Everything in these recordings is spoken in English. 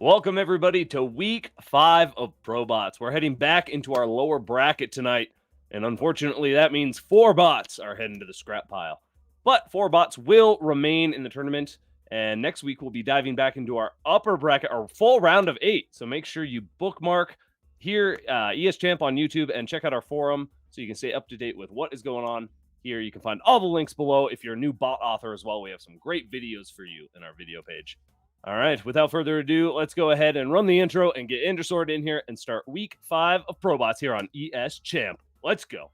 Welcome, everybody, to Week 5 of ProBots. We're heading back into our lower bracket tonight, and unfortunately, that means 4 bots are heading to the scrap pile. But 4 bots will remain in the tournament, and next week we'll be diving back into our upper bracket, our full round of 8. So make sure you bookmark here, ESChamp on YouTube, and check out our forum so you can stay up to date with what is going on here. You can find all the links below. If you're a new bot author as well, we have some great videos for you in our video page. All right, without further ado, let's go ahead and run the intro and get Endersword in here and start Week 5 of ProBots here on ESChamp. Let's go.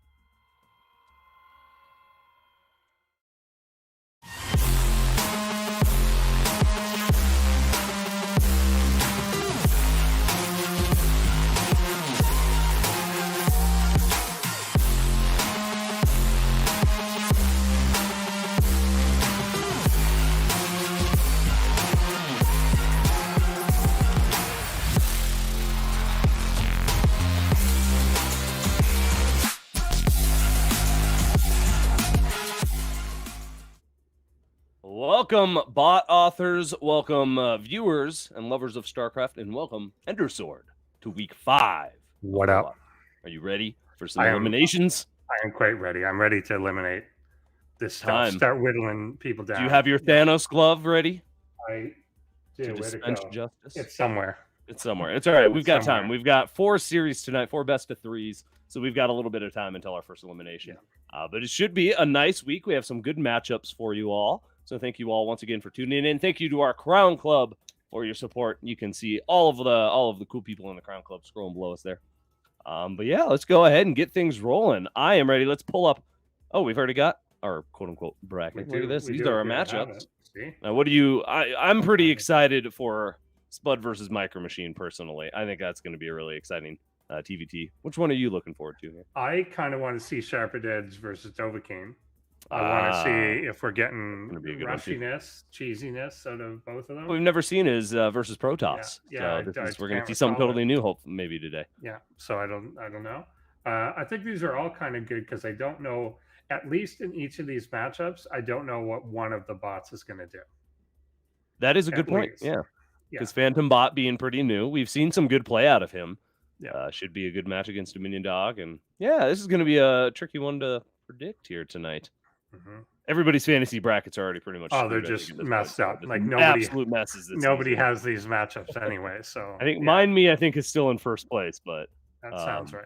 Welcome, bot authors, welcome, viewers and lovers of StarCraft, and welcome, Endersword, to Week 5. What up? Are you ready for some eliminations? I am quite ready. I'm ready to eliminate this stuff. Start whittling people down. Do you have your Thanos glove ready? I do. To dispense justice? It's somewhere. It's somewhere. It's all right. We've got time. We've got 4 series tonight, 4 best of 3s. So we've got a little bit of time until our first elimination. Yeah. But it should be a nice week. We have some good matchups for you all. So thank you all once again for tuning in. Thank you to our Crown Club for your support. You can see all of the cool people in the Crown Club scrolling below us there. But yeah, let's go ahead and get things rolling. I am ready. Let's pull up. Oh, we've already got our quote unquote bracket. Look at this. These are our matchups. Now, what do you? I'm pretty excited for Spudde versus MicroMachine personally. I think that's going to be a really exciting TVT. Which one are you looking forward to here? I kind of want to see SharpeneedEdge versus Dovakhiin. I want to see if we're getting rushiness, cheesiness out of both of them. What we've never seen is versus Protoss. Yeah. So we're going to see something totally new, hope maybe today. Yeah. So I don't know. I think these are all kind of good because I don't know. At least in each of these matchups, I don't know what one of the bots is going to do. That is a good point. Yeah. Because PhantomBot being pretty new, we've seen some good play out of him. Yeah. Should be a good match against DominionDog, and yeah, this is going to be a tricky one to predict here tonight. Everybody's fantasy brackets are already pretty much. Oh, they're just messed up. Like nobody, absolute messes. Nobody has these matchups anyway. So I think I think is still in first place, but that sounds right.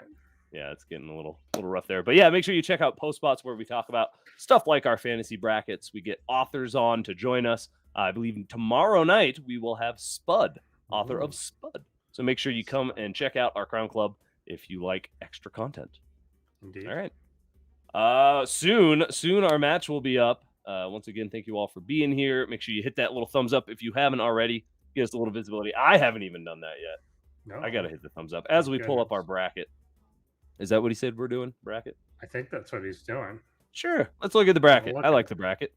Yeah, it's getting a little rough there. But yeah, make sure you check out PostBots where we talk about stuff like our fantasy brackets. We get authors on to join us. I believe tomorrow night we will have Spudde, author of Spudde. So make sure you come and check out our Crown Club if you like extra content. Indeed. All right. Soon our match will be up. Once again, thank you all for being here. Make sure you hit that little thumbs up if you haven't already. Get us a little visibility. I haven't even done that yet. No. I gotta hit the thumbs up as we pull up our bracket. Is that what he said we're doing? Bracket? I think that's what he's doing. Sure. Let's look at the bracket. I like the bracket.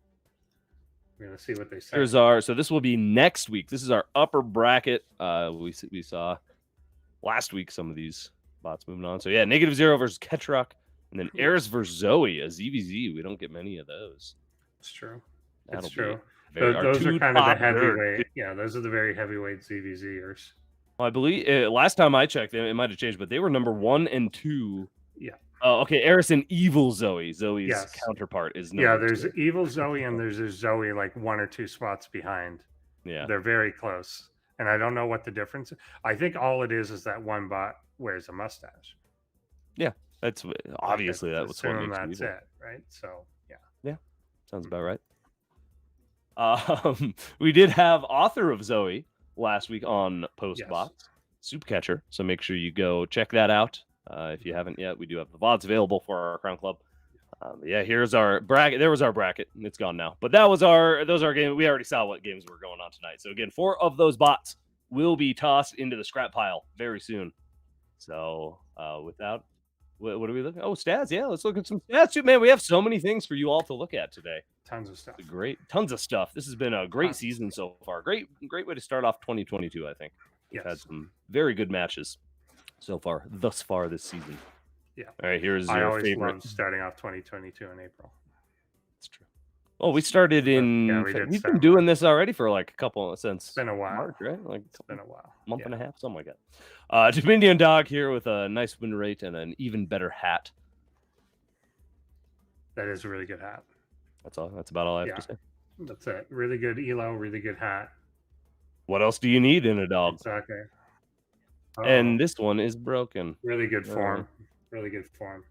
We're gonna see what they say. Here's our. So this will be next week. This is our upper bracket. We saw last week some of these bots moving on. So yeah, -0 versus Ketrock. And then Eris versus Zoe, a ZVZ. We don't get many of those. It's true. That's true. Those are kind of the heavyweight. Yeah, those are the very heavyweight ZVZers. Well, I believe last time I checked, it might have changed, but they were number 1 and 2. Yeah. Oh, okay. Eris and Evil Zoe. Zoe's counterpart is there's Evil Zoe and there's a Zoe like 1 or 2 spots behind. Yeah. They're very close. And I don't know what the difference is. I think all it is that one bot wears a mustache. Yeah. That's obviously that was what makes that's it, right? So yeah, sounds about right. We did have author of Zoe last week on PostBots, Soup Catcher. So make sure you go check that out if you haven't yet. We do have the VODs available for our Crown Club. Yeah, here's our bracket. There was our bracket. It's gone now, but those are our games. We already saw what games were going on tonight. So again, 4 of those bots will be tossed into the scrap pile very soon. So without. What are we looking at? Oh, stats. Yeah, let's look at some stats too, man. We have so many things for you all to look at today. Tons of stuff. Tons of stuff. This has been a great season so far. Great way to start off 2022, I think. We've had some very good matches thus far this season. Yeah. All right, here's your favorite. Love starting off 2022 in April. It's true. Oh, we started in. Yeah, we did We've start been doing March. this already for like a couple since. It's been a while. March, right? Like It's been a while. month and a half, something like that. DominionDog here with a nice win rate and an even better hat. That is a really good hat. That's all. That's about all I have to say. That's it. Really good elo, really good hat. What else do you need in a dog? Exactly. And this one is broken. Really good form. Really good form.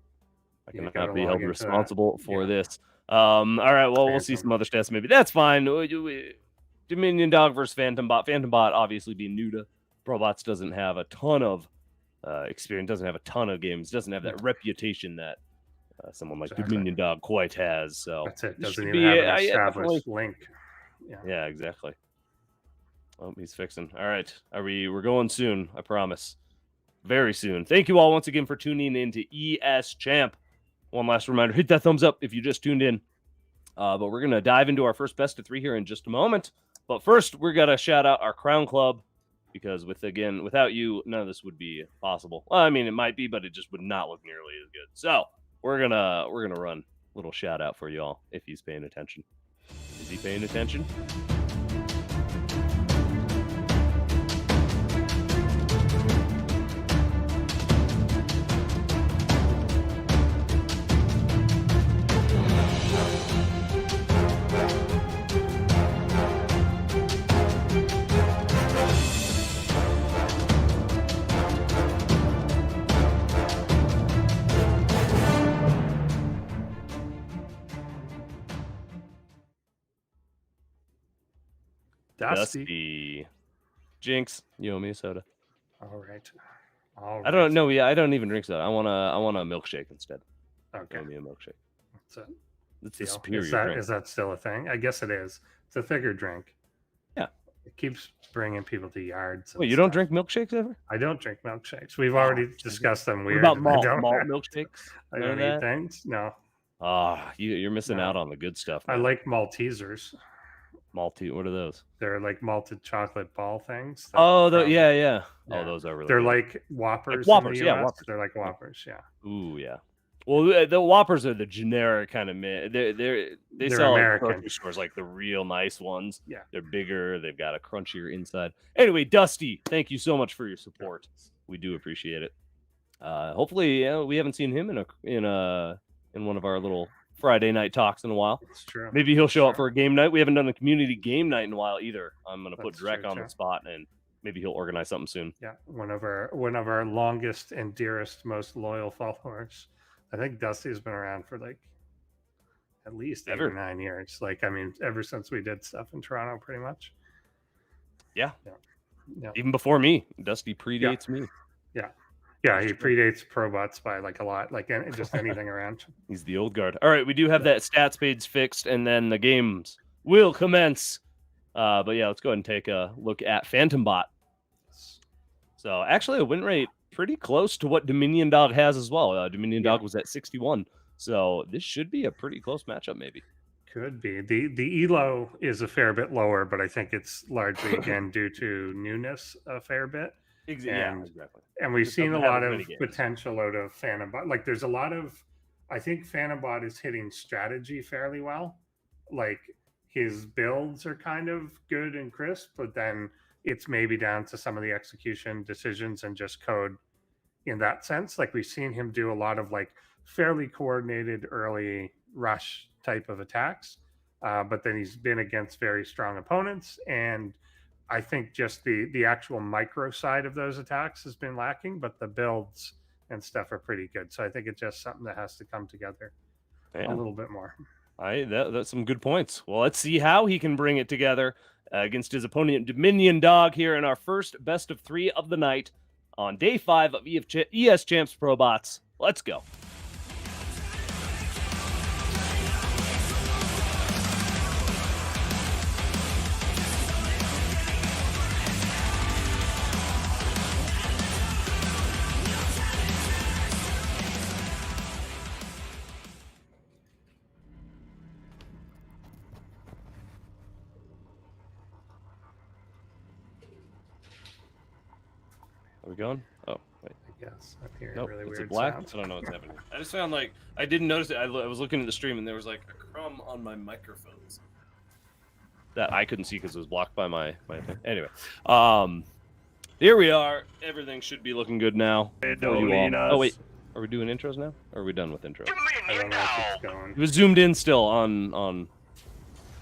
I cannot be held responsible for this. All right, well, Phantom. we'll see some other stats maybe. That's fine. DominionDog versus PhantomBot. PhantomBot obviously being new to ProBots doesn't have a ton of experience, doesn't have a ton of games, doesn't have that reputation that someone like DominionDog quite has. So that's it. Doesn't even have an established link. Yeah, exactly. Oh, he's fixing. All right. We're going soon, I promise. Very soon. Thank you all once again for tuning in to ESChamp. One last reminder, hit that thumbs up if you just tuned in. But we're going to dive into our first best of 3 here in just a moment. But first, we're going to shout out our Crown Club because without you, none of this would be possible. Well, I mean, it might be, but it just would not look nearly as good. So we're gonna run a little shout out for you all if he's paying attention. Is he paying attention? Dusty. Jinx, you owe me a soda. All right. I don't know. Yeah, I don't even drink soda. I want a milkshake instead. Okay. Owe me a milkshake. That's it. It's the superior drink. Is that still a thing? I guess it is. It's a thicker drink. Yeah. It keeps bringing people to yards. Wait, you don't drink milkshakes ever? I don't drink milkshakes. We've already discussed them. What about malt milkshakes? I don't eat things. No. You're missing out on the good stuff, man. I like Maltesers. What are those? They're like malted chocolate ball things. Oh, yeah. Oh, those are really. They're like Whoppers. Like Whoppers, yeah. Whoppers. They're like Whoppers, yeah. Ooh, yeah. Well, the Whoppers are the generic kind of they sell at grocery stores like the real nice ones. Yeah, they're bigger. They've got a crunchier inside. Anyway, Dusty, thank you so much for your support. We do appreciate it. Hopefully, we haven't seen him in one of our little Friday night talks in a while. That's true. Maybe he'll show up for a game night. We haven't done a community game night in a while either. I'm gonna put Drek on the spot, and maybe he'll organize something soon. Yeah, one of our longest and dearest, most loyal followers. I think Dusty's been around for like at least 8 or 9 years. Like, I mean, ever since we did stuff in Toronto, pretty much. Yeah. Even before me, Dusty predates me. Yeah, he predates ProBots by like a lot, like just anything around. He's the old guard. All right, we do have that stats page fixed, and then the games will commence. But yeah, let's go ahead and take a look at PhantomBot. So actually, a win rate pretty close to what DominionDog has as well. DominionDog was at 61, so this should be a pretty close matchup, maybe. Could be. The elo is a fair bit lower, but I think it's largely again due to newness a fair bit. Exactly. And we've seen a lot of potential out of PhantomBot. Like, there's a lot of, I think PhantomBot is hitting strategy fairly well. Like, his builds are kind of good and crisp, but then it's maybe down to some of the execution decisions and just code in that sense. Like, we've seen him do a lot of like fairly coordinated early rush type of attacks, but then he's been against very strong opponents, and I think just the actual micro side of those attacks has been lacking, but the builds and stuff are pretty good. So I think it's just something that has to come together a little bit more. That's some good points. Well, let's see how he can bring it together against his opponent DominionDog here in our first best of 3 of the night on day 5 of ESChamp's ProBots. Let's go. Are we going? Oh, Yes, I'm hearing Nope, really it's weird a black. sounds. I don't know what's happening. I just found like I didn't notice it. I was looking at the stream and there was like a crumb on my microphones that I couldn't see because it was blocked by my thing. Anyway, here we are. Everything should be looking good now. Oh wait, are we doing intros now? Or are we done with intros? I don't know if it's going. It was zoomed in still on.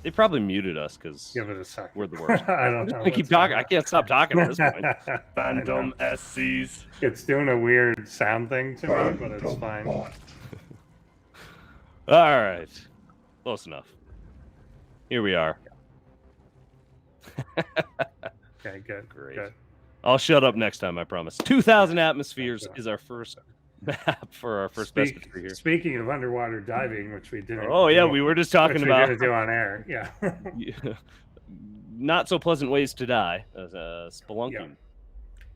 They probably muted us because Give it a second. we're the worst. I don't know. I keep talking. I can't stop talking at this point. Phantom SCs. It's doing a weird sound thing to me, but it's fine. All right, close enough. Here we are. Okay, good. Great. Good. I'll shut up next time, I promise. 2,000 atmospheres is our first map for our first best of 3 here. Speaking of underwater diving, which we didn't. Oh yeah, we were just talking about. We didn't do on air. Yeah. Not so pleasant ways to die. Spelunking.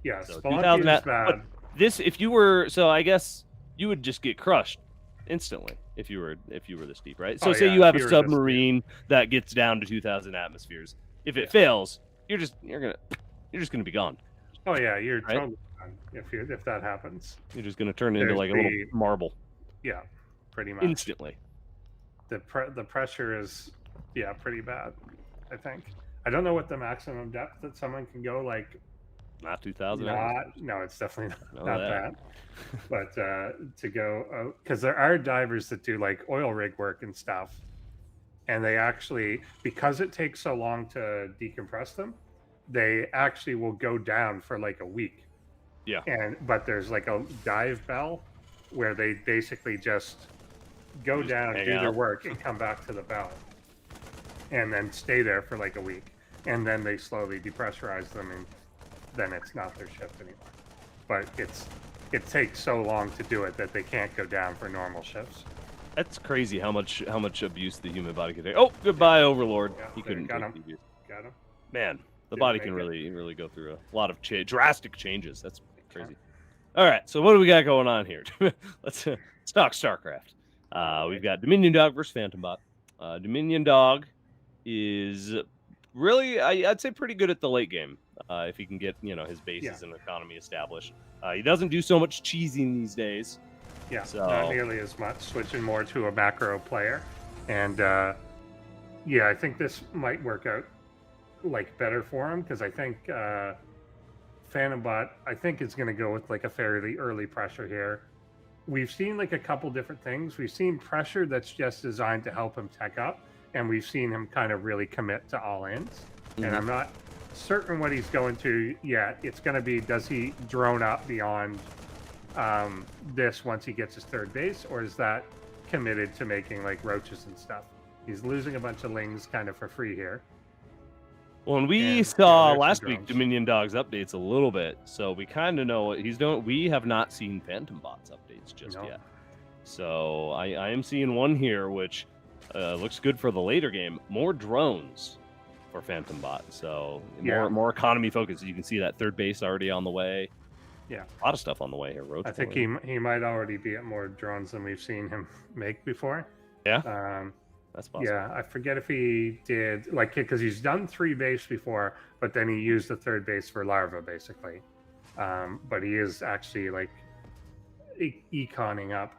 Yeah. So Spelunking 2,000 is bad. But this, if you were, so I guess you would just get crushed instantly if you were this deep, right? So say you have a submarine that gets down to 2,000 atmospheres. If it fails, you're just gonna be gone. Oh yeah, you're totally done if that happens. You're just gonna turn into like a little marble. Yeah, pretty much Instantly. The pressure is pretty bad. I think. I don't know what the maximum depth that someone can go. Like, not 2,000. No, it's definitely not that. But to go, because there are divers that do like oil rig work and stuff, and they actually, because it takes so long to decompress them, they actually will go down for like a week. Yeah. But there's like a dive bell where they basically just go down, do their work, and come back to the bell, and then stay there for like a week, and then they slowly depressurize them, and then it's not their shift anymore. But it takes so long to do it that they can't go down for normal shifts. That's crazy how much abuse the human body can take. Oh, goodbye, Overlord. Yeah, he couldn't got take him. the abuse. Got him. Man, the body can really go through a lot of drastic changes. That's crazy. All right, so what do we got going on here? Let's talk StarCraft. We've got DominionDog versus PhantomBot. DominionDog is really, I'd say, pretty good at the late game if he can get his bases and economy established. He doesn't do so much cheesing these days. Yeah, so, not nearly as much. Switching more to a macro player, and I think this might work out like better for him because I think PhantomBot is going to go with like a fairly early pressure here. We've seen like a couple different things. We've seen pressure that's just designed to help him tech up, and we've seen him kind of really commit to all ins. Mm-hmm. And I'm not certain what he's going to yet. It's going to be, does he drone up beyond this once he gets his third base, or is that committed to making like roaches and stuff? He's losing a bunch of lings kind of for free here. Well, and we saw last week DominionDog's updates a little bit, so we kind of know what he's doing. We have not seen PhantomBot's updates just yet. So I am seeing one here, which looks good for the later game. More drones for PhantomBot, so more economy focus. You can see that third base already on the way. Yeah, a lot of stuff on the way here. Roach I think he might already be at more drones than we've seen him make before. Yeah. That's possible. Yeah, I forget if he did, like, because he's done 3 base before, but then he used the third base for larva, basically. But he is actually, like, econing up.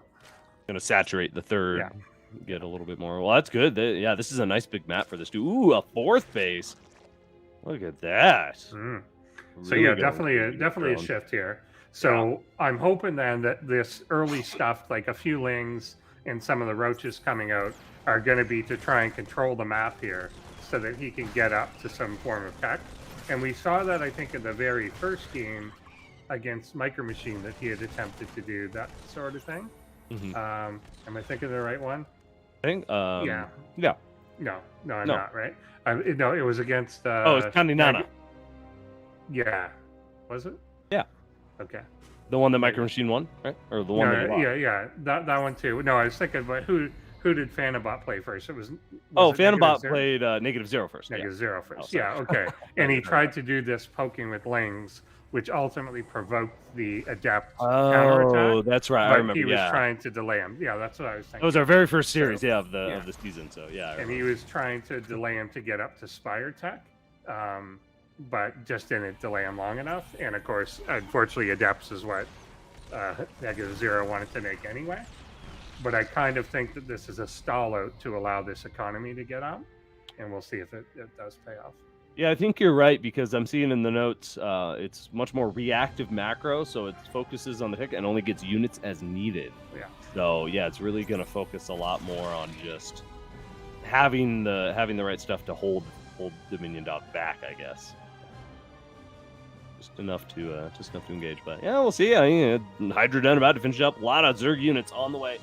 Going to saturate the third, get a little bit more. Well, that's good. This is a nice big map for this dude. Ooh, a 4th base. Look at that. Mm. So, really definitely a shift here. So, I'm hoping then that this early stuff, like a few lings and some of the roaches coming out, are going to be to try and control the map here so that he can get up to some form of tech. And we saw that, I think, in the very first game against MicroMachine that he had attempted to do that sort of thing. Mm-hmm. Am I thinking of the right one? I think, No, I'm not, right? No, it was against... it's Kandinnana. Yeah. Was it? Yeah. Okay. The one that MicroMachine won, right? Or the one that he lost? Yeah. That one too. No, I was thinking about who did PhantomBot play first? It was PhantomBot played -0 first. -0 first. Yeah, okay. And he tried to do this poking with lings, which ultimately provoked the adept counterattack. Oh, that's right. I remember. He was trying to delay him. Yeah, that's what I was thinking. It was our very first series, of the season. So and he was trying to delay him to get up to Spire Tech. but just didn't delay him long enough. And of course, unfortunately, Adepts is what -0 wanted to make anyway. But I kind of think that this is a stall out to allow this economy to get up, and we'll see if it does pay off. Yeah, I think you're right, because I'm seeing in the notes it's much more reactive macro, so it focuses on the tick and only gets units as needed. Yeah. So yeah, it's really going to focus a lot more on just having the right stuff to hold DominionDog back, I guess. Just enough to engage. But yeah, we'll see. Hydra done about to finish up. A lot of Zerg units on the way.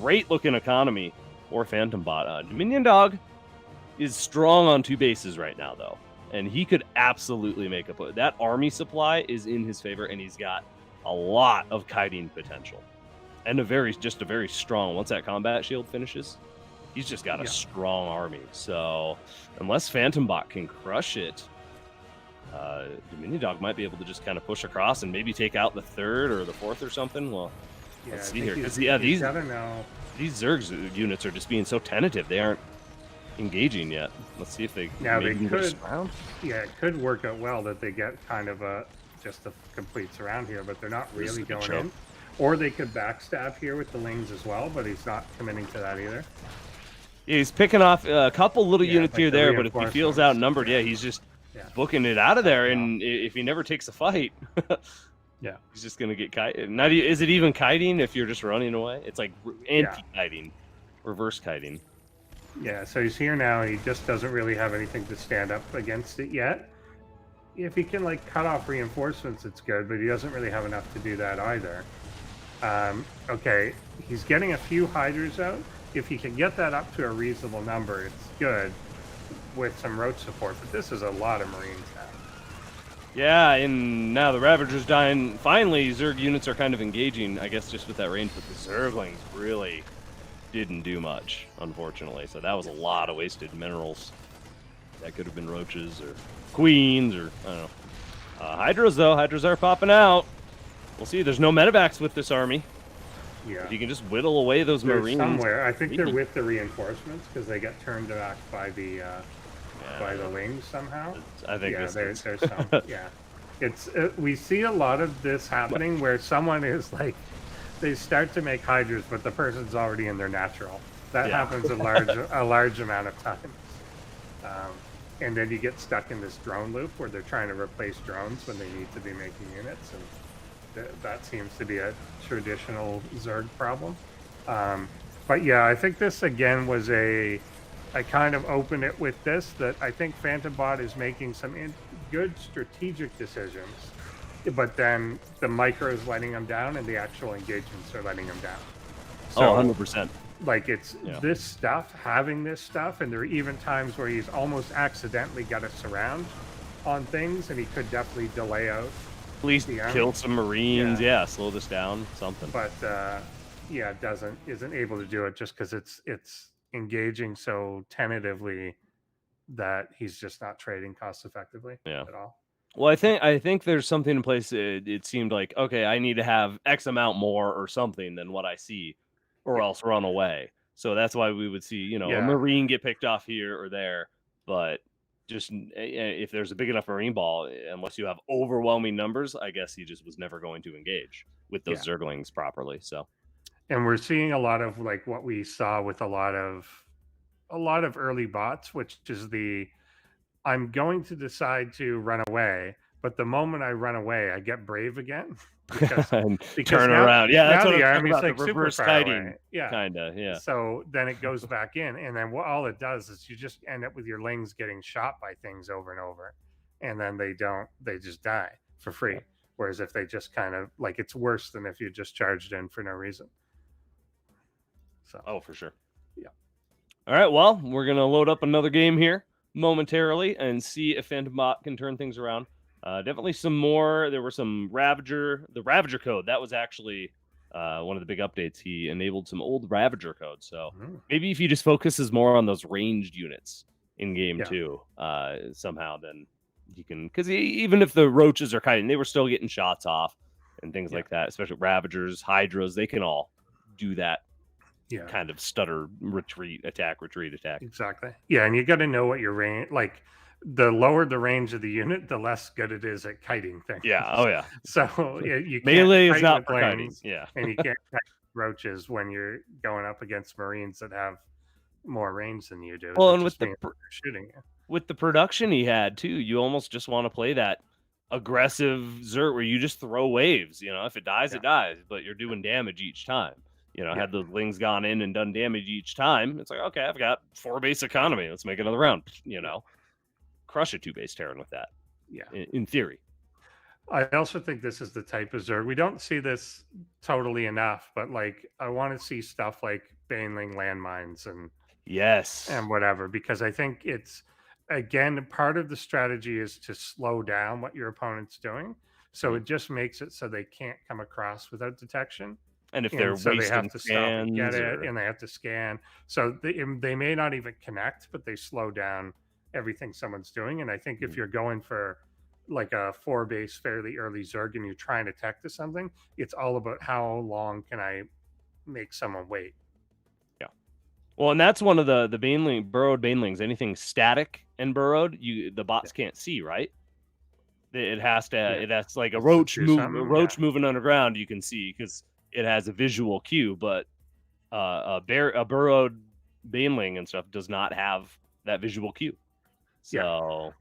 Great looking economy or PhantomBot. DominionDog is strong on 2 bases right now, though, and he could absolutely make a play. That army supply is in his favor, and he's got a lot of kiting potential, and a very strong. Once that combat shield finishes, he's just got a strong army. So unless PhantomBot can crush it, DominionDog might be able to just kind of push across and maybe take out the 3rd or the 4th or something. Well, let's see here, because these Zerg units are just being so tentative. They aren't engaging yet. Let's see if they could. Yeah, it could work out well that they get kind of just a complete surround here, but they're not really going in. Or they could backstab here with the Lings as well, but he's not committing to that either. Yeah, he's picking off a couple little units here there, but if he feels outnumbered, he's just booking it out of there. And if he never takes a fight, he's just gonna get kited. Is it even kiting if you're just running away? It's like anti-kiting, reverse kiting. Yeah, so he's here now. He just doesn't really have anything to stand up against it yet. If he can like cut off reinforcements, it's good, but he doesn't really have enough to do that either. Okay, he's getting a few Hydras out. If he can get that up to a reasonable number, it's good with some roach support, but this is a lot of Marines now. Yeah, and now the Ravager's dying. Finally, Zerg units are kind of engaging, I guess, just with that range, but the Zerglings really didn't do much, unfortunately. So that was a lot of wasted minerals. That could have been roaches or queens or, I don't know. Hydras, though. Hydras are popping out. We'll see. There's no medevacs with this army. Yeah. If you can just whittle away those Marines. Somewhere. I think they're with the reinforcements because they get turned back by the Lings somehow. I think there's some. Yeah. It's we see a lot of this happening where someone is like, they start to make Hydras, but the person's already in their natural. That happens a large amount of times. And then you get stuck in this drone loop where they're trying to replace drones when they need to be making units, and that seems to be a traditional Zerg problem. But yeah, I think this again was I kind of opened it with this, that I think PhantomBot is making some good strategic decisions, but then the micro is letting them down and the actual engagements are letting them down. So, 100%. Like it's this stuff, having this stuff, and there are even times where he's almost accidentally got a surround on things, and he could definitely delay out. At least kill some Marines, slow this down, something. But isn't able to do it just because it's engaging so tentatively that he's just not trading cost effectively at all. Well, I think there's something in place. It seemed like, okay, I need to have X amount more or something than what I see, or else run away. So that's why we would see, a Marine get picked off here or there. But just if there's a big enough Marine ball, unless you have overwhelming numbers, I guess he just was never going to engage with those Zerglings properly. So, and we're seeing a lot of like what we saw with a lot of early bots, which is I'm going to decide to run away, but the moment I run away, I get brave again. Because turn around. Yeah, that's what the I'm army's about, like the reverse kiting. Yeah, kind of. Yeah. So then it goes back in, and then all it does is you just end up with your Lings getting shot by things over and over, and then they just die for free. Whereas if they just kind of like, it's worse than if you just charged in for no reason. So. For sure. Yeah. All right. Well, we're gonna load up another game here momentarily and see if PhantomBot can turn things around. Definitely some more. There were some the Ravager code. That was actually one of the big updates. He enabled some old Ravager code. So maybe if he just focuses more on those ranged units in game 2, somehow, then he can, because even if the roaches are kiting, they were still getting shots off and things like that, especially Ravagers, Hydras, they can all do that kind of stutter, retreat, attack. Exactly. Yeah, and you got to know what your range, like the lower the range of the unit, the less good it is at kiting things. Yeah. Oh yeah. So you can't Melee is kite not with for kiting. wings, Yeah. and you can't kite roaches when you're going up against Marines that have more range than you do. Well, That and with just the means they're shooting you. with the production he had too, you almost just want to play that aggressive Zerg where you just throw waves. You know, if it dies, it dies, but you're doing damage each time. You know, had those lings gone in and done damage each time, it's like, okay, I've got 4 base economy. Let's make another round. You know, crush a 2-base Terran with that. Yeah. In theory. I also think this is the type of Zerg. We don't see this totally enough, but like I want to see stuff like Baneling landmines and whatever, because I think it's, again, part of the strategy is to slow down what your opponent's doing. So it just makes it so they can't come across without detection. And if they're so they have to stop and get it, and they have to scan. So they may not even connect, but they slow down everything someone's doing. And I think if you're going for like a 4-base fairly early Zerg and you're trying to tech to something, it's all about how long can I make someone wait. Yeah. Well, and that's one of the burrowed banelings. Anything static and burrowed, the bots can't see, right? It has to. That's like a roach moving underground. You can see because it has a visual cue, but a burrowed baneling and stuff does not have that visual cue. So,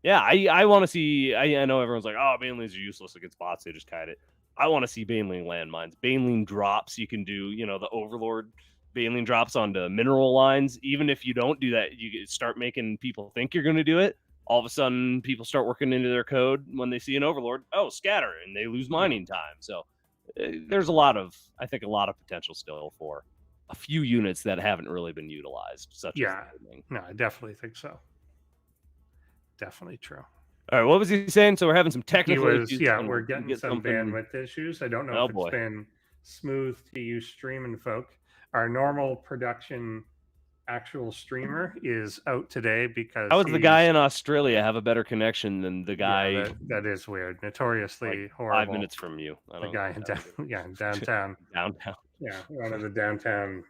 I want to see. I know everyone's like, oh, banelings are useless against bots. They just kite it. I want to see baneling landmines, baneling drops. You can do, the Overlord baneling drops onto mineral lines. Even if you don't do that, you start making people think you're going to do it. All of a sudden, people start working into their code when they see an Overlord. Oh, scatter, and they lose mining time. So there's a lot of potential still for a few units that haven't really been utilized. Such as no, I definitely think so. Definitely true. All right, what was he saying? So we're having some technical issues. Yeah, we're getting some bandwidth issues. I don't know if it's been smooth to you streaming folk. Our normal production actual streamer is out today because how does the guy in Australia have a better connection than the guy? That is weird. Notoriously like horrible. 5 minutes from you. The guy in downtown. Downtown. Yeah, one of the downtown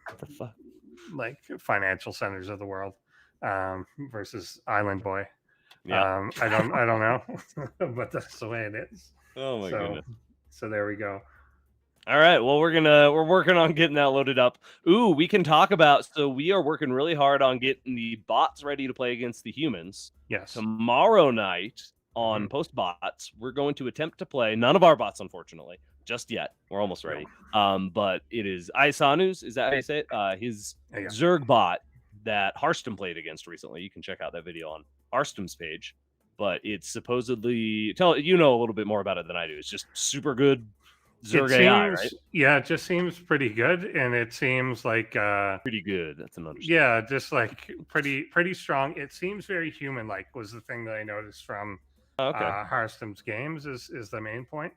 like financial centers of the world versus Island Boy. Yeah. I don't know, but that's the way it is. Oh my goodness. So there we go. All right. Well, we're working on getting that loaded up. Ooh, we can talk about. So we are working really hard on getting the bots ready to play against the humans. Yes. Tomorrow night on PostBots, we're going to attempt to play none of our bots, unfortunately, just yet. We're almost ready. But it is Isanu's. Is that how you say it? His Zerg bot that Harstem played against recently. You can check out that video on Harstem's page. But it's supposedly a little bit more about it than I do. It's just super good. Zerg AI, right? Yeah, it just seems pretty good, and it seems like pretty good. That's an understatement. Yeah, just like pretty strong. It seems very human-like. Was the thing that I noticed from Harstem's games is the main point.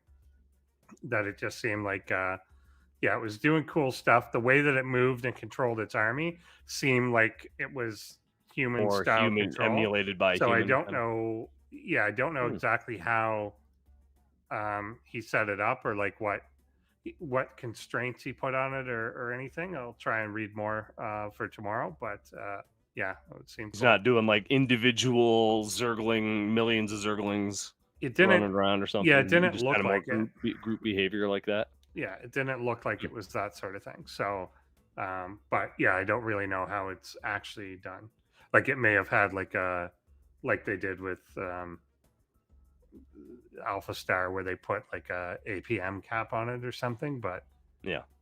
That it just seemed like it was doing cool stuff. The way that it moved and controlled its army seemed like it was human style control, emulated by. So I don't know. Yeah, I don't know exactly how. He set it up or like what constraints he put on it or anything. I'll try and read more for tomorrow, but it seems he's not doing like individual millions of Zerglings running around or something. Yeah, it didn't look like group behavior like that. Yeah, it didn't look like it was that sort of thing. So but I don't really know how it's actually done. Like it may have had like they did with Alpha Star where they put like a APM cap on it or something, but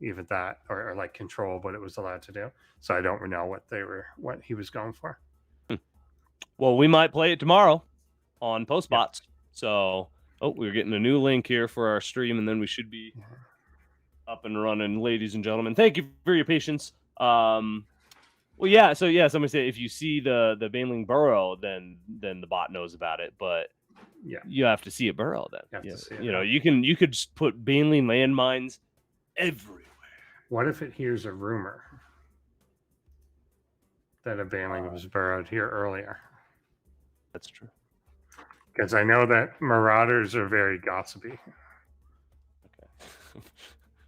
even that or like control what it was allowed to do. So I don't know what he was going for. Well, we might play it tomorrow on PostBots. So we're getting a new link here for our stream, and then we should be up and running, ladies and gentlemen. Thank you for your patience. Somebody said if you see the Baneling burrow, then the bot knows about it, but you have to see it burrow then. You could just put Baneling landmines everywhere. What if it hears a rumor that a Baneling was burrowed here earlier? That's true. Because I know that Marauders are very gossipy. Okay.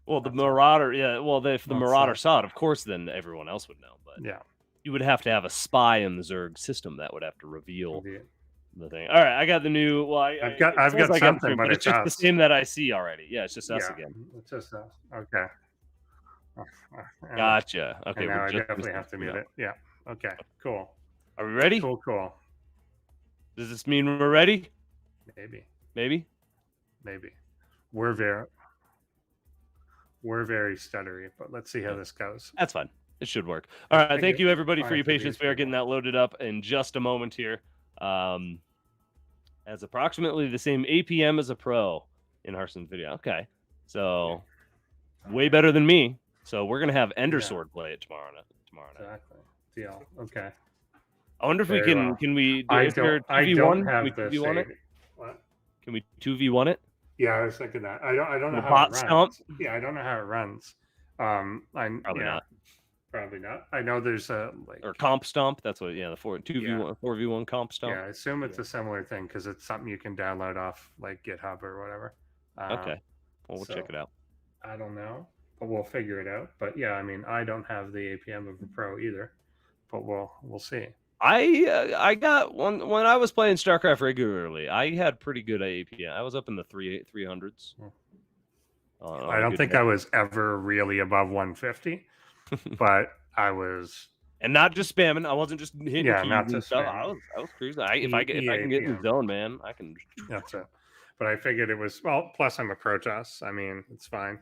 Well, the Marauder, if the Marauder saw it, of course, then everyone else would know. But You would have to have a spy in the Zerg system that would have to reveal the thing. All right, I got the new. Well, I've got something, but it's just the same that I see already. Yeah, it's just us again. It's just us. Okay. Gotcha. Okay, now I definitely have to mute it. Yeah. Okay. Cool. Are we ready? Cool. Does this mean we're ready? Maybe. We're very stuttery, but let's see how this goes. That's fine. It should work. All right. Thank you, everybody, for your patience. We are getting that loaded up in just a moment here. As approximately the same APM as a pro in Harson's video. Okay. So way better than me. So we're gonna have Ender Sword play it tomorrow night. Exactly. Deal. Okay. I wonder if we can. Well. Can we? I don't have Can we 2v1 it? What? Can we 2v1 it? Yeah, I was thinking that. I don't know how bot it runs. stomp? Yeah, I don't know how it runs. Probably not. Probably not. I know there's a or comp stomp. That's what. Yeah, the 4v1 comp stomp. Yeah, I assume it's a similar thing because it's something you can download off like GitHub or whatever. Okay. Well, we'll check it out. I don't know, but we'll figure it out. But yeah, I mean, I don't have the APM of a pro either, but we'll see. I got one when I was playing StarCraft regularly. I had pretty good APM. I was up in the 300s. I don't think I was ever really above 150, but I was. And not just spamming. I wasn't just hitting keys not and just stuff. spamming. I was cruising. If I can get in the zone, man, I can. That's it. But I figured it was plus I'm a Protoss. I mean, it's fine.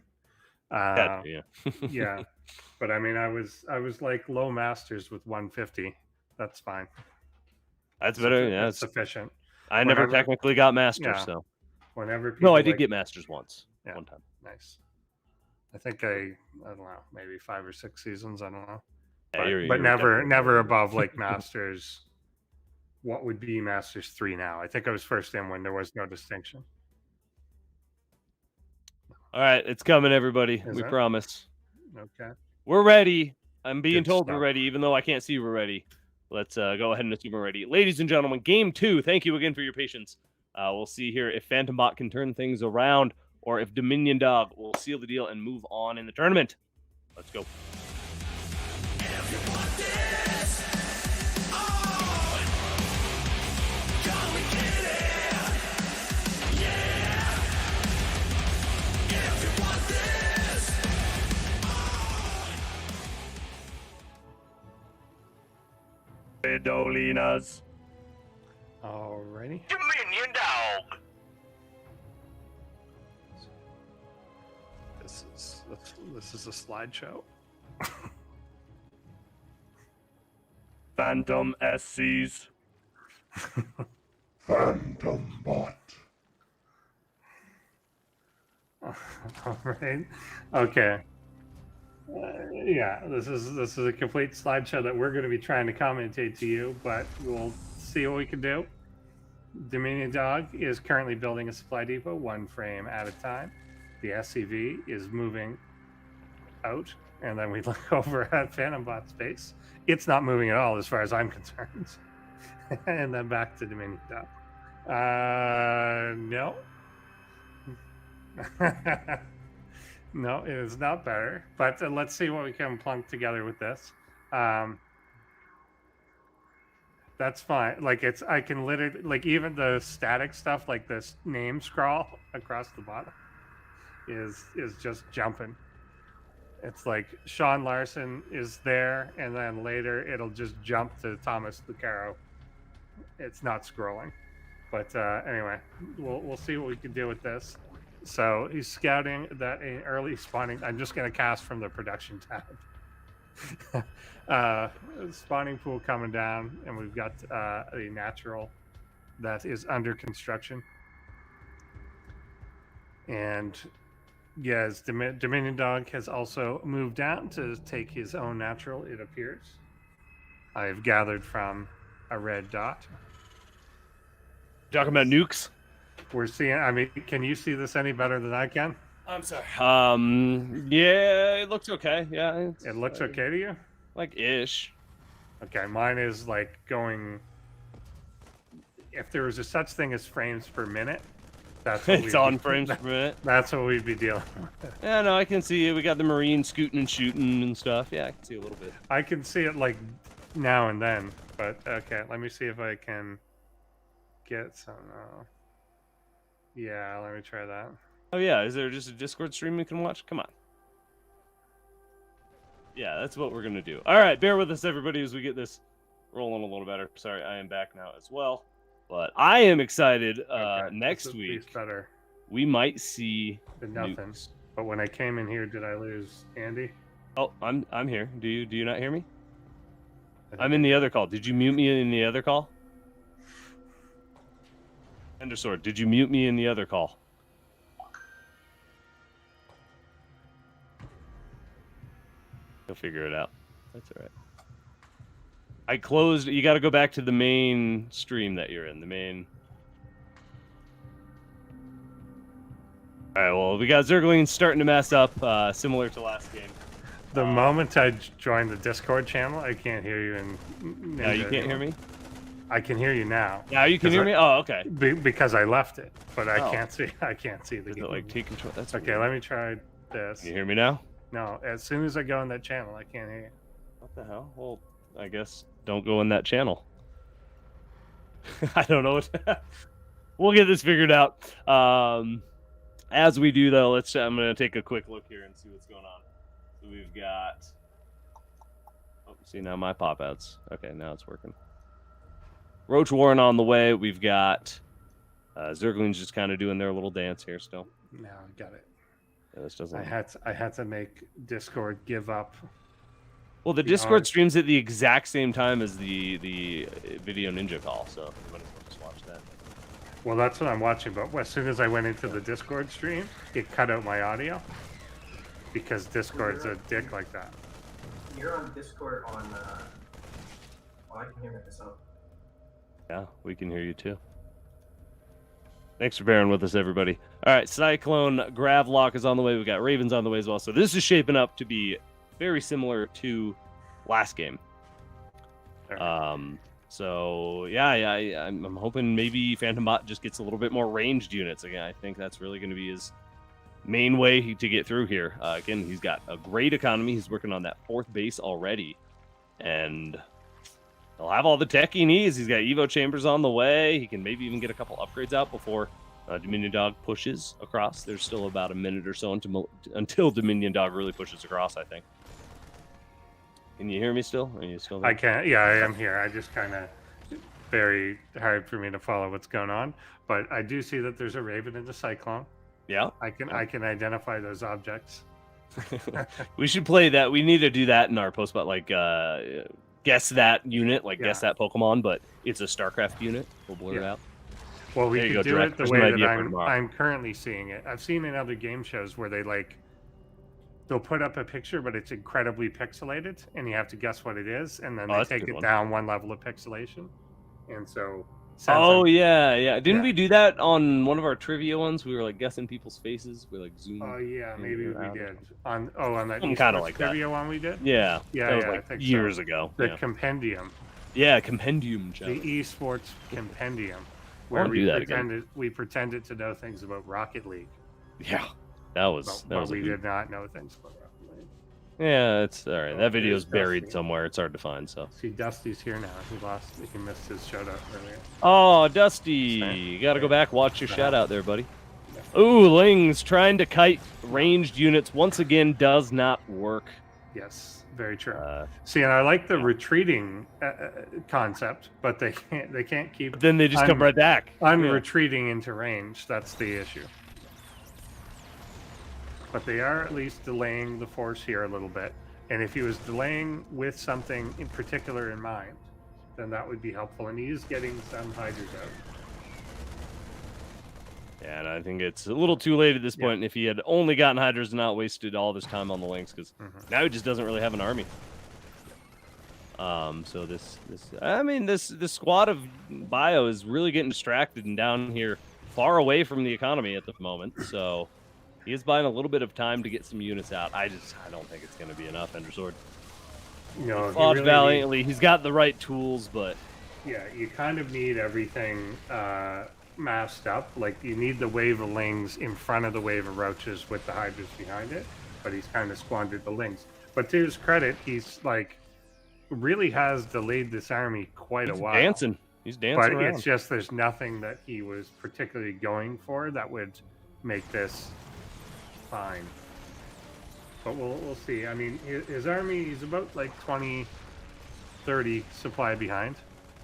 Yeah. But I mean, I was like low masters with 150. That's fine. That's better. Yeah, it's sufficient. I never technically got masters, so. Whenever no, I did get masters once. Yeah, one time. Nice. I think I don't know, maybe 5 or 6 seasons. I don't know. Yeah, but never above like masters. What would be masters 3 now? I think I was first in when there was no distinction. All right, it's coming, everybody. We promise. Okay. We're ready. I'm being told we're ready, even though I can't see we're ready. Let's go ahead and assume we're ready. Ladies and gentlemen, game 2. Thank you again for your patience. We'll see here if PhantomBot can turn things around or if DominionDog will seal the deal and move on in the tournament. Let's go. Dolinas. Alrighty. DominionDog. This is a slideshow. Phantom SCs. PhantomBot. All right. Okay. Yeah, this is a complete slideshow that we're going to be trying to commentate to you, but we'll see what we can do. DominionDog is currently building a supply depot 1 frame at a time. The SCV is moving out, and then we look over at PhantomBot's base. It's not moving at all as far as I'm concerned. And then back to DominionDog. No. No, it is not better. But let's see what we can plunk together with this. That's fine. Like I can literally, like even the static stuff, like this name scrawl across the bottom, is just jumping. It's like Sean Larson is there, and then later it'll just jump to Thomas Lucaro. It's not scrolling. But anyway, we'll see what we can do with this. So he's scouting that an early spawning. I'm just going to cast from the production tab. Spawning pool coming down, and we've got a natural that is under construction. And yes, DominionDog has also moved down to take his own natural, it appears. I've gathered from a red dot. Talking about nukes? We're seeing, I mean, can you see this any better than I can? I'm sorry. Yeah, it looks okay. Yeah. It looks okay to you? Like ish. Okay, mine is like going, if there was a such thing as frames per minute, that's what it's on frames per minute. That's what we'd be dealing with. Yeah, no, I can see it. We got the Marine scooting and shooting and stuff. Yeah, I can see a little bit. I can see it like now and then. But okay, let me see if I can get some. Yeah, let me try that. Oh yeah, is there just a Discord stream we can watch? Come on. Yeah, that's what we're gonna do. All right, bear with us, everybody, as we get this rolling a little better. Sorry, I am back now as well, but I am excited. Okay, next week, better we might see than nothing. nukes. But when I came in here, did I lose Andy? Oh, I'm here. Do you not hear me? I'm in the other call. Did you mute me in the other call? Endersword, did you mute me in the other call? He'll figure it out. That's all right. I closed. You got to go back to the main stream that you're in. The main. All right. Well, we got Zergling starting to mess up, similar to last game. The moment I joined the Discord channel, I can't hear you. And no, you can't hear me. I can hear you now. Now you can hear me. Oh, okay. Because I left it, but I can't see. I can't see the. Is it like take control? That's okay. weird. Let me try this. Can you hear me now? No. As soon as I go on that channel, I can't hear you. What the hell? Well, I guess don't go in that channel. I don't know what. We'll get this figured out. As we do, though, I'm going to take a quick look here and see what's going on. So we've got. Oh, see now my pop outs. Okay, now it's working. Roach Warren on the way. We've got Zergling's just kind of doing their little dance here still. No, I got it. Yeah, this doesn't. I had to make Discord give up. Well, the Discord streams at the exact same time as the Video Ninja call, so you might as well just watch that. Well, that's what I'm watching, but as soon as I went into the Discord stream, it cut out my audio because Discord's a dick like that. You're on Discord on. Oh, I can hear myself. Yeah, we can hear you too. Thanks for bearing with us, everybody. All right, Cyclone Gravlock is on the way. We've got Ravens on the way as well. So this is shaping up to be very similar to last game. So yeah, I'm hoping maybe PhantomBot just gets a little bit more ranged units. Again, I think that's really going to be his main way to get through here. Again, he's got a great economy. He's working on that 4th base already, and he'll have all the tech he needs. He's got Evo chambers on the way. He can maybe even get a couple upgrades out before DominionDog pushes across. There's still about a minute or so until DominionDog really pushes across, I think. Can you hear me still? Are you still there? I can't. Yeah, I am here. I just kind of very hard for me to follow what's going on. But I do see that there's a Raven in the Cyclone. Yeah. I can identify those objects. We should play that. We need to do that in our post-bot, like guess that unit, guess that Pokemon, but it's a StarCraft unit. We'll blur it out. Well, we can do it the way that I'm currently seeing it. I've seen in other game shows where they'll put up a picture, but it's incredibly pixelated, and you have to guess what it is, and then they take it down one level of pixelation. And so... yeah. Didn't we do that on one of our trivia ones? We were guessing people's faces. We zoom. Oh yeah, maybe we did. On that kind of like trivia that one we did. Yeah. I think years ago. The compendium. Yeah, compendium. The esports compendium, where we pretended to know things about Rocket League. Yeah, that was. We did not know things about Rocket League. Yeah, it's all right. That video's buried somewhere. It's hard to find. So see, Dusty's here now. He missed his shout out earlier. Oh, Dusty, you got to go back, watch your shout out there, buddy. Ooh, Ling's trying to kite ranged units once again does not work. Yes, very true. See, and I like the retreating concept, but they can't keep. But then they just come right back. I'm retreating into range. That's the issue. But they are at least delaying the force here a little bit. And if he was delaying with something in particular in mind, then that would be helpful. And he is getting some hydras out. Yeah, and I think it's a little too late at this point. And if he had only gotten hydras and not wasted all of his time on the links, because now he just doesn't really have an army. So this squad of bio is really getting distracted and down here far away from the economy at the moment. So he is buying a little bit of time to get some units out. I don't think it's going to be enough, Endersword. No, he fought valiantly. He's got the right tools, but yeah, you kind of need everything masked up. You need the wave of lings in front of the wave of roaches with the hydras behind it. But he's kind of squandered the lings. But to his credit, he's really has delayed this army quite a while. Dancing. He's dancing but around. It's just there's nothing that he was particularly going for that would make this fine. But we'll see. I mean, his army, he's about like 20, 30 supply behind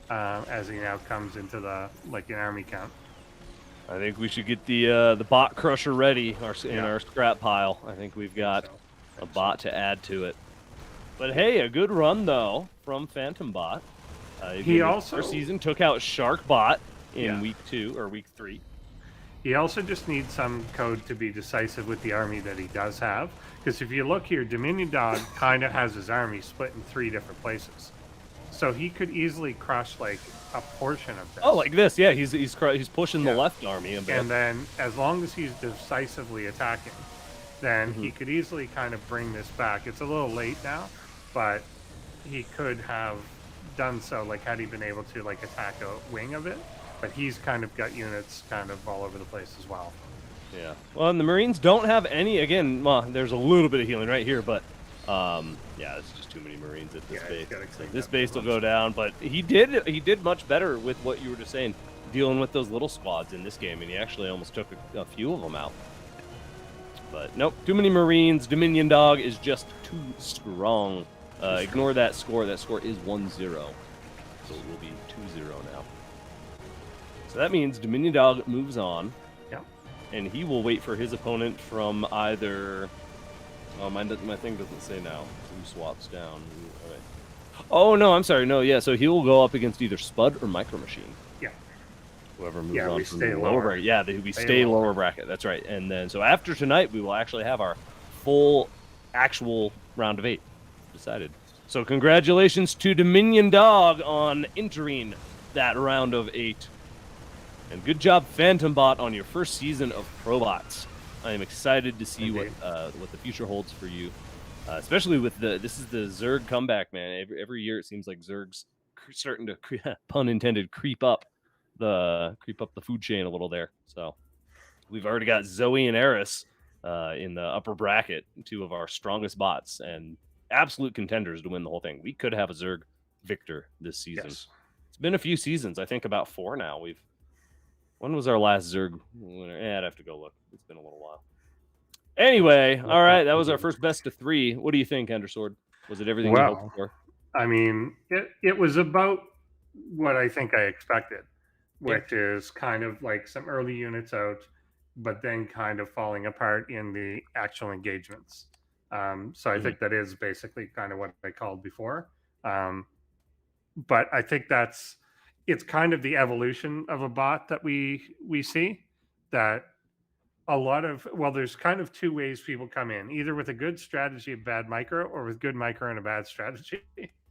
as he now comes into the an army count. I think we should get the bot crusher ready in our scrap pile. I think we've got a bot to add to it. But hey, a good run though from PhantomBot. He also first season took out SharpeneedEdge in week 2 or week 3. He also just needs some code to be decisive with the army that he does have. Because if you look here, DominionDog kind of has his army split in 3 different places. So he could easily crush like a portion of this. Oh, like this, yeah. He's pushing the left army a bit. And then as long as he's decisively attacking, then he could easily kind of bring this back. It's a little late now, but he could have done so, like had he been able to like attack a wing of it. But he's kind of got units kind of all over the place as well. Yeah. Well, and the Marines don't have any. Again, well, there's a little bit of healing right here, but yeah, it's just too many Marines at this base. So this base will go down, but he did much better with what you were just saying, dealing with those little squads in this game, and he actually almost took a few of them out. But nope, too many Marines. DominionDog is just too strong. Ignore that score. That score is 1-0, so it will be 2-0 now. So that means DominionDog moves on. Yeah. And he will wait for his opponent from either... Oh, my thing doesn't say now. Who swaps down? Okay. Oh, no, I'm sorry. No, yeah, so he will go up against either Spudde or MicroMachine. Yeah. Whoever moves on we from stay the lower. bracket. Yeah, we stay lower bracket. That's right. And then, so after tonight, we will actually have our full actual round of 8 decided. So congratulations to DominionDog on entering that round of 8. And good job, PhantomBot, on your first season of ProBots. I am excited to see what the future holds for you, especially with this is the Zerg comeback, man. Every year it seems like Zerg's starting to pun intended creep up the food chain a little there. So we've already got Zoe and Eris in the upper bracket, 2 of our strongest bots and absolute contenders to win the whole thing. We could have a Zerg victor this season. Yes. It's been a few seasons. I think about 4 now. When was our last Zerg winner? I'd have to go look. It's been a little while. Anyway, all right. That was our first best of 3. What do you think, Endersword? Was it everything you hoped for? I mean, it was about what I think I expected, which is kind of like some early units out, but then kind of falling apart in the actual engagements. So I think that is basically kind of what I called before. But I think it's kind of the evolution of a bot that we see, that a lot of, there's kind of 2 ways people come in, either with a good strategy of bad micro or with good micro and a bad strategy.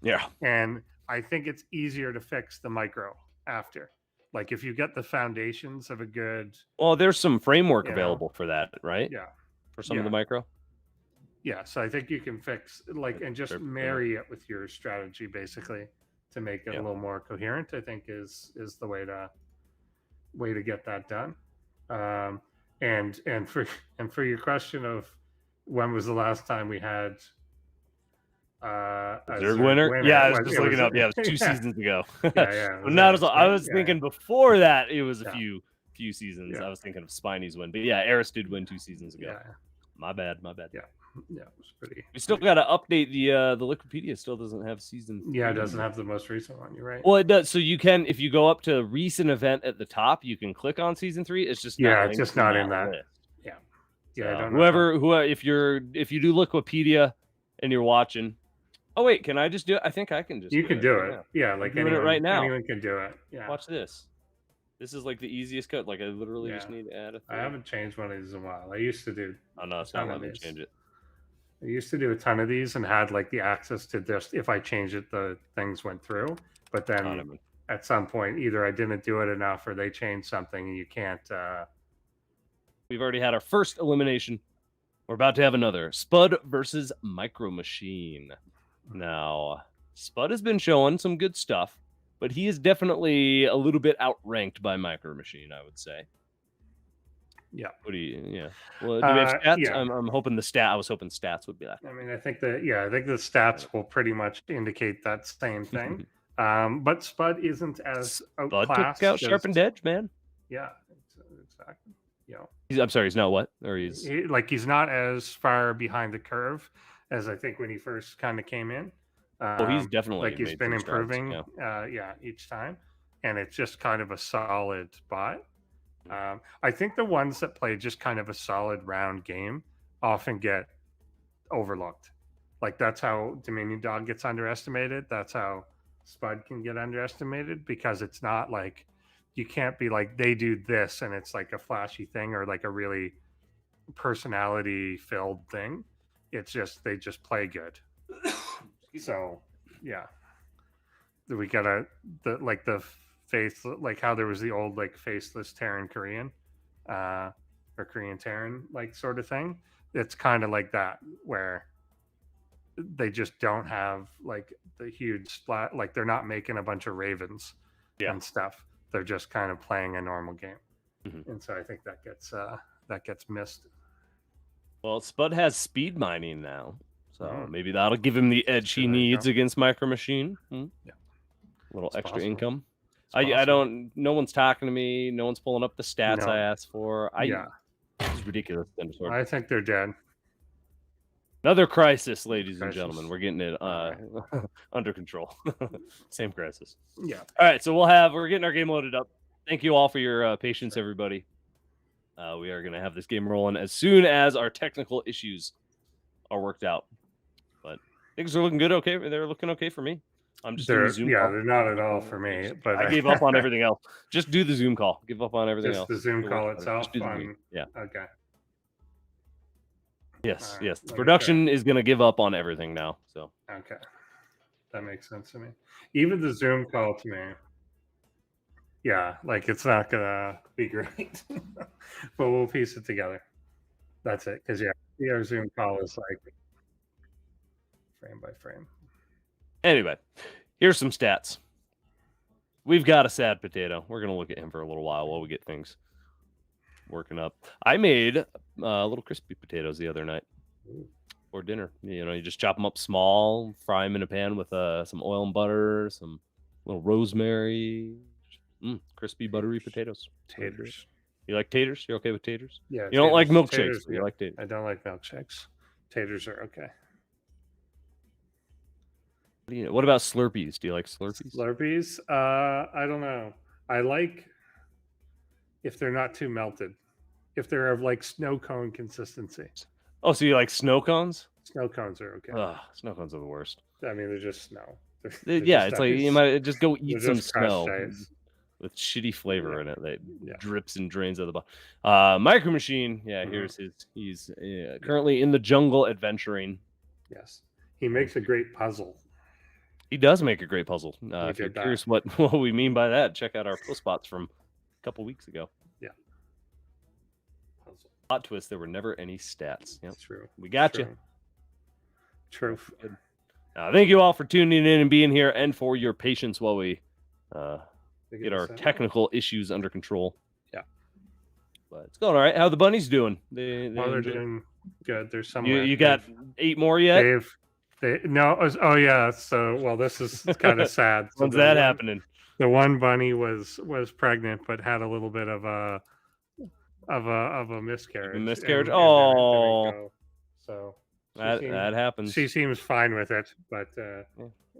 Yeah. And I think it's easier to fix the micro after. Like if you get the foundations of a good... Well, there's some framework available for that, right? Yeah. For some of the micro? Yeah, so I think you can fix, and just marry it with your strategy, basically, to make it a little more coherent. I think is the way to get that done. And for your question of when was the last time we had a Zerg winner? Yeah, I was just looking up. Yeah, it was 2 seasons ago. I was thinking before that it was a few seasons. Yeah. I was thinking of Spiney's win, but yeah, Eris did win 2 seasons ago. Yeah. My bad. Yeah, it was pretty. We still got to update the Wikipedia. Still doesn't have season. Yeah, it doesn't have the most recent one. You're right. Well, it does. So you can, if you go up to recent event at the top, you can click on season 3. It's just it's just not in that list. Yeah. Yeah. I don't know. If you do Wikipedia and you're watching. Oh wait, can I just do it? I think I can just. You can do it. Yeah, like anyone, it right now. Anyone can do it. Yeah. Watch this. This is like the easiest code. Like I literally just need to add a thing. I haven't changed one of these in a while. I used to do. Oh no, it's not letting me change it. I used to do a ton of these and had like the access to just, if I changed it, the things went through. But then at some point, either I didn't do it enough or they changed something and you can't. We've already had our first elimination. We're about to have another. Spudde versus MicroMachine. Now, Spudde has been showing some good stuff, but he is definitely a little bit outranked by MicroMachine, I would say. Yeah. What do you? Yeah. Well, do we have stats? Yeah. I'm hoping the stat. I was hoping stats would be that. I mean, I think the stats will pretty much indicate that same thing. But Spudde isn't as outclassed. Took out SharpeneedEdge, man. Yeah, exactly. Yeah. I'm sorry, he's not what? Or he's he's not as far behind the curve as I think when he first kind of came in. Well, he's definitely like he's been improving. Each time, and it's just kind of a solid bot. I think the ones that play just kind of a solid round game often get overlooked. Like that's how DominionDog gets underestimated. That's how Spudde can get underestimated, because it's not like you can't be like they do this and it's like a flashy thing or like a really personality filled thing. It's just they just play good. So yeah, we gotta the face, like how there was the old like faceless Terran Korean or Korean Terran like sort of thing. It's kind of like that, where they just don't have like the huge splat, like they're not making a bunch of ravens and stuff. They're just kind of playing a normal game. And so I think that gets missed. Well, Spudde has speed mining now, so maybe that'll give him the edge he needs against MicroMachine. Yeah, a little extra income. I don't. No one's talking to me. No one's pulling up the stats I asked for. It's ridiculous. I think they're dead. Another crisis, ladies and gentlemen. We're getting it under control. Same crisis. Yeah. All right, so we're getting our game loaded up. Thank you all for your patience, everybody. We are going to have this game rolling as soon as our technical issues are worked out. But things are looking good. Okay, they're looking okay for me. I'm just doing the Zoom call. They're not at all for me. But I gave up on everything else. Just do the Zoom call. Give up on everything else. The Zoom call itself. Yeah. Okay. Yes. The production is going to give up on everything now. So. Okay. That makes sense to me. Even the Zoom call to me. Yeah, like it's not gonna be great, but we'll piece it together. That's it. Because our Zoom call is like frame by frame. Anyway, here's some stats. We've got a sad potato. We're gonna look at him for a little while we get things working up. I made little crispy potatoes the other night for dinner. You just chop them up small, fry them in a pan with some oil and butter, some little rosemary. Crispy, buttery potatoes. Taters. You like taters? You're okay with taters? Yeah. You don't like milkshakes. You like taters. I don't like milkshakes. Taters are okay. What about Slurpees? Do you like Slurpees? Slurpees? I don't know. I like if they're not too melted. If they're of like snow cone consistency. Oh, so you like snow cones? Snow cones are okay. Snow cones are the worst. I mean, they're just snow. It's like you might just go eat some snow. Ice. With shitty flavor in it that drips and drains out the bottom. MicroMachine, here's his. He's currently in the jungle adventuring. Yes, he makes a great puzzle. He does make a great puzzle. If you're curious what we mean by that, check out our ProBots from a couple weeks ago. Yeah. Puzzle. Plot twist: there were never any stats. Yep. True. We got you. True. Thank you all for tuning in and being here, and for your patience while we get our technical issues under control. Yeah. But it's going all right. How are the bunnies doing? They're doing good. There's somewhere. You got 8 more yet? So, this is kind of sad. When's that happening? The one bunny was pregnant, but had a little bit of a miscarriage. A miscarriage? So that happens. She seems fine with it, but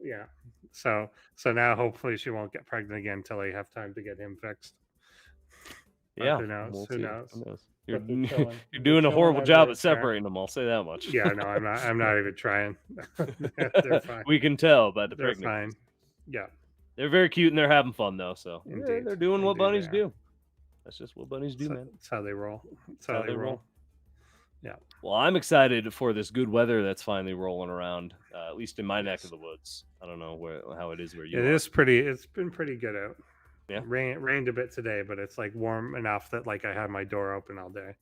yeah. So now hopefully she won't get pregnant again until they have time to get him fixed. But who knows? Who knows? You're doing a horrible job at separating them. I'll say that much. Yeah, no, I'm not even trying. They're fine. We can tell by the pregnancy. They're fine. Yeah, they're very cute and they're having fun though. So they're doing what bunnies do. That's just what bunnies do, man. That's how they roll. That's how they roll. Yeah. Well, I'm excited for this good weather that's finally rolling around, at least in my neck of the woods. I don't know how it is where you are. It's been pretty good out. Yeah. Rained a bit today, but it's like warm enough that like I have my door open all day.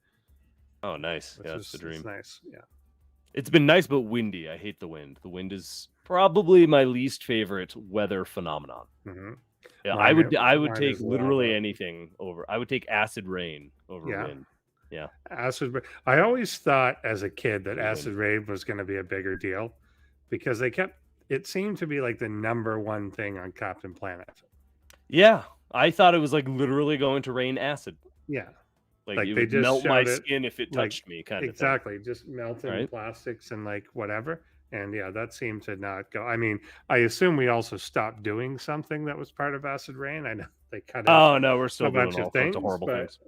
Oh, nice. That's the dream. It's nice. Yeah. It's been nice, but windy. I hate the wind. The wind is probably my least favorite weather phenomenon. Mm-hmm. Yeah, I would take literally anything over. I would take acid rain over wind. Yeah. I always thought as a kid that Acid Rain was going to be a bigger deal because it seemed to be like the #1 thing on Captain Planet. Yeah, I thought it was like literally going to rain acid. Yeah. Like it would melt my skin if it touched me, kind of exactly, just melting plastics and like whatever. And yeah, that seemed to not go. I mean, I assume we also stopped doing something that was part of Acid Rain. I know they cut out. Oh no, we're still a doing bunch all of things, sorts of horrible things.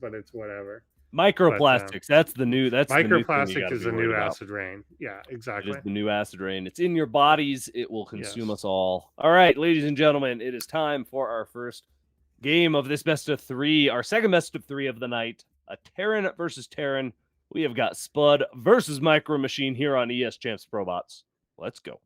But it's whatever. Microplastics. That's the new. That's microplastic is the new Acid Rain. Yeah, exactly. It is the new Acid Rain. It's in your bodies. It will consume us all. All right, ladies and gentlemen, it is time for our first game of this best of 3, our second best of 3 of the night. A Terran versus Terran. We have got Spudde versus MicroMachine here on ESChamp's ProBots. Let's go.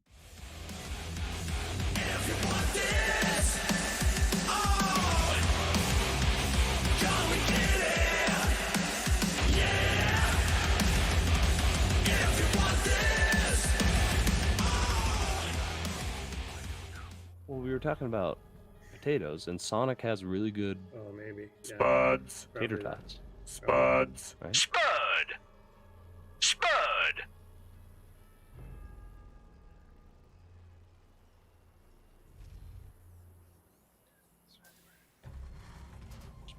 Well, we were talking about potatoes, and Sonic has really good Spuds. tater tots. Spuds. Right? Spud. Spud.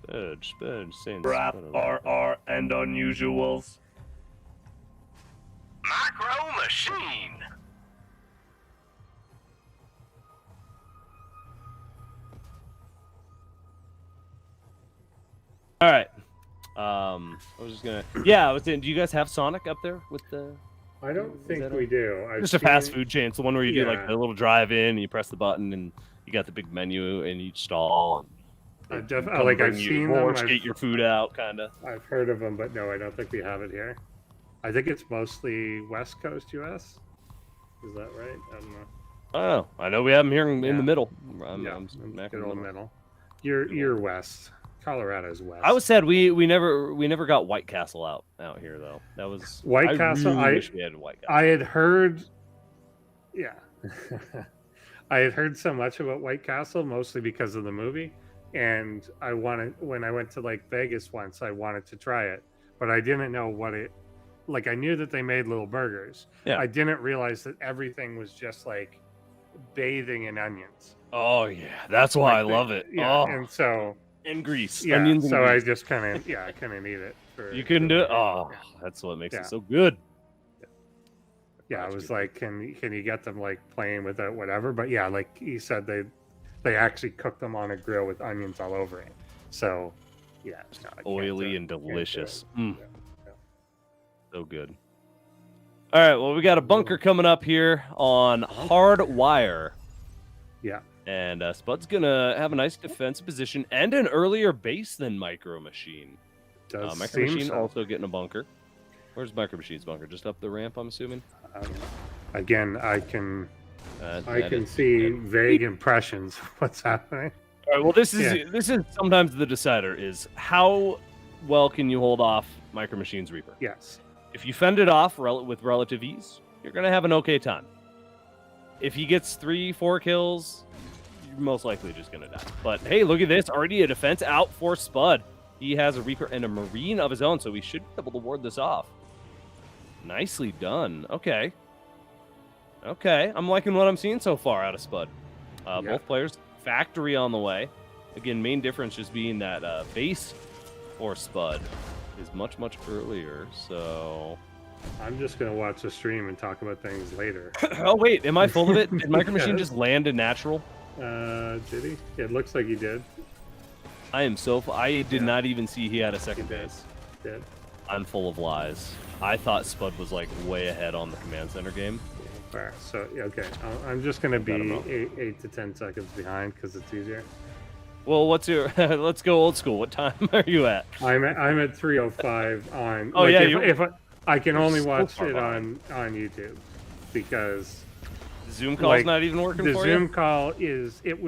Spudde, saying Rap, Spudde. RR, and unusuals. MicroMachine. All right. I was just gonna. Yeah, I was saying. Do you guys have Sonic up there with the? I don't think we do. Just a fast food chain. It's the one where you do like the little drive-in, and you press the button, and you got the big menu in each stall. I've seen them. Get your food out, kind of. I've heard of them, but no, I don't think we have it here. I think it's mostly West Coast U.S. Is that right? I don't know. Oh, I know we have them here in the middle. I'm good old middle. You're west. Colorado's west. I was sad we never got White Castle out here though. That was White Castle. I wish we had White Castle. I had heard, I had heard so much about White Castle, mostly because of the movie, and when I went to like Vegas once, I wanted to try it, but I didn't know what it. Like I knew that they made little burgers. Yeah. I didn't realize that everything was just like bathing in onions. Oh yeah, that's why I love it. Yeah, and so. And grease. Yeah, onions and so grease. I just kind of, I couldn't eat it. You couldn't do it? Oh, that's what makes it so good. Yeah, I was like, can you get them like plain without whatever? But yeah, like he said, they actually cooked them on a grill with onions all over it. So yeah, oily and delicious. So good. All right, well, we got a bunker coming up here on Hardwire. Yeah. And Spudde's going to have a nice defensive position and an earlier base than MicroMachine. MicroMachine also getting a bunker. Where's MicroMachine's bunker? Just up the ramp, I'm assuming? Again, I can see vague impressions of what's happening. All right, well, this is sometimes the decider is how well can you hold off MicroMachine's Reaper? Yes. If you fend it off with relative ease, you're going to have an okay time. If he gets 3-4 kills, you're most likely just going to die. But hey, look at this. Already a defense out for Spudde. He has a Reaper and a Marine of his own, so he should be able to ward this off. Nicely done. Okay. I'm liking what I'm seeing so far out of Spudde. Both players, factory on the way. Again, main difference just being that base for Spudde is much, much earlier, so... I'm just going to watch the stream and talk about things later. Oh, wait. Am I full of it? Did MicroMachine just land in natural? Did he? It looks like he did. I am so... I did not even see he had a second base. Did. I'm full of lies. I thought Spudde was, like, way ahead on the Command Center game. Fair. So, okay. I'm just going to be 8 to 10 seconds behind because it's easier. Well, what's your... Let's go old school. What time are you at? I'm at 3:05 on... Oh, like, yeah. If I can only watch it on YouTube because the Zoom call's not even working for you? The Zoom call is if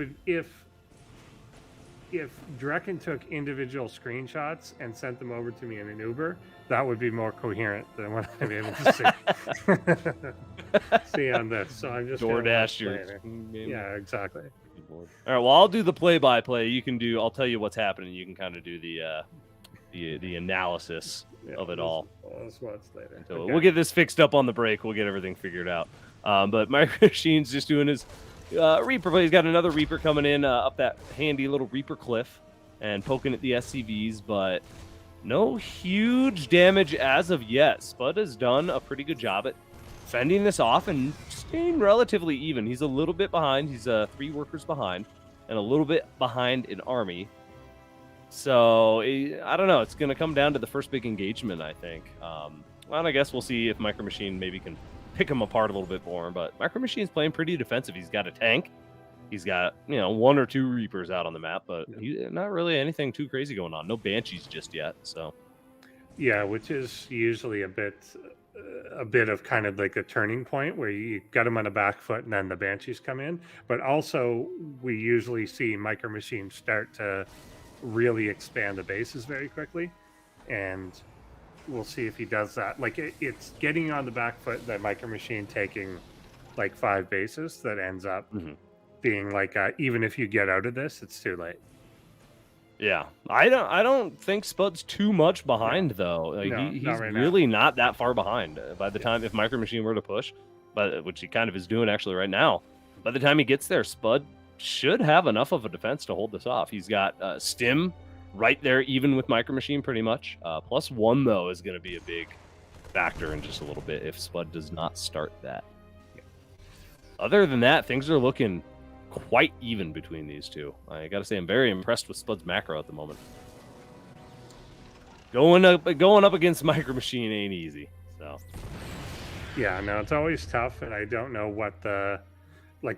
Drekken took individual screenshots and sent them over to me in an Uber, that would be more coherent than what I'm able to see on this. So I'm just DoorDash your yeah, exactly. All right, well, I'll do the play-by-play. You can do. I'll tell you what's happening. You can kind of do the the analysis of it all. Let's watch later. So we'll get this fixed up on the break. We'll get everything figured out. But MicroMachine's just doing his Reaper play. He's got another Reaper coming in up that handy little Reaper cliff and poking at the SCVs, but no huge damage as of yet. Spudde has done a pretty good job at fending this off and staying relatively even. He's a little bit behind. He's 3 workers behind and a little bit behind in army. So I don't know. It's going to come down to the first big engagement, I think. Well, I guess we'll see if MicroMachine maybe can pick him apart a little bit more. But MicroMachine's playing pretty defensive. He's got a tank. He's got 1 or 2 Reapers out on the map, but not really anything too crazy going on. No Banshees just yet. So yeah, which is usually a bit of kind of like a turning point where you got him on the back foot and then the Banshees come in. But also we usually see MicroMachine start to really expand the bases very quickly, and we'll see if he does that. Like it's getting on the back foot that MicroMachine taking like 5 bases that ends up being like even if you get out of this, it's too late. Yeah, I don't think Spudde's too much behind though. Like, No, he's not right really not that far behind. By the time if MicroMachine were to push, but which he kind of is doing actually right now, by the time he gets there, Spudde should have enough of a defense to hold this off. He's got Stim right there, even with MicroMachine, pretty much. +1 though is going to be a big factor in just a little bit if Spudde does not start that. Other than that, things are looking quite even between these two. I gotta say, I'm very impressed with Spudde's macro at the moment. Going up against MicroMachine ain't easy. So yeah, no, it's always tough, and I don't know what the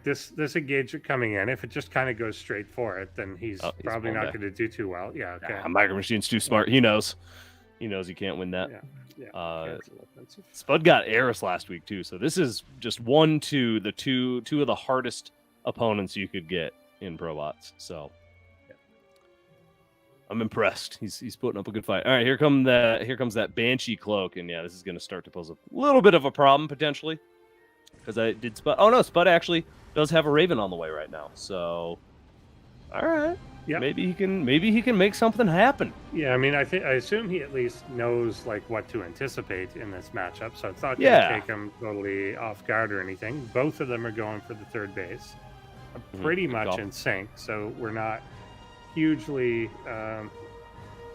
this engagement coming in. If it just kind of goes straight for it, then he's probably not going to do too well. Yeah, okay. MicroMachine's too smart. He knows he can't win that. Yeah. Spudde got Eris last week too, so this is just two of the hardest opponents you could get in ProBots. So I'm impressed. He's putting up a good fight. All right, here comes that Banshee cloak, and yeah, this is going to start to pose a little bit of a problem potentially, because I did Spudde. Oh no, Spudde actually does have a Raven on the way right now. So all right, yeah, maybe he can make something happen. Yeah, I mean, I assume he at least knows like what to anticipate in this matchup, so it's not going to take him totally off guard or anything. Both of them are going for the 3rd base. Pretty much in sync, so we're not hugely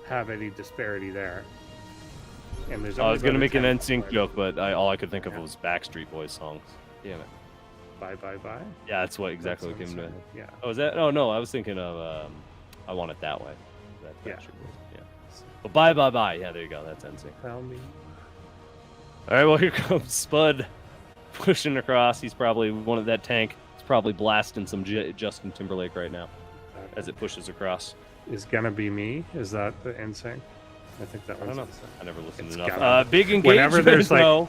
have any disparity there. And there's I was going to make an NSYNC joke, but all I could think of was Backstreet Boys songs. Damn it. Bye, bye, bye. Yeah, that's what exactly came to. Yeah. Oh, is that? Oh no, I was thinking of I Want It That Way. That's Backstreet Boys. Yeah. But bye, bye, bye. Yeah, there you go. That's NSYNC. Tell me. All right, well here comes Spudde pushing across. He's probably one of that tank. Probably blasting some Justin Timberlake right now as it pushes across. Is gonna be me? Is that the NSYNC? I think that was. I never listened enough. Big engagement. Whenever there's though.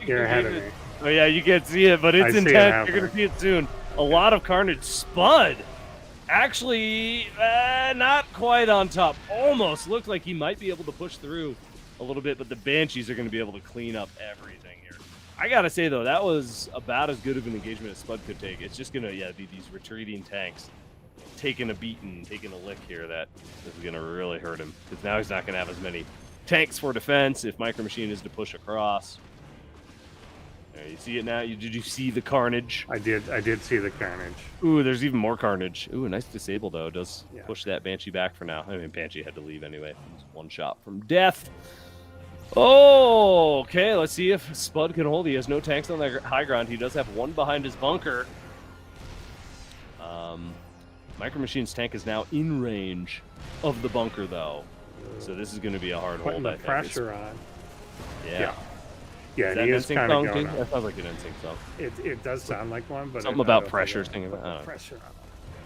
You're ahead of me. Oh yeah, you can't see it, but it's intense. You're gonna see it soon. A lot of carnage. Spudde actually not quite on top. Almost looked like he might be able to push through a little bit, but the Banshees are going to be able to clean up everything here. I gotta say though, that was about as good of an engagement as Spudde could take. It's just gonna be these retreating tanks taking a beating, taking a lick here that is gonna really hurt him, because now he's not gonna have as many tanks for defense if MicroMachine is to push across. There, you see it now. Did you see the carnage? I did see the carnage. Ooh, there's even more carnage. Ooh, a nice disable though. Does push that Banshee back for now. I mean, Banshee had to leave anyway. He's one shot from death. Oh, okay. Let's see if Spudde can hold. He has no tanks on the high ground. He does have one behind his bunker. MicroMachine's tank is now in range of the bunker, though. So this is going to be a hard hold. Putting the pressure on. Yeah. Yeah, he is kind of going on. That sounds like an NSYNC song. It does sound like one, but something about pressure. Pressure on.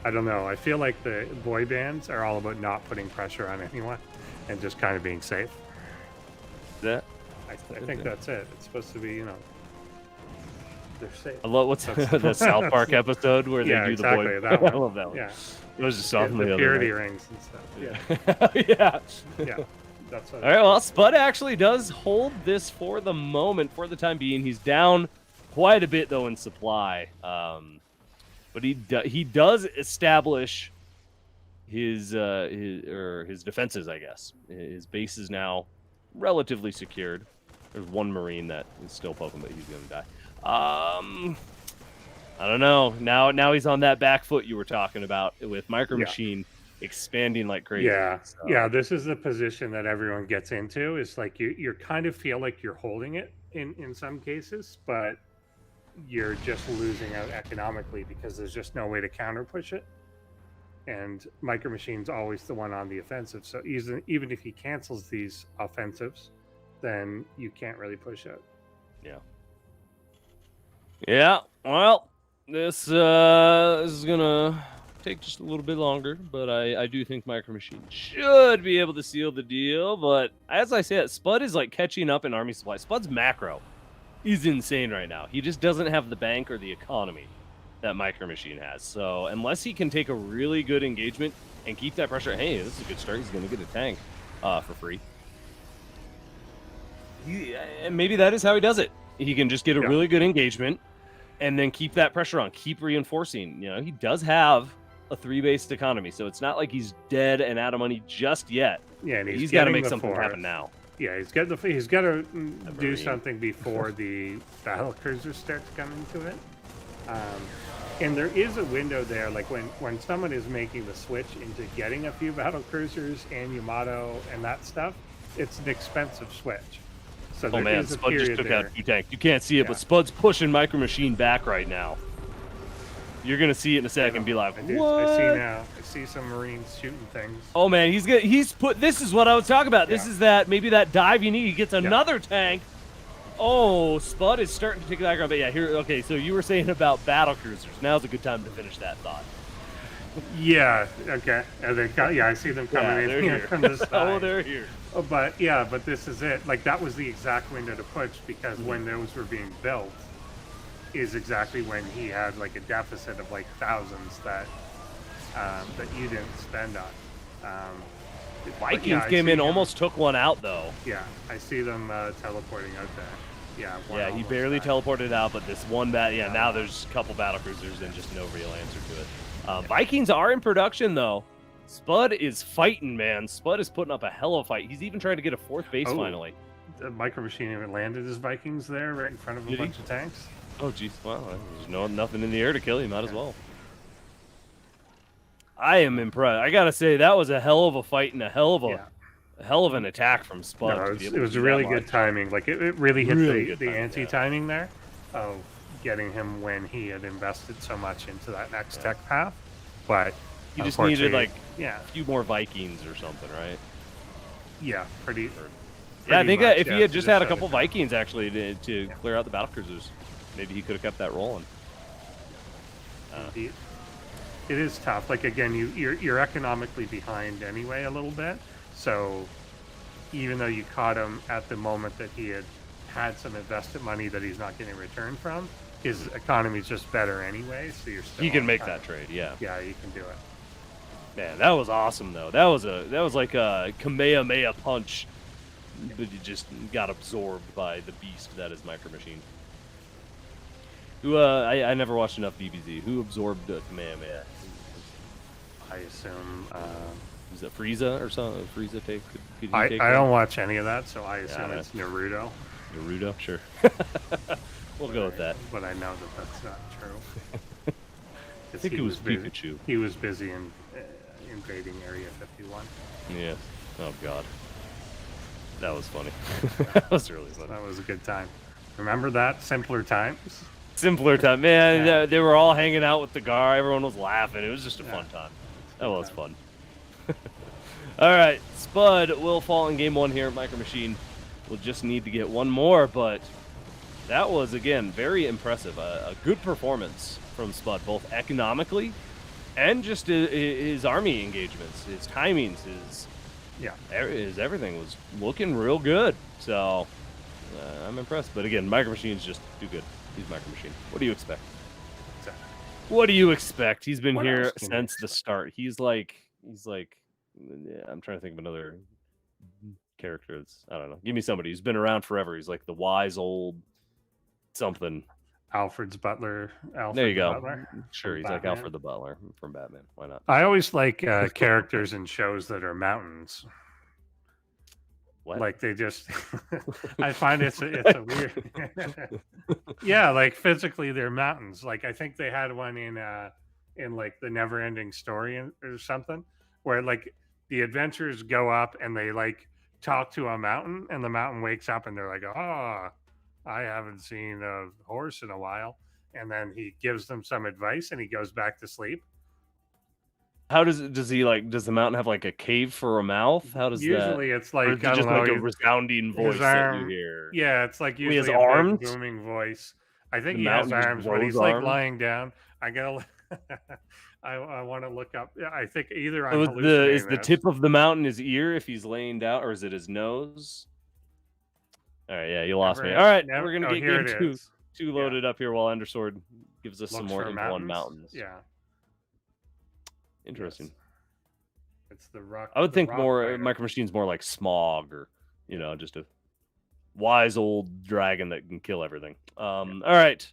I don't know. I feel like the boy bands are all about not putting pressure on anyone and just kind of being safe. That I think that's it. It's supposed to be, they're safe. I love what's the South Park episode where they do the boy. That one. I love that one. Yeah, it was just something the the purity rings and stuff. Yeah. Yeah. That's what. All right. Well, Spudde actually does hold this for the moment, for the time being. He's down quite a bit though in supply, but he does establish his defenses, I guess. His base is now relatively secured. There's one Marine that is still poking, but he's going to die. I don't know. Now he's on that back foot you were talking about with MicroMachine expanding like crazy. Yeah, so. yeah. This is the position that everyone gets into. Is like you kind of feel like you're holding it in some cases, but you're just losing out economically because there's just no way to counter push it. And MicroMachine's always the one on the offensive. So even if he cancels these offensives, then you can't really push it. Yeah. Yeah. Well, this is gonna take just a little bit longer, but I do think MicroMachine should be able to seal the deal. But as I said, Spudde is like catching up in army supply. Spudde's macro is insane right now. He just doesn't have the bank or the economy that MicroMachine has. So unless he can take a really good engagement and keep that pressure, hey, this is a good start. He's going to get a tank for free. And maybe that is how he does it. He can just get a really good engagement and then keep that pressure on, keep reinforcing. You know, he does have a 3-based economy, so it's not like he's dead and out of money just yet. Yeah, and he's got to make something happen now. Yeah, he's got to do something before the battle cruisers start to come into it. And there is a window there, like when someone is making the switch into getting a few battle cruisers and Yamato and that stuff, it's an expensive switch. So oh man, Spudde just took out 2 tanks. You can't see it, but Spudde's pushing MicroMachine back right now. You're gonna see it in a second and be like, what? I see now. I see some Marines shooting things. Oh man, he's put. This is what I was talking about. This is maybe that dive you need. He gets another tank. Oh, Spudde is starting to take the background. But yeah, here. Okay, so you were saying about battle cruisers. Now's a good time to finish that thought. Yeah. Okay. I see them coming in here from this side. Oh, they're here. Oh, but this is it. Like that was the exact window to push because when those were being built, is exactly when he had like a deficit of like thousands that you didn't spend on. Vikings came in, almost took one out though. Yeah, I see them teleporting out there. Yeah, he barely teleported out, but this one now there's a couple battle cruisers and just no real answer to it. Vikings are in production though. Spudde is fighting, man. Spudde is putting up a hell of a fight. He's even trying to get a 4th base finally. The MicroMachine even landed his Vikings there right in front of a bunch of tanks. Oh, jeez. Wow. There's nothing in the air to kill you. Might as well. I am impressed. I got to say, that was a hell of a fight and a hell of an attack from Spudde. No, it was really good timing. Like, it really hit the anti-timing there of getting him when he had invested so much into that next tech path. But you just needed, like, a few more Vikings or something, right? Yeah, pretty I think that if he had just had a couple Vikings, actually, to clear out the battlecruisers, maybe he could have kept that rolling. It is tough. Like, again, you're economically behind anyway a little bit. So even though you caught him at the moment that he had some invested money that he's not getting a return from, his economy's just better anyway. So you're still. He can make that trade, yeah. Yeah, you can do it. Man, that was awesome though. That was like a Kamehameha punch, but you just got absorbed by the beast that is MicroMachine. Who I never watched enough DBZ. Who absorbed Kamehameha? I assume. Is it Frieza or something? Frieza take? I don't watch any of that, so I assume it's Naruto. Naruto, sure. We'll go with that. But I know that that's not true. I think it was Pikachu. He was busy invading Area 51. Yeah. Oh God. That was funny. That was really funny. That was a good time. Remember that? Simpler times. Simpler time, man. They were all hanging out with the guard. Everyone was laughing. It was just a fun time. That was fun. All right, Spudde will fall in game 1 here at MicroMachine. We'll just need to get one more, but that was, again, very impressive. A good performance from Spudde, both economically and just his army engagements, his timings, his everything was looking real good. So I'm impressed. But again, MicroMachine's just too good. He's MicroMachine. What do you expect? What do you expect? He's been here since the start. He's like, I'm trying to think of another character. I don't know. Give me somebody who's been around forever. He's like the wise old something. Alfred's butler. Alfred There you the go. Butler Sure, from he's like Batman. Alfred the Butler from Batman. Why not? I always like characters in shows that are mountains. What? Like they just, I find it's a weird. Yeah, like physically they're mountains. Like I think they had one in like the Never-Ending Story or something, where like the adventurers go up and they like talk to a mountain, and the mountain wakes up and they're like, "Oh, I haven't seen a horse in a while," and then he gives them some advice and he goes back to sleep. How does the mountain have like a cave for a mouth? How does Usually that? it's Or like is it I just don't like know, a resounding voice his that you arm. hear? Yeah, it's like He has usually a big arms? booming voice. I think The he has mountain just arms, but he's grows like arms? lying down. I gotta. I want to look up. Yeah, I think either I'm So is hallucinating the this. tip of the mountain his ear if he's laying down, or is it his nose? All right, yeah, you lost me. All right, we're gonna get here game it two is. loaded up here while Endersword gives us some Looks more for info on mountains. Yeah, Interesting. yes. It's the rock. I would the think rock more fighter. MicroMachine's more like Smog, or just a wise old dragon that can kill everything. All right,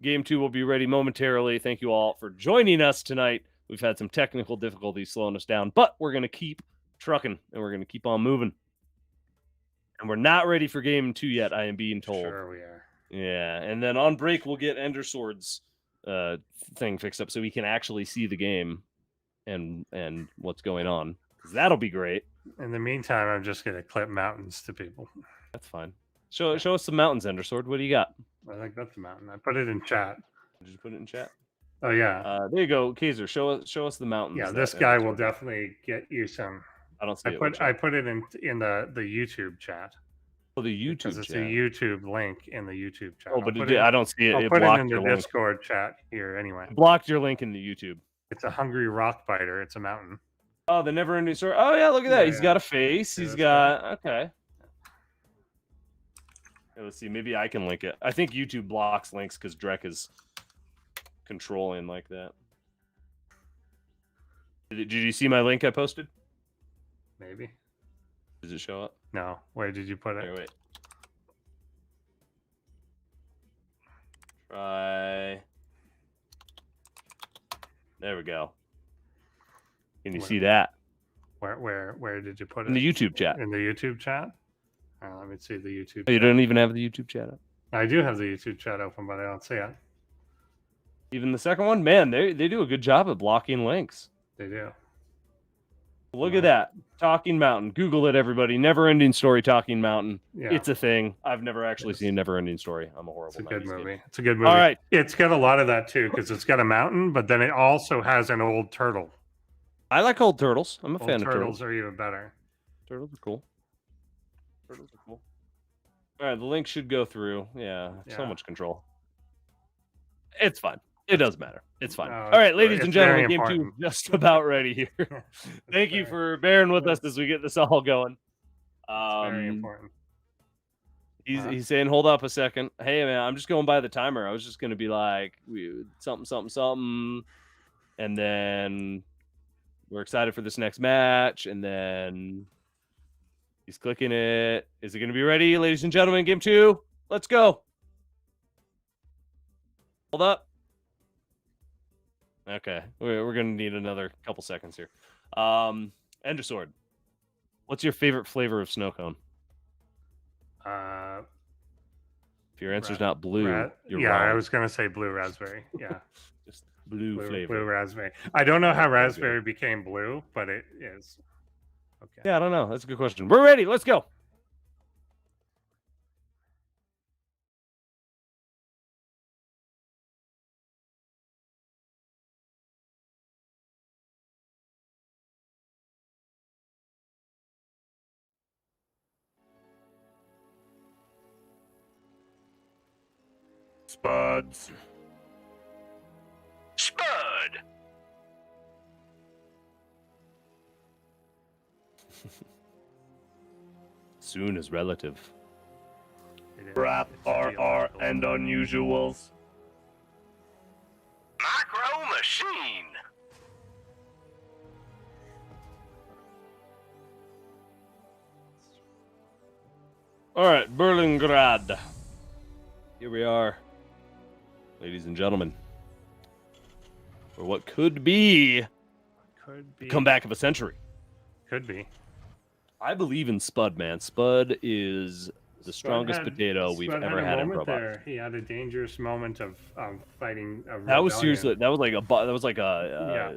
game 2 will be ready momentarily. Thank you all for joining us tonight. We've had some technical difficulties slowing us down, but we're gonna keep trucking and we're gonna keep on moving. And we're not ready for game 2 yet, I am being told. Sure we are. Yeah, and then on break we'll get Endersword's thing fixed up so we can actually see the game and what's going on. 'Cause that'll be great. In the meantime, I'm just gonna clip mountains to people. That's fine. Show us some mountains, Endersword. What do you got? I think that's a mountain. I put it in chat. Did you put it in chat? Oh yeah. There you go, Kaiser. Show us the mountains. Yeah, that this guy will Endersword- definitely get you some. I don't see I it. put it in the YouTube chat. Oh, the YouTube Because it's chat. a YouTube link in the YouTube chat. Oh, but I don't see it. I'll It put it blocked in your the link. Discord chat here anyway. It blocked your link in the YouTube. It's a hungry rock biter. It's a mountain. Oh, the Never-Ending Story. Oh yeah, look at that. Yeah, He's yeah. got a face. See He's this got okay. Hey, let's see. Maybe I can link it. I think YouTube blocks links because Drek is controlling like that. Did you see my link I posted? Maybe. Does it show up? No. Where did you put it? Here, wait. Try. There we go. Can you see that? Where did you put it? In the YouTube chat. In the YouTube chat? Let me see the YouTube Oh, you chat. don't even have the YouTube chat up? I do have the YouTube chat open, but I don't see it. Even the second one? Man, they do a good job at blocking links. They do. Look at that. Talking Mountain. Google it, everybody. Never-Ending Story Talking Mountain. Yeah. It's a thing. I've never actually seen Never-Ending Story. I'm a horrible It's a good 90s kid. movie. It's a good movie. All right. It's got a lot of that too, because it's got a mountain, but then it also has an old turtle. I like old turtles. I'm a Old fan of turtles. turtles are even better. Turtles are cool. Turtles are cool. All right, the link should go through. Yeah, so Yeah. much control. It's fine. It doeses matter. It's fine. No, All right, ladies it's and very gentlemen, game 2 important. is just about ready here. Thank you for bearing with us as we get this all going. Very important. He's saying, hold up a second. Hey, man, I'm just going by the timer. I was just going to be like, something. And then we're excited for this next match. And then he's clicking it. Is it going to be ready, ladies and gentlemen? Game 2. Let's go. Hold up. Okay. We're going to need another couple seconds here. Endersword, what's your favorite flavor of snow cone? If your answer's not blue, you're wrong. I was gonna say blue raspberry. Yeah, just blue flavor. Blue raspberry. I don't know how raspberry became blue, but it is. Okay. Yeah, I don't know. That's a good question. We're ready. Let's go. Spuds. Spud. Soon is relative. It is. Rap, It's RR, geological. and unusuals. MicroMachine. All right, Berlingrad. Here we are. ladies and gentlemen, for what could be the comeback of a century. Could be. I believe in Spudde, man. Spudde is the strongest potato we've ever had in ProBots. He had a dangerous moment of fighting. That was seriously. That was like a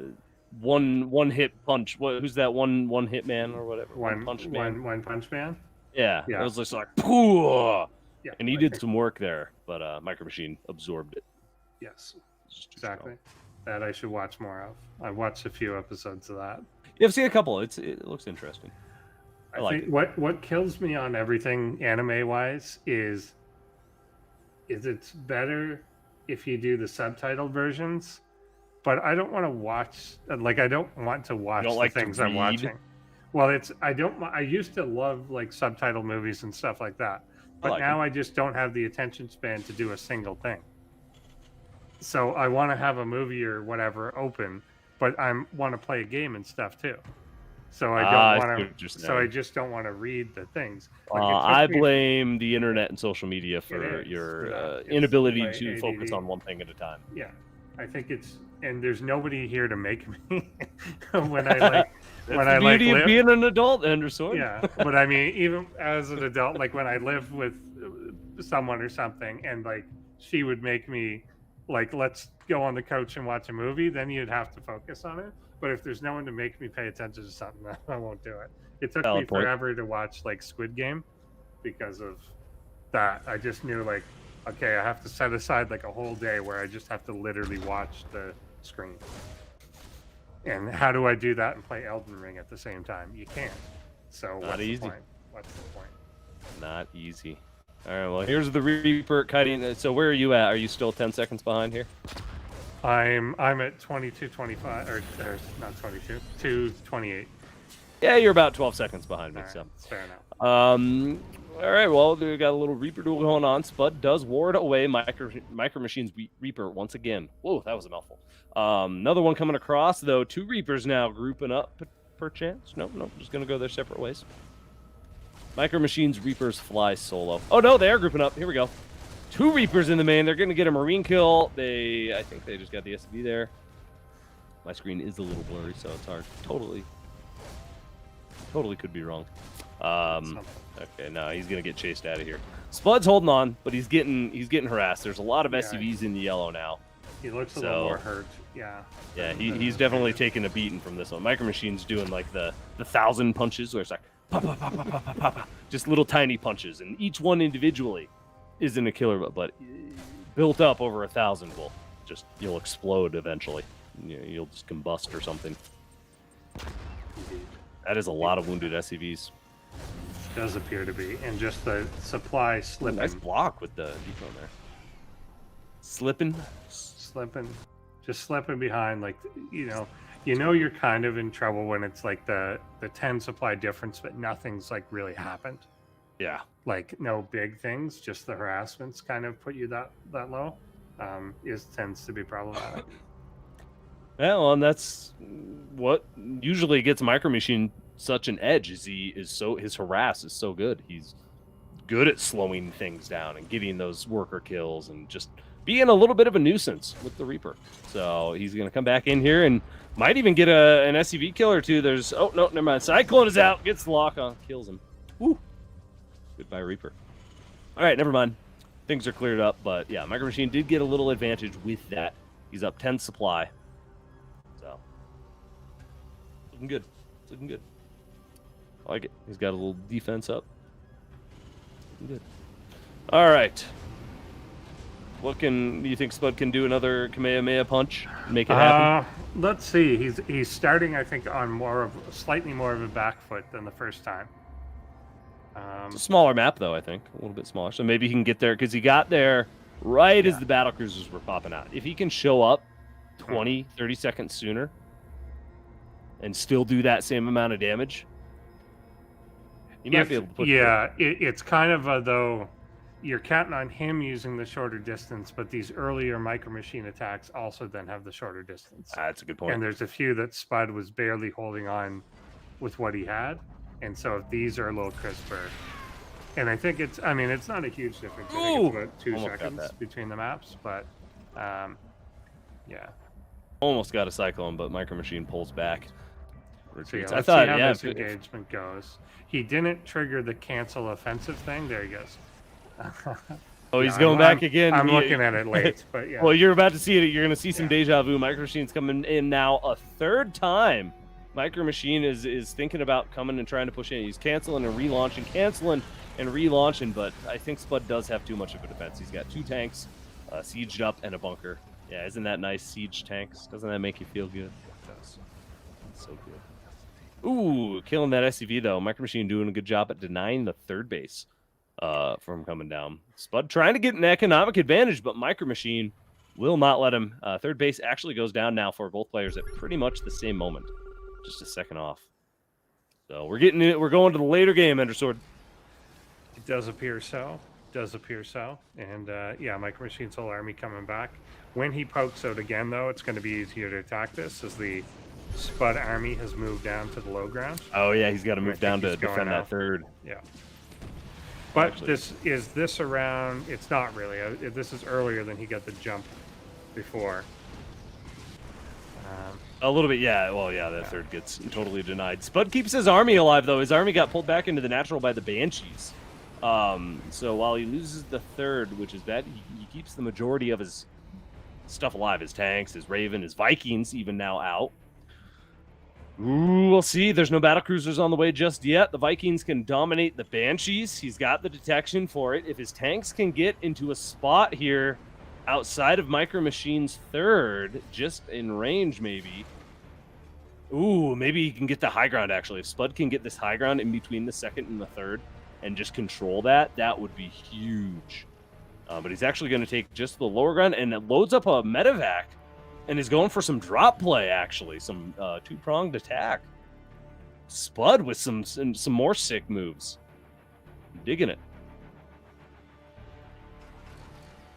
one hit punch. Who's that one hit man or whatever? One punch man. Yeah. It was just like pooh. Yeah, and he did some work there, but MicroMachine absorbed it. Yes, exactly. That I should watch more of. I've watched a few episodes of that. Yeah, I've seen a couple. It looks interesting. I like think it. What kills me on everything anime wise is it's better if you do the subtitled versions, but I don't want to watch I don't want to watch the things I'm watching. Well, I used to love like subtitled movies and stuff like that, but now I just don't have the attention span to do a single thing. So I want to have a movie or whatever open, but I want to play a game and stuff too. So I don't want to. So I just don't want to read the things. I blame the internet and social media for your inability to focus on one thing at a time. Yeah, I think and there's nobody here to make me when I beauty of being an adult, Anderson. Yeah, but I mean, even as an adult, like when I live with someone or something, and like she would make me let's go on the couch and watch a movie, then you'd have to focus on it. But if there's no one to make me pay attention to something, I won't do it. It took me forever to watch Squid Game because of that. I just knew okay, I have to set aside a whole day where I just have to literally watch the screen. And how do I do that and play Elden Ring at the same time? You can't. So what's the point? What's the point? Not easy. All right, well, here's the Reaper cutting. So where are you at? Are you still 10 seconds behind here? I'm at 22:25 or not 22, 2:28. Yeah, you're about 12 seconds behind me. All right, so fair enough. All right, well, we got a little Reaper duel going on. Spudde does ward away MicroMachine's Reaper once again. Whoa, that was a mouthful. Another one coming across, though. 2 Reapers now grouping up, perchance. Nope, just going to go their separate ways. MicroMachine's Reapers fly solo. Oh, no, they are grouping up. Here we go. 2 Reapers in the main. They're going to get a Marine kill. I think they just got the SV there. My screen is a little blurry, so it's hard. Totally could be wrong. Okay, no, he's gonna get chased out of here. Spudde's holding on, but he's getting harassed. There's a lot of SCVs in the yellow now. He looks a little more hurt. Yeah. Yeah, he's definitely taking a beating from this one. MicroMachine's doing the 1,000 punches, where it's like pop, pop, pop, pop, pop, pop, pop, just little tiny punches, and each one individually isn't a killer, but built up over 1,000 you'll explode eventually. You'll just combust or something. That is a lot of wounded SCVs. Does appear to be, and just the supply slipping. Nice block with the depot there. Slipping, just slipping behind. You're kind of in trouble when it's the 10 supply difference, but nothing's really happened. Yeah, no big things, just the harassments kind of put you that low. Tends to be problematic. Well, and that's what usually gets MicroMachine such an edge. His harass is so good. He's good at slowing things down and getting those worker kills and just being a little bit of a nuisance with the Reaper. So he's going to come back in here and might even get an SCV kill or two. Oh no, never mind. Cyclone is out, gets the lock on, kills him. Woo! Goodbye, Reaper. All right, never mind. Things are cleared up, but yeah, MicroMachine did get a little advantage with that. He's up 10 supply. So looking good. I like it. He's got a little defense up. Good. All right. Do you think Spudde can do another Kamehameha punch? Make it happen? Let's see. He's starting, I think, on slightly more of a back foot than the first time. It's a smaller map, though, I think. A little bit smaller. So maybe he can get there, because he got there right as the battlecruisers were popping out. If he can show up 20, 30 seconds sooner and still do that same amount of damage, he might be able to put it's kind of though you're counting on him using the shorter distance, but these earlier MicroMachine attacks also then have the shorter distance. That's a good point. And there's a few that Spudde was barely holding on with what he had, and so if these are a little crisper, and I think it's not a huge difference. I think it's about 2 seconds between the maps, but Yeah. Almost got a Cyclone, but MicroMachine pulls back. So yeah, I let's thought, see how yeah, this engagement goes. He didn't trigger the cancel offensive thing. There he goes. Oh, he's going back again. I'm looking at it late, but yeah. Well, you're about to see it. You're going to see some deja vu. MicroMachine's coming in now a third time. MicroMachine is thinking about coming and trying to push in. He's canceling and relaunching, but I think Spudde does have too much of a defense. He's got 2 tanks, sieged up, and a bunker. Yeah, isn't that nice? Siege tanks. Doesn't that make you feel good? It does. It's so good. Ooh, killing that SCV, though. MicroMachine doing a good job at denying the third base from coming down. Spudde trying to get an economic advantage, but MicroMachine will not let him. Third base actually goes down now for both players at pretty much the same moment. Just a second off. So we're getting it. We're going to the later game, Endersword. It does appear so. And yeah, MicroMachine's whole army coming back. When he pokes out again, though, it's going to be easier to attack this as the Spudde army has moved down to the low ground. Oh yeah, he's got to move down to defend that third. Yeah. But this around? It's not really. This is earlier than he got the jump before. A little bit, yeah. Well, yeah, that third gets totally denied. Spudde keeps his army alive, though. His army got pulled back into the natural by the Banshees. So while he loses the third, which is bad, he keeps the majority of his stuff alive. His tanks, his Raven, his Vikings even now out. Ooh, we'll see. There's no battlecruisers on the way just yet. The Vikings can dominate the Banshees. He's got the detection for it. If his tanks can get into a spot here outside of MicroMachine's third, just in range maybe. Ooh, maybe he can get the high ground, actually. If Spudde can get this high ground in between the second and the third and just control that, that would be huge. But he's actually going to take just the lower ground, and it loads up a medevac and is going for some drop play, actually. Some two-pronged attack. Spudde with some more sick moves. Digging it.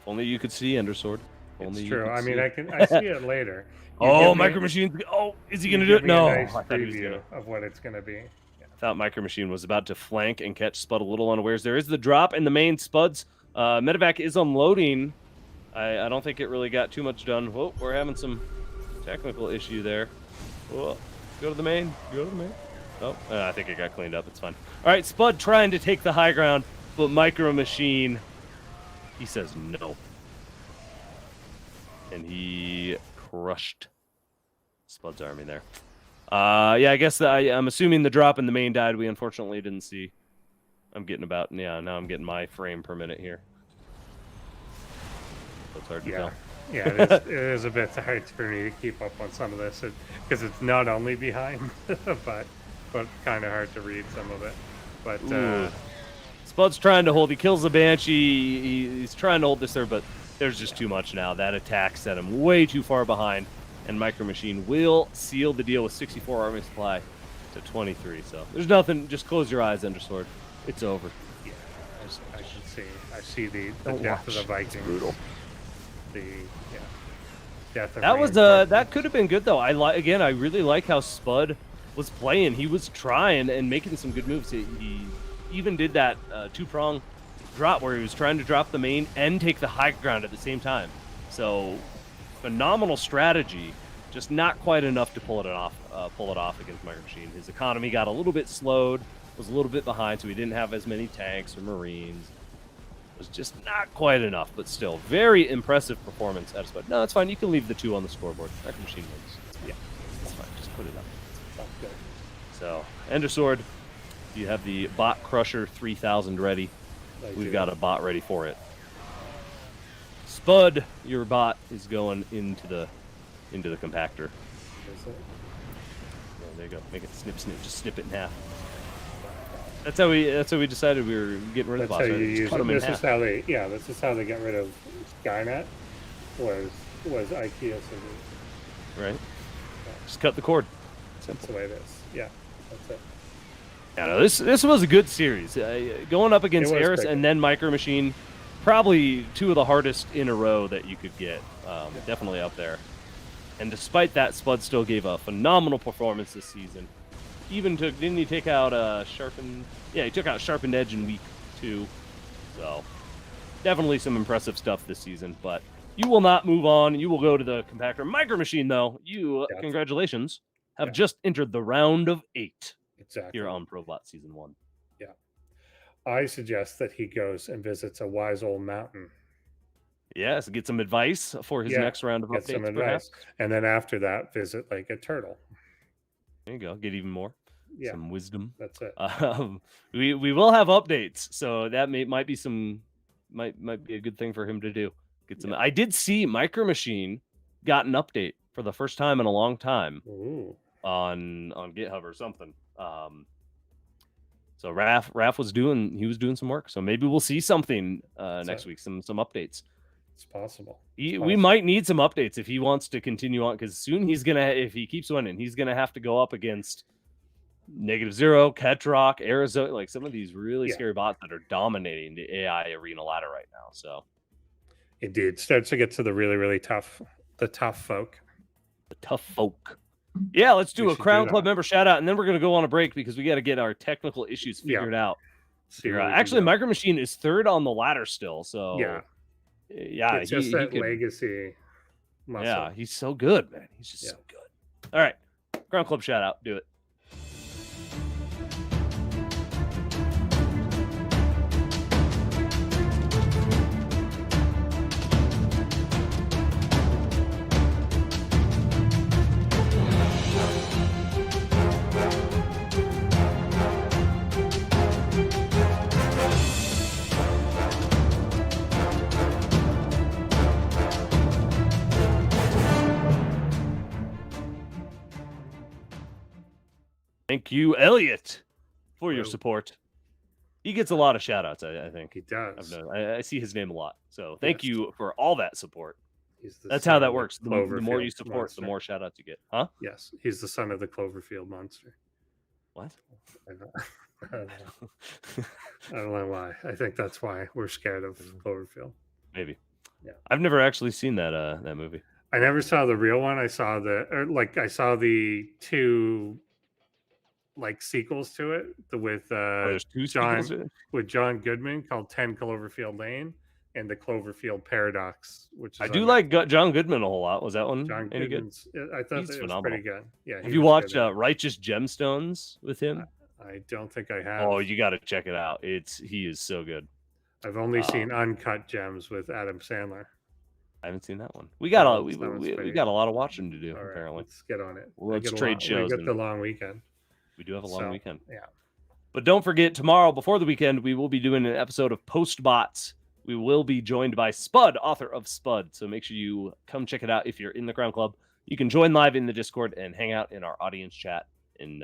If only you could see, Endersword. It's true. I mean, I see it later. Oh, MicroMachine. Oh, is he going to do it? No. Nice preview of what it's going to be. Yeah. I thought MicroMachine was about to flank and catch Spudde a little unawares. There is the drop in the main. Spudde's medevac is unloading. I don't think it really got too much done. Whoa, we're having some technical issue there. Whoa, go to the main. Go to the main. Oh, I think it got cleaned up. It's fine. All right, Spudde trying to take the high ground, but MicroMachine, he says no. And he crushed Spudde's army there. Yeah, I guess I'm assuming the drop in the main died. We unfortunately didn't see. I'm getting about, yeah, now I'm getting my frame per minute here. So it's hard to tell. Yeah, it is a bit hard for me to keep up on some of this because it's not only behind, but kind of hard to read some of it. But Spudde's trying to hold. He kills the Banshee. He's trying to hold this there, but there's just too much now. That attack set him way too far behind, and MicroMachine will seal the deal with 64 army supply to 23. So there's nothing. Just close your eyes, Endersword. It's over. Yeah, I should see. I see the death of the Vikings. It's brutal. The death of that was that could have been good though. I really like how Spudde was playing. He was trying and making some good moves. He even did that two-prong drop where he was trying to drop the main and take the high ground at the same time. So phenomenal strategy, just not quite enough to pull it off against MicroMachine. His economy got a little bit slowed, was a little bit behind, so he didn't have as many tanks or Marines. It was just not quite enough, but still very impressive performance out of Spudde. No, it's fine. You can leave the 2 on the scoreboard. MicroMachine wins. Yeah, it's fine. Just put it up. Sounds good. So, Endersword, you have the Bot Crusher 3000 ready. We've got a bot ready for it. Spudde, your bot is going into the compactor. Yeah, there you go. Make it snip. Just snip it in half. That's how we decided we were getting rid of the bots. This is how they got rid of Skynet. Was IKEA solution. Right. Just cut the cord. That's the way it is. Yeah, that's it. Yeah, no, this was a good series. Going up against Eris and then MicroMachine, probably 2 of the hardest in a row that you could get. Definitely up there. And despite that, Spudde still gave a phenomenal performance this season. Didn't he take out Sharpened? Yeah, he took out SharpeneedEdge in week 2. So definitely some impressive stuff this season. But You will not move on. You will go to the compactor. MicroMachine, though, you, congratulations, have just entered the round of 8 here on ProBot Season 1. Yeah. I suggest that he goes and visits a wise old mountain. Yes, get some advice for his next round of updates. Get some advice. And then after that, visit like a turtle. There you go. Get even more. Yeah. Some wisdom. That's it. We will have updates, so that might be some might be a good thing for him to do. Get some. I did see MicroMachine got an update for the first time in a long time on GitHub or something. So Raph was doing some work. So maybe we'll see something next week. Some updates. It's possible. We might need some updates if he wants to continue on, because soon if he keeps winning, he's gonna have to go up against -0, Ketrock, Arizona, like some of these really scary bots that are dominating the AI arena ladder right now. So indeed, starts to get to the really tough folk. The tough folk. Yeah, let's do a Crown Club member shout out, and then we're gonna go on a break because we got to get our technical issues figured out. Actually, MicroMachine is 3rd on the ladder still. So it's just that legacy muscle. Yeah, he's so good, man. He's just so good. All right, Crown Club shout out. Do it. Thank you, Elliot, for your support. He gets a lot of shout outs, I think. He does. I see his name a lot. So thank you for all that support. That's how that works. The more you support, the more shout outs you get. Huh? Yes. He's the son of the Cloverfield monster. What? I don't know why. I think that's why we're scared of Cloverfield. Maybe. Yeah. I've never actually seen that movie. I never saw the real one. I saw the 2 sequels to it with there's 2 John Goodman called 10 Cloverfield Lane and the Cloverfield Paradox, which is I do like John Goodman a whole lot. Was that one any good? I thought it was pretty good. Yeah. Have you watched Righteous Gemstones with him? I don't think I have. Oh, you got to check it out. He is so good. I've only seen Uncut Gems with Adam Sandler. I haven't seen that one. We got a lot of watching to do. All right, apparently, let's get on it. Let's trade shows. We get the long weekend. We do have a long weekend. Yeah. But don't forget, tomorrow, before the weekend, we will be doing an episode of PostBots. We will be joined by Spudde, author of Spudde. So make sure you come check it out if you're in the Crown Club. You can join live in the Discord and hang out in our audience chat. And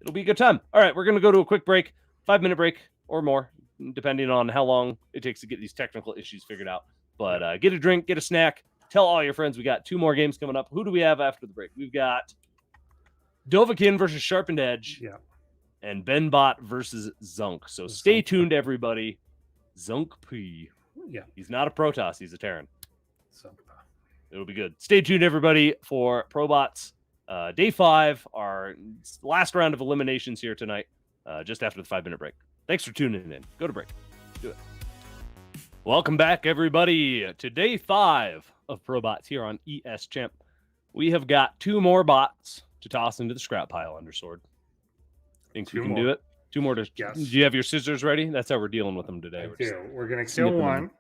it'll be a good time. All right, we're going to go to a quick break, 5-minute break or more, depending on how long it takes to get these technical issues figured out. But get a drink, get a snack. Tell all your friends we got 2 more games coming up. Who do we have after the break? We've got Dovakhiin versus SharpeneedEdge, and Benbot versus zUnkP. So stay tuned, everybody. zUnkP. Yeah. He's not a Protoss. He's a Terran. It'll be good. Stay tuned, everybody, for ProBots. Day 5, our last round of eliminations here tonight, just after the 5-minute break. Thanks for tuning in. Go to break. Do it. Welcome back, everybody, to Day 5 of ProBots here on ESChamp. We have got 2 more bots to toss into the scrap pile, Undersword. Think we can do it? 2 more to. Yes. Do you have your scissors ready? That's how we're dealing with them today. We're going to kill one,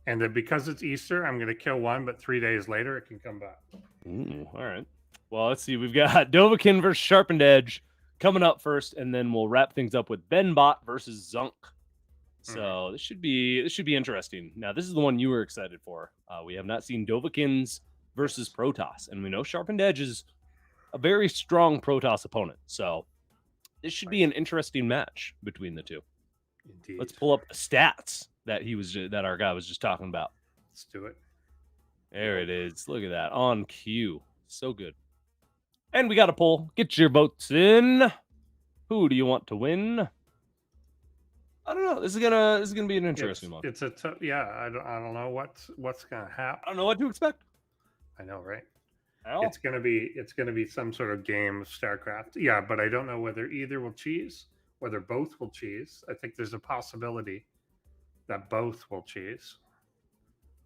and then because it's Easter, I'm going to kill one, but 3 days later it can come back. Ooh, all right. Well, let's see. We've got Dovakhiin versus SharpeneedEdge coming up first, and then we'll wrap things up with Benbot versus zUnkP. So this should be interesting. Now, this is the one you were excited for. We have not seen Dovakhiin's versus Protoss, and we know SharpeneedEdge is a very strong Protoss opponent. So this should be an interesting match between the two. Indeed. Let's pull up the stats that our guy was just talking about. Let's do it. There it is. Look at that on cue. So good. And we got a poll. Get your votes in. Who do you want to win? I don't know. This is gonna be an interesting one. It's I don't know what's gonna happen. I don't know what to expect. I know, right? It's gonna be some sort of game of StarCraft. Yeah, but I don't know whether either will cheese, whether both will cheese. I think there's a possibility that both will cheese,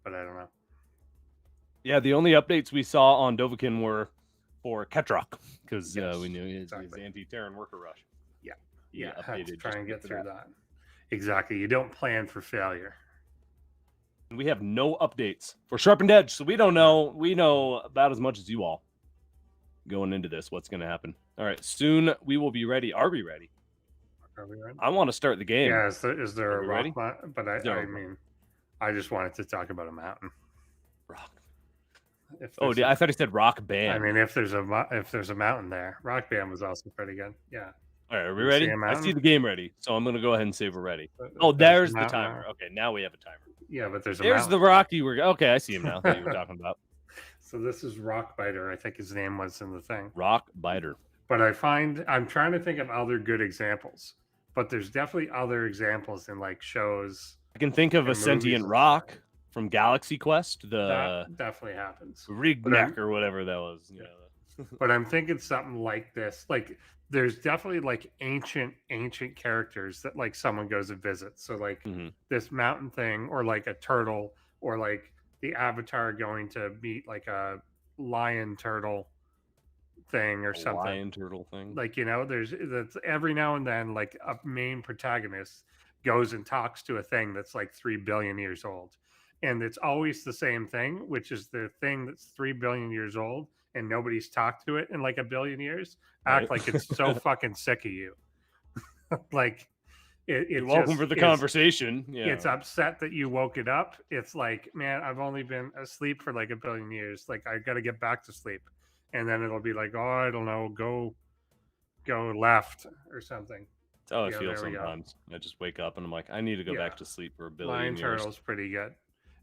but I don't know. Yeah, the only updates we saw on Dovakhiin were for Ketrok, because we knew his anti-Terran worker rush. Yeah, He had to updated try just and get for through that. Exactly. You don't plan for failure. We have no updates for SharpeneedEdge, so we don't know. We know about as much as you all going into this. What's going to happen? All right, soon we will be ready. Are we ready? Are we ready? I want to start the game. Yeah, is there a rock ready? But I mean, I just wanted to talk about a mountain. Rock. Oh, I thought he said rock band. I mean, if there's a mountain there, rock band was also pretty good. Yeah. All right, are we ready? I see the game ready, so I'm going to go ahead and say we're ready. Oh, there's the timer. Okay, now we have a timer. Yeah, but there's the Rocky. Okay, I see him now. That you were talking about. So this is Rock Biter. I think his name was in the thing. Rock Biter. But I'm trying to think of other good examples. But there's definitely other examples in like shows. I can think of a sentient rock from Galaxy Quest. That definitely happens. Rignac or whatever that was. You know. But I'm thinking something like this. Like there's definitely like ancient characters that like someone goes and visits. So like this mountain thing, or like a turtle, or like the Avatar going to meet like a lion turtle thing or something. Lion turtle thing. Like, you know, that's every now and then like a main protagonist goes and talks to a thing that's like 3 billion years old. And it's always the same thing, which is the thing that's 3 billion years old and nobody's talked to it in like a billion years. Act like it's so fucking sick of you. Like you're welcome for the conversation. Yeah. It's upset that you woke it up. It's like, man, I've only been asleep for like a billion years. Like I got to get back to sleep. And then it'll be like, oh, I don't know, go left or something. That's how I feel sometimes. I just wake up and I'm like, I need to go back to sleep for a billion years. Lion turtle's pretty good.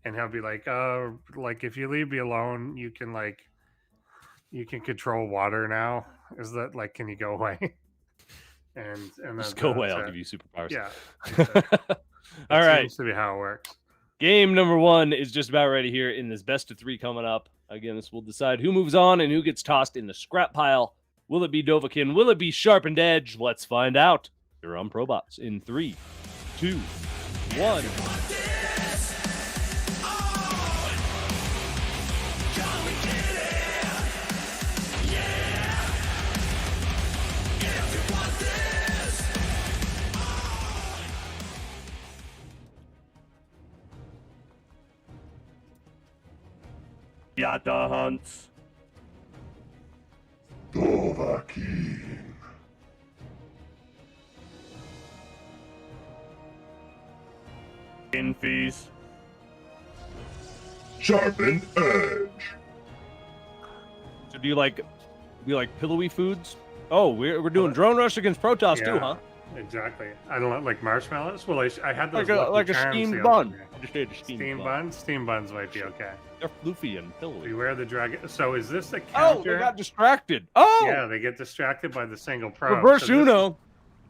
And he'll be like, oh, like if you leave me alone, you can control water now. Is that like, can you go away? and just go away. I'll give you superpowers. Yeah. All right. Seems to be how it works. Game number 1 is just about ready here in this best of 3 coming up. Again, this will decide who moves on and who gets tossed in the scrap pile. Will it be Dovakhiin? Will it be SharpeneedEdge? Let's find out. You're on ProBots in 3, 2, 1. Yata hunts. Dovakhiin. Infees. SharpeneedEdge. So do you like pillowy foods? Oh, we're doing drone rush against Protoss too, huh? Exactly. I don't like marshmallows. Well, I had those like a steamed bun. I just ate a steamed bun. Steamed buns might be okay. They're floofy and pillowy. Beware the dragon. So is this a counter? Oh, they got distracted. Oh, yeah, they get distracted by the single probe. Reverse Uno.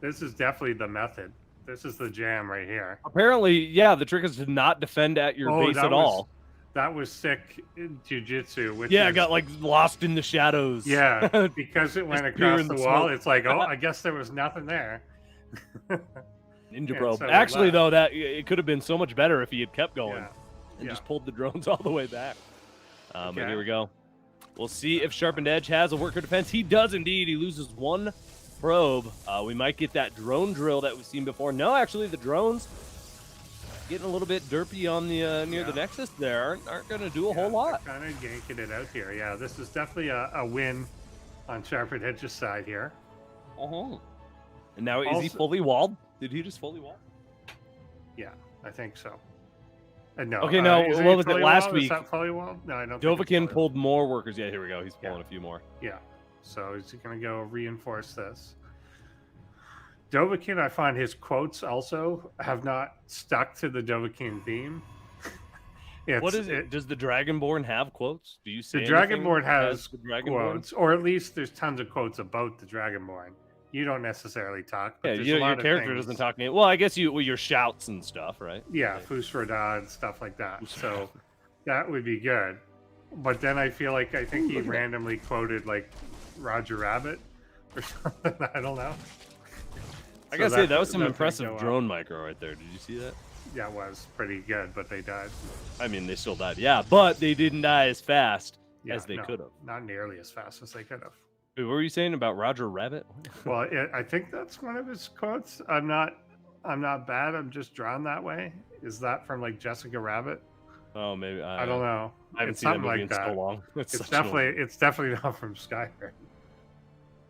This is definitely the method. This is the jam right here. Apparently, yeah, the trick is to not defend at your base at all. That was sick jiu-jitsu. I got like lost in the shadows. Yeah, because it went across the wall. It's like, oh, I guess there was nothing there. Ninja probe. So actually, though, that it could have been so much better if he had kept going and just pulled the drones all the way back. But here we go. We'll see if SharpeneedEdge has a worker defense. He does indeed. He loses 1 probe. We might get that drone drill that we've seen before. No, actually, the drones getting a little bit derpy on the near the Nexus there aren't going to do a whole lot. Kind of yanking it out here. Yeah, this is definitely a win on SharpeneedEdge's side here. And now is he fully walled? Did he just fully wall? Yeah, I think so. No. Okay, no. What was it last week? Is that fully walled? No, I don't. Dovakhiin pulled more workers. Yeah, here we go. He's pulling a few more. Yeah. So he's going to go reinforce this. Dovakhiin, I find his quotes also have not stuck to the Dovakhiin theme. What is it? Does the Dragonborn have quotes? Do you see the Dragonborn has quotes, or at least there's tons of quotes about the Dragonborn. You don't necessarily talk. But your character doesn't talk. Well, I guess your shouts and stuff, right? Yeah, Fusrodad and stuff like that. So that would be good. But then I think he randomly quoted like Roger Rabbit or something. I don't know. I gotta say that was some impressive drone micro right there. Did you see that? that was pretty good, but they died. I mean, they still died, yeah, but they didn't die as fast as they no, could have. Not nearly as fast as they could have. Wait, what were you saying about Roger Rabbit? Well, I think that's one of his quotes. I'm not bad. I'm just drawn that way. Is that from like Jessica Rabbit? Oh, maybe. I don't know. I haven't It's seen that something movie like in that. so long. It's definitely not from Skyrim.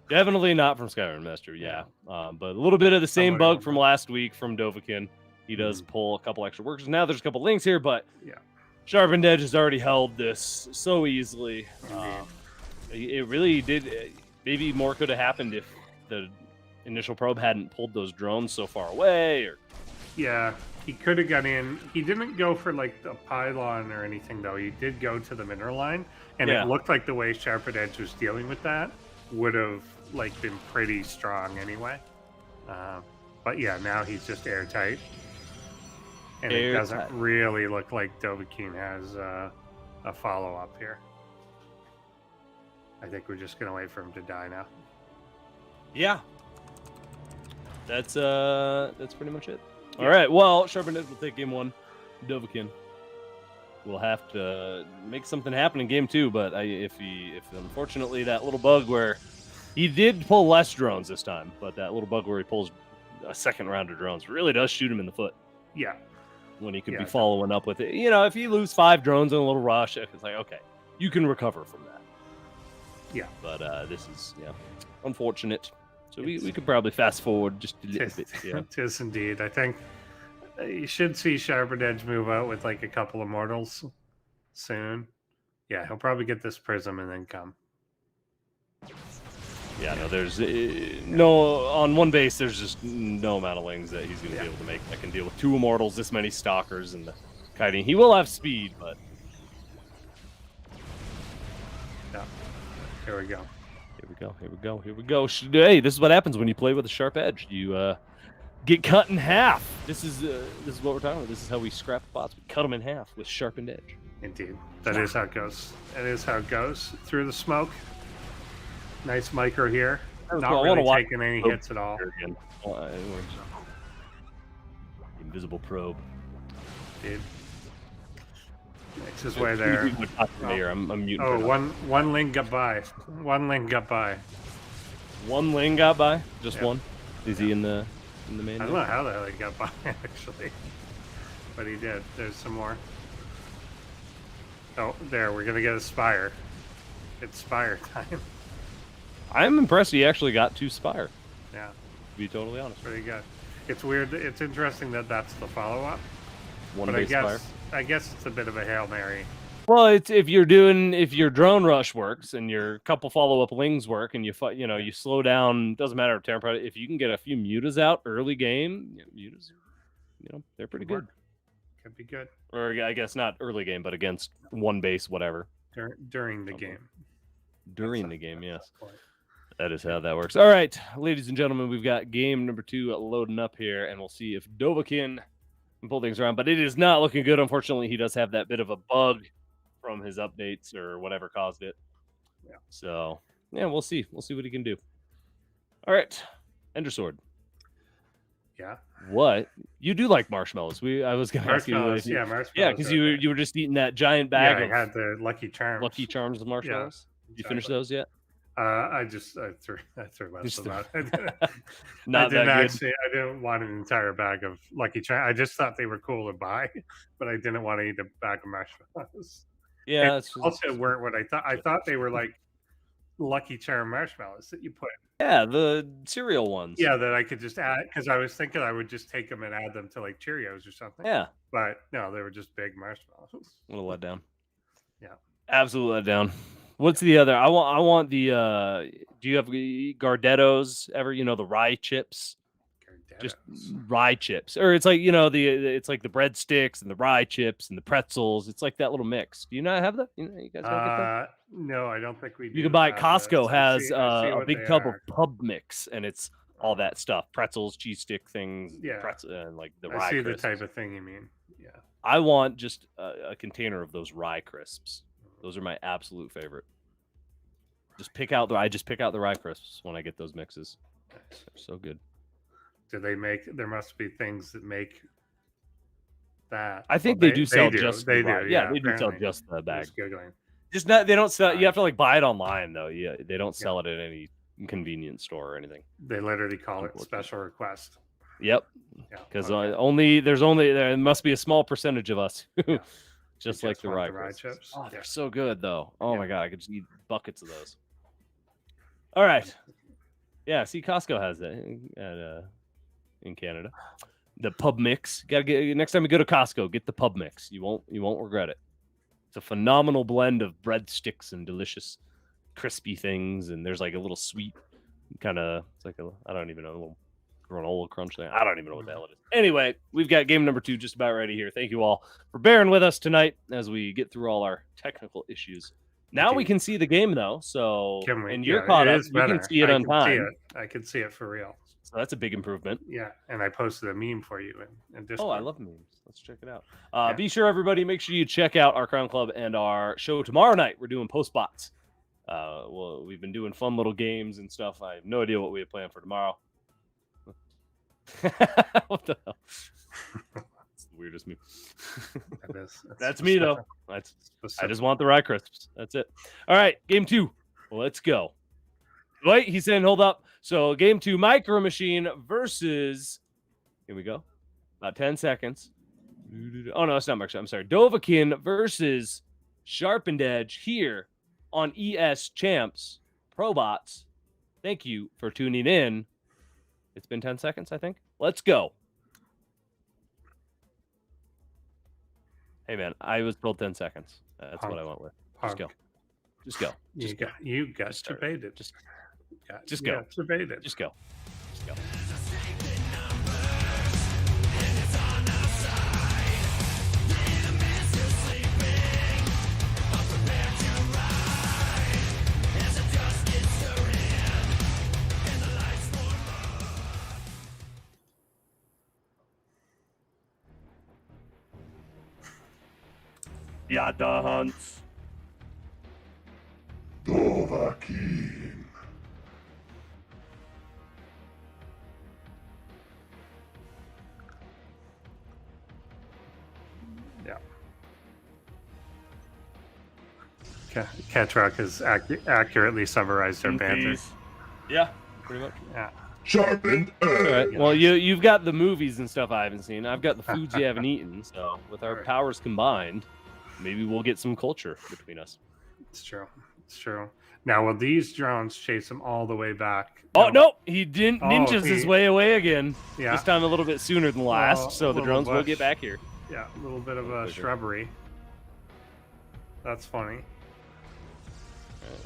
Definitely not from Skyrim Master, yeah. But a little bit of the same bug from last week from Dovakhiin. He does pull a couple extra workers. Now there's a couple links here, but yeah, SharpeneedEdge has already held this so easily. It really did. Maybe more could have happened if the initial probe hadn't pulled those drones so far away. Or yeah, he could have got in. He didn't go for like the pylon or anything though. He did go to the mineral line, and it looked like the way SharpeneedEdge was dealing with that would have like been pretty strong anyway. But yeah, now he's just airtight, and it doesn't really look like Dovakhiin has a follow up here. I think we're just gonna wait for him to die now. Yeah, that's pretty much it. Yeah. All right, well, SharpeneedEdge will take game 1. Dovakhiin will have to make something happen in game 2, but if unfortunately that little bug where he did pull less drones this time, but that little bug where he pulls a second round of drones really does shoot him in the foot. Yeah. When he could be following up with it. You know, if you lose 5 drones in a little rush, it's like, okay, you can recover from that. Yeah. But this is, unfortunate. So we could probably fast forward just a little bit. Yeah. It is indeed. I think you should see SharpeneedEdge move out with like a couple of mortals soon. Yeah, he'll probably get this prism and then come. Yeah, no, there's no on one base. There's just no amount of lings that he's going to be able to make that can deal with 2 immortals, this many stalkers, and the kiting. He will have speed, but yeah, here we go. Here we go. Hey, this is what happens when you play with a sharp edge. You get cut in half. This is what we're talking about. This is how we scrap bots. We cut them in half with sharpened edge. Indeed, that is how it goes. That is how it goes through the smoke. Nice micro here. Not really taking any hits at all. Invisible probe. Dude. Makes his way there. I'm muting. Oh, one ling got by. One ling got by. One ling got by? Just one? Is he in the main? I don't know how the hell he got by actually, but he did. There's some more. Oh, there. We're gonna get a spire. It's spire time. I'm impressed he actually got 2 spire. Yeah. To be totally honest. Pretty good. It's weird. It's interesting that that's the follow-up. One base spire. I guess it's a bit of a Hail Mary. Well, it's if your drone rush works and your couple follow-up lings work and you slow down, doesn't matter if Terran, if you can get a few mutas out early game, mutas, they're pretty good. Could be good. Or I guess not early game, but against one base, whatever. During the game. During the game, yes. That is how that works. All right, ladies and gentlemen, we've got game number 2 loading up here, and we'll see if Dovakhiin can pull things around. But it is not looking good. Unfortunately, he does have that bit of a bug from his updates or whatever caused it. Yeah. So, yeah, we'll see. We'll see what he can do. All right, Ender Sword. Yeah. What? You do like marshmallows. I was going to ask you. Marshmallows. Yeah, because you were just eating that giant bag of I had the Lucky Charms. Lucky Charms of marshmallows. Yeah, Did you finish those yet? I threw most of them out. Not that good. I didn't want an entire bag of Lucky Charms. I just thought they were cool to buy, but I didn't want to eat a bag of marshmallows. Yeah, also weren't what I thought. I thought they were like Lucky Charm marshmallows that you put. Yeah, the cereal ones. Yeah, that I could just add because I was thinking I would just take them and add them to like Cheerios or something. Yeah, but no, they were just big marshmallows. What a letdown. Yeah, absolute letdown. What's the other? I want the. Do you have Gardettos ever? The rye chips. Just rye chips, or it's like it's like the breadsticks and the rye chips and the pretzels. It's like that little mix. Do you not have that? You guys don't get that? No, I don't think we do. You can buy it. Costco has a big tub of pub mix, and it's all that stuff: pretzels, cheese stick things, pretzel, and like the rye. I see crisps. The type of thing you mean. Yeah. I want just a container of those rye crisps. Those are my absolute favorite. I just pick out the rye crisps when I get those mixes. They're so good. Do they make? There must be things that make that. I think they do sell just the ride. Yeah, they do sell just the bag. Just Googling. Just not. They don't sell. You have to like buy it online though. Yeah, they don't sell it at any convenience store or anything. They literally call it special request. Yep. Because there must be a small percentage of us who just like the ride chips. Oh, they're so good though. Oh my god, I could just eat buckets of those. All right. Yeah, see, Costco has that in Canada. The pub mix. Gotta get next time you go to Costco, get the pub mix. You won't regret it. It's a phenomenal blend of breadsticks and delicious crispy things, and there's like a little sweet kind of, it's like I don't even know, a little granola crunch thing. I don't even know what the hell it is. Anyway, we've got game number 2 just about ready here. Thank you all for bearing with us tonight as we get through all our technical issues. Now we can see the game though, so and you're caught up. You can see it on time. I can see it for real. So that's a big improvement. Yeah, and I posted a meme for you in Discord. Oh, I love memes. Let's check it out. Be sure, everybody, make sure you check out our Crown Club and our show tomorrow night. We're doing PostBots. Well, we've been doing fun little games and stuff. I have no idea what we have planned for tomorrow. What the hell? That's the weirdest meme. That's me, though. I just want the rye crisps. That's it. All right, game 2. Let's go. Wait, he's saying hold up. So game 2, MicroMachine versus, here we go, about 10 seconds. Oh, no, it's not MicroMachine. I'm sorry. Dovakhiin versus SharpeneedEdge here on ESChamps ProBots. Thank you for tuning in. It's been 10 seconds, I think. Let's go. Hey, man, I was told 10 seconds. That's what I went with. Just go. Just go. You got debated. Just go. Debated. Just go. Just go. Yeah, the hunts. Dovakhiin. Yeah. Ketrok has accurately summarized our banter. Yeah, pretty much. Yeah. Sharpened All right. Well, you've got the movies and stuff I haven't seen. I've got the foods you haven't eaten. So with our powers combined, maybe we'll get some culture between us. It's true. It's true. Now, will these drones chase him all the way back? Oh, no, he didn't ninjas his way away again. Yeah. This time a little bit sooner than last, so the drones will get back here. Yeah, a little bit of a shrubbery. That's funny.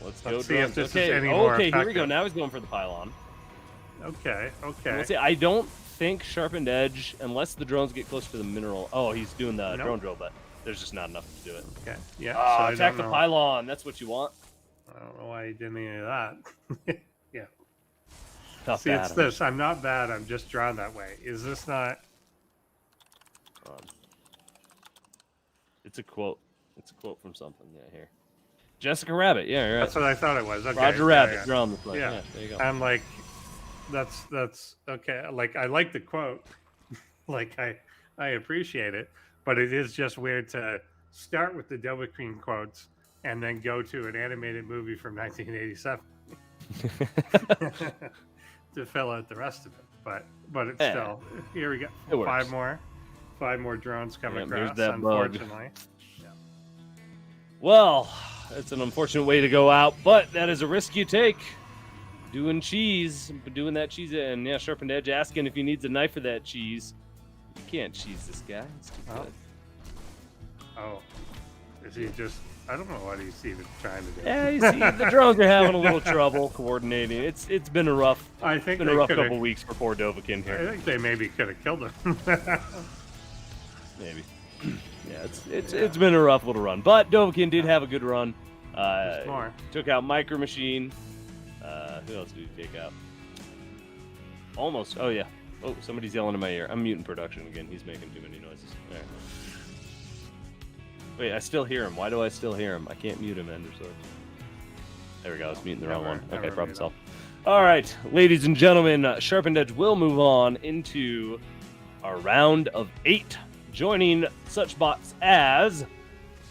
All right, let's see if this is any more effective. Here we go. Now he's going for the pylon. Okay. I don't think SharpeneedEdge, unless the drones get close to the mineral. Oh, he's doing the drone drill, but there's just not enough to do it. Okay. Yeah. So attack the pylon. That's what you want. I don't know why he did any of that. Yeah. Tough. See, it's this. I'm not bad. I'm just drawn that way. Is this not? It's a quote. It's a quote from something. Yeah, here. Jessica Rabbit. Yeah, you're right. That's what I thought it was. Okay. Roger Rabbit. Drawn the play. Yeah, there you go. I'm like, that's okay. Like, I like the quote. Like, I appreciate it, but it is just weird to start with the Dovakhiin quotes and then go to an animated movie from 1987 to fill out the rest of it. But it's still, here we go. Five more drones coming across, unfortunately. Yeah. Well, it's an unfortunate way to go out, but that is a risk you take. Doing that cheese, and SharpeneedEdge asking if he needs a knife for that cheese. You can't cheese this guy. It's too good. Oh, is he just? I don't know what he's even trying to do. Yeah, you see, the drones are having a little trouble coordinating. It's been a rough. Couple weeks for poor Dovakhiin here. I think they maybe could have killed him. Maybe. Yeah, it's been a rough little run, but Dovakhiin did have a good run. Took out MicroMachine. Who else did he take out? Almost. Oh yeah. Oh, somebody's yelling in my ear. I'm muting production again. He's making too many noises. All right. Wait, I still hear him. Why do I still hear him? I can't mute him, Endersword. There we go. I was muting the wrong one. Okay, problem solved. All right, ladies and gentlemen, SharpeneedEdge will move on into our round of 8 joining such bots as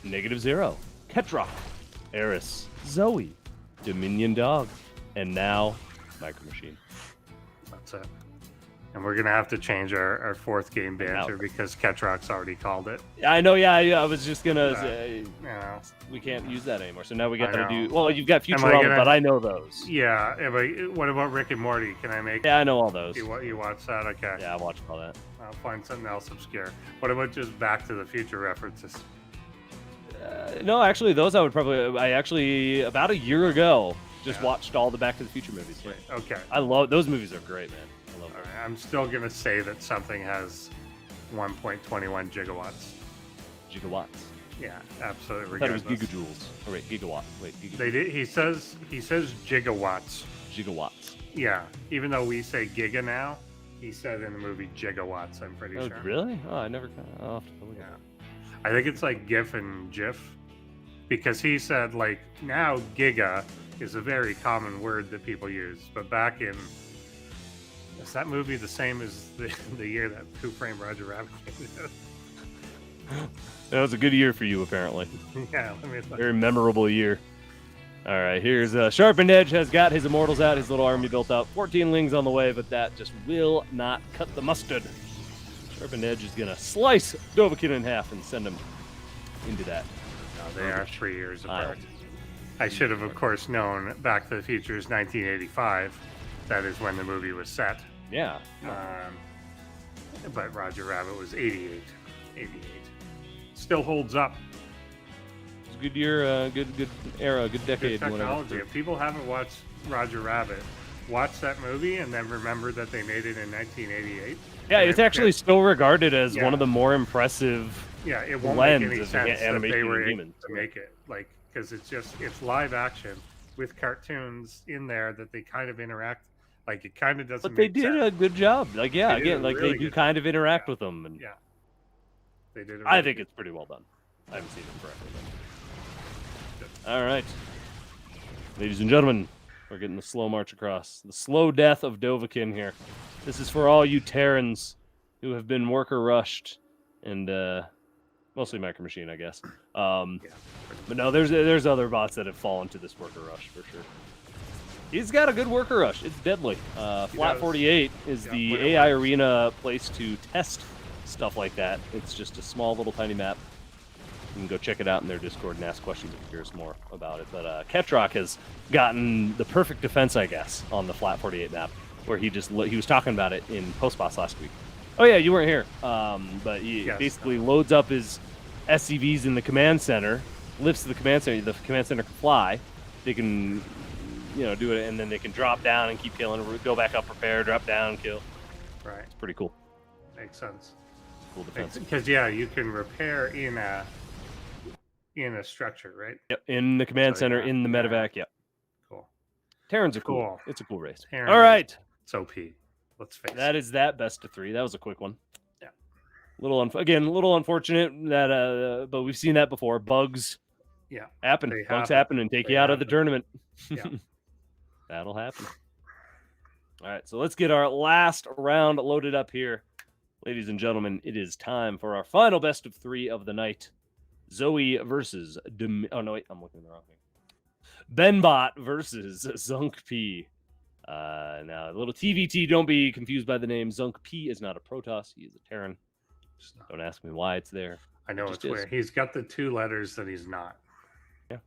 -0, Ketrock, Eris, Zoe, DominionDog, and now MicroMachine. That's it. And we're gonna have to change our fourth game banter because Ketrock's already called it. I know, yeah, I was just gonna say Yeah. we can't use that anymore. So now we got to know. do. Well, you've got Futurama, but I know those. Yeah. What about Rick and Morty? Can I make? Yeah, I know all those. You watch that? Okay. Yeah, I watched all that. I'll find something else obscure. What about just Back to the Future references? No, actually, those I actually about a year ago just watched all the Back to the Future movies. Wait, okay. I love those movies. Are great, man. I love them. All right, I'm still gonna say that something has 1.21 gigawatts. Gigawatts. Yeah, absolutely. I thought it was gigajoules. Oh wait, gigawatt. Wait, They did. He says gigawatts. Gigawatts. Yeah, even though we say giga now, he said in the movie gigawatts. I'm pretty Oh, sure. really? Oh, I never. I'll have to look Yeah, at it. I think it's like GIF and GIF, because he said like now giga is a very common word that people use, but back in is that movie the same as the year that Who Framed Roger Rabbit came out? That was a good year for you, apparently. Yeah, let me look. Very memorable year. All right, here's SharpeneedEdge has got his immortals out, his little army built up. 14 lings on the way, but that just will not cut the mustard. SharpeneedEdge is going to slice Dovakhiin in half and send him into that. No, they are 3 years Aisle. apart. I should have, of course, known Back to the Future is 1985. That is when the movie was set. Yeah. But Roger Rabbit was 88. 88. Still holds up. It's a good year, good era, good decade. Good whatever. technology. If people haven't watched Roger Rabbit, watch that movie and then remember that they made it in 1988. Yeah, it's actually still regarded as Yeah. one of the more impressive. Yeah, it won't blends make any of sense that animation they were and able humans. to make it, like, because it's live action with cartoons in there that they kind of interact. Like, it kind of doesn't. But they make did sense. a good job. Like, yeah, They did again, a like really they do good kind job. of interact Yeah. with them, and Yeah, they did. I think it's pretty well done. I haven't seen it forever. But... All right, ladies and gentlemen, we're getting the slow march across. The slow death of Dovakhiin here. This is for all you Terrans who have been worker rushed, and mostly MicroMachine, I guess. But no, there's other bots that have fallen to this worker rush for sure. He's got a good worker rush. It's deadly. Flat 48 is the AI arena place to test stuff like that. It's just a small little tiny map. You can go check it out in their Discord and ask questions if you're curious more about it. But Ketrock has gotten the perfect defense, I guess, on the Flat 48 map, where he was talking about it in Postbots last week. Oh yeah, you weren't here. But he basically loads up his SCVs in the command center, lifts to the command center. The command center can fly. They can, do it, and then they can drop down and keep killing. Go back up, prepare, drop down, kill. Right. It's pretty cool. Makes sense. Cool defense. Because you can repair in a structure, right? Yep. In the command center, in the medevac. Yep. Cool. Terrans are cool. It's a cool race. Terran, all right. It's OP. Let's face it. That is that best of 3. That was a quick one. Yeah. A little unfortunate that, but we've seen that before. Bugs. Yeah. Happen. Bugs happen and take you out of the tournament. Yeah. That'll happen. All right, so let's get our last round loaded up here. Ladies and gentlemen, it is time for our final best of 3 of the night. Zoe versus... oh, no, wait, I'm looking at the wrong thing. Benbot versus zUnkP. Now, a little TVT, don't be confused by the name. zUnkP is not a Protoss. He is a Terran. Don't ask me why it's there. I know it's weird. He's got the 2 letters that he's not. Yeah.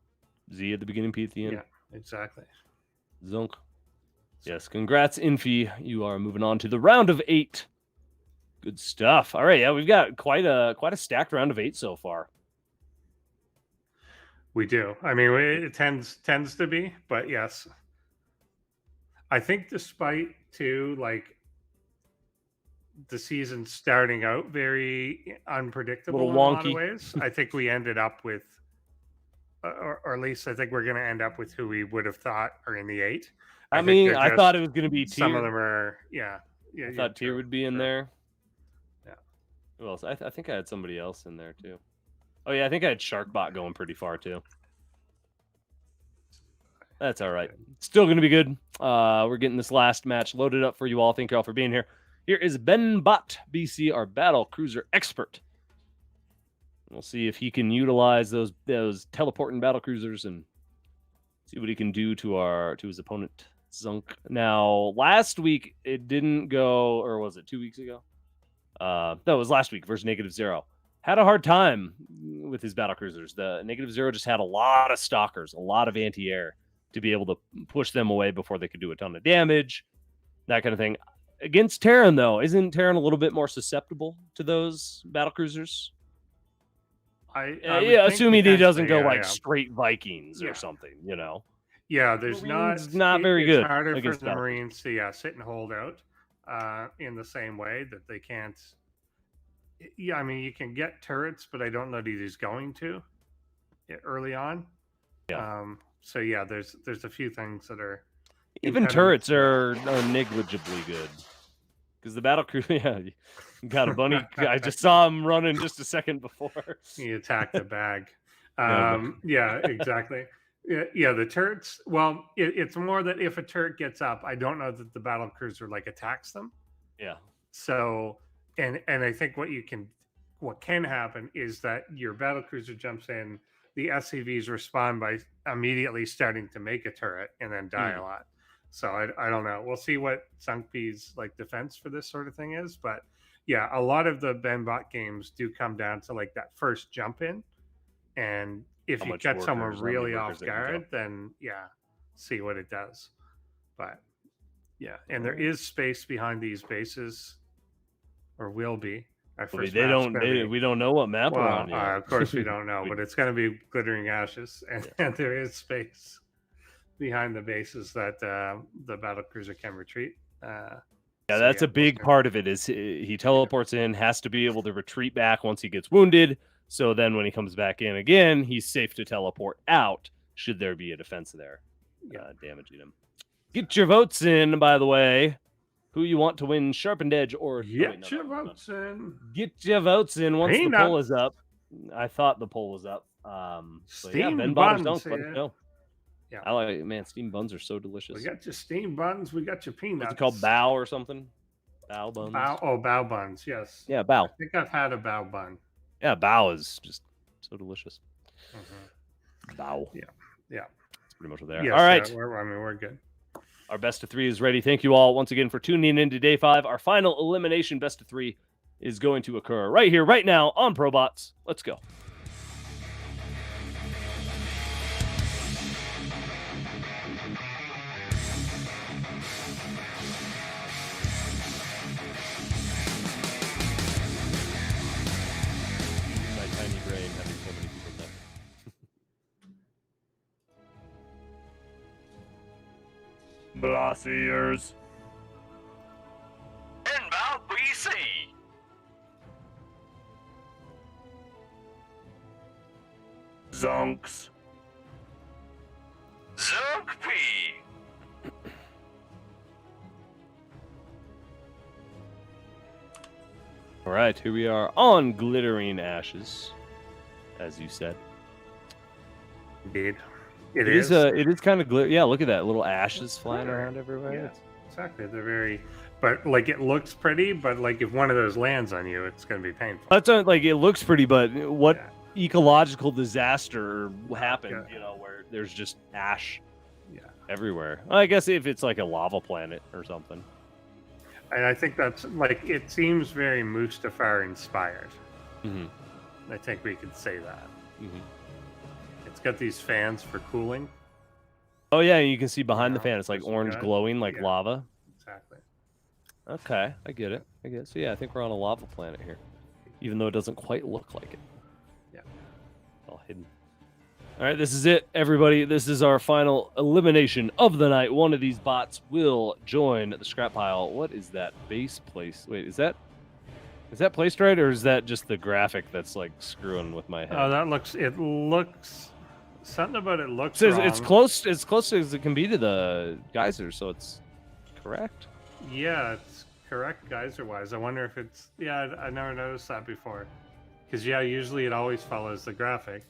Z at the beginning, P at the end. Yeah, exactly. Zunk. Yes, congrats, Infi. You are moving on to the round of 8. Good stuff. All right, yeah, we've got quite a stacked round of 8 so far. We do. I mean, it tends to be, but yes. I think despite too, like, the season starting out very unpredictable in a lot of ways, I think we ended up with, or at least I think we're going to end up with who we would have thought are in the 8. I mean, I thought it was going to be Tier. Some of them are, I thought Tier would be in there. Yeah. Who else? I think I had somebody else in there too. Oh yeah, I think I had SharkBot going pretty far too. That's all right. Still going to be good. We're getting this last match loaded up for you all. Thank you all for being here. Here is Benbot BC, our battle cruiser expert, We'll see if he can utilize those teleporting battle cruisers and see what he can do to his opponent zUnkP. Now, last week it didn't go, or was it 2 weeks ago? No, it was last week versus -0. Had a hard time with his battle cruisers. The -0 just had a lot of stalkers, a lot of anti-air to be able to push them away before they could do a ton of damage, that kind of thing. Against Terran, though, isn't Terran a little bit more susceptible to those battle cruisers? Assuming he doesn't go straight Vikings or something, you know. Yeah, there's Marines not very good harder against for the Marines to sit and hold out in the same way that they can't. Yeah, I mean, you can get turrets, but I don't know that he's going to early on. Yeah. So yeah, there's a few things that are even turrets are negligibly good because the battle crew. Yeah, you got a bunny. I just saw him running just a second before he attacked the bag. Yeah, exactly. Yeah, the turrets. Well, it's more that if a turret gets up, I don't know that the battle cruiser attacks them. Yeah. So, and I think what can happen is that your battle cruiser jumps in, the SCVs respond by immediately starting to make a turret and then die a lot. So I don't know. We'll see what zUnkP's defense for this sort of thing is, but yeah, a lot of the Benbot games do come down to that first jump in, and if you catch someone really off guard, then yeah, see what it does. But yeah, and there is space behind these bases, or will be. We don't know what map we're on yet. Of course we don't know, but it's going to be glittering ashes, and there is space behind the bases that the battlecruiser can retreat. That's a big part of it. Is he teleports in, has to be able to retreat back once he gets wounded. So then when he comes back in again, he's safe to teleport out should there be a defense there damaging him. Get your votes in, by the way. Who you want to win SharpeneedEdge or get your votes in. Get your votes in once the poll is up. I thought the poll was up. Benbot or zUnkP, let us know. Yeah, I like it, man. Steamed buns are so delicious. We got your steamed buns. We got your peanuts. What's it called? Bao or something? Bao buns. Bao buns. Yes. Yeah, bao. I think I've had a bao bun. Yeah, bao is just so delicious. Bao. Yeah. That's pretty much what they are. Yes, all right. We're good. Our best of 3 is ready. Thank you all once again for tuning in to day 5. Our final elimination best of 3 is going to occur right here, right now on ProBots. Let's go. My tiny brain having so many people dead. Blossiers. Inbound BC. Zonks. zUnkP. All right, here we are on Glittering Ashes, as you said. Indeed. It is kind of glitter. Yeah, look at that, little ashes flying around everywhere. Yeah, exactly. They're very, but it looks pretty, but if one of those lands on you, it's going to be painful. That's it looks pretty, but what ecological disaster happened? Where there's just ash, everywhere. Well, I guess if it's a lava planet or something. And I think that's it seems very Mustafar inspired. I think we could say that. It's got these fans for cooling. Oh yeah, you can see behind the fan. It's orange glowing like lava. Exactly. Okay, I get it. So yeah, I think we're on a lava planet here, even though it doesn't quite look like it. Yeah. All hidden. All right, this is it, everybody. This is our final elimination of the night. One of these bots will join the scrap pile. What is that base place? Wait, is that placed right, or is that just the graphic that's screwing with my head? Oh, it looks something about it looks wrong. It's close as it can be to the geyser, so it's correct. Yeah, it's correct geyser wise. I wonder if it's I never noticed that before, because usually it always follows the graphic.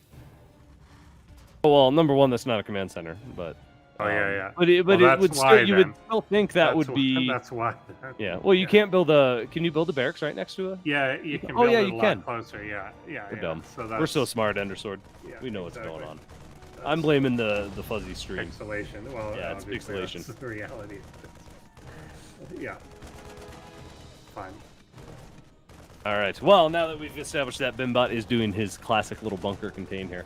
Well, number one, that's not a command center, but Oh yeah. But it would still, you would still think that would be. That's why. Yeah. Well, you can't build a. Can you build a barracks right next to a? Yeah, you can. Oh build yeah, it you a can. lot closer. Yeah. We're dumb. So We're so smart, Endersword. Yeah, we know what's exactly. going on. I'm blaming the fuzzy stream. Pixelation. Well, yeah, it's pixelation. That's the reality. Yeah. Fine. All right. Well, now that we've established that Benbot is doing his classic little bunker contain here,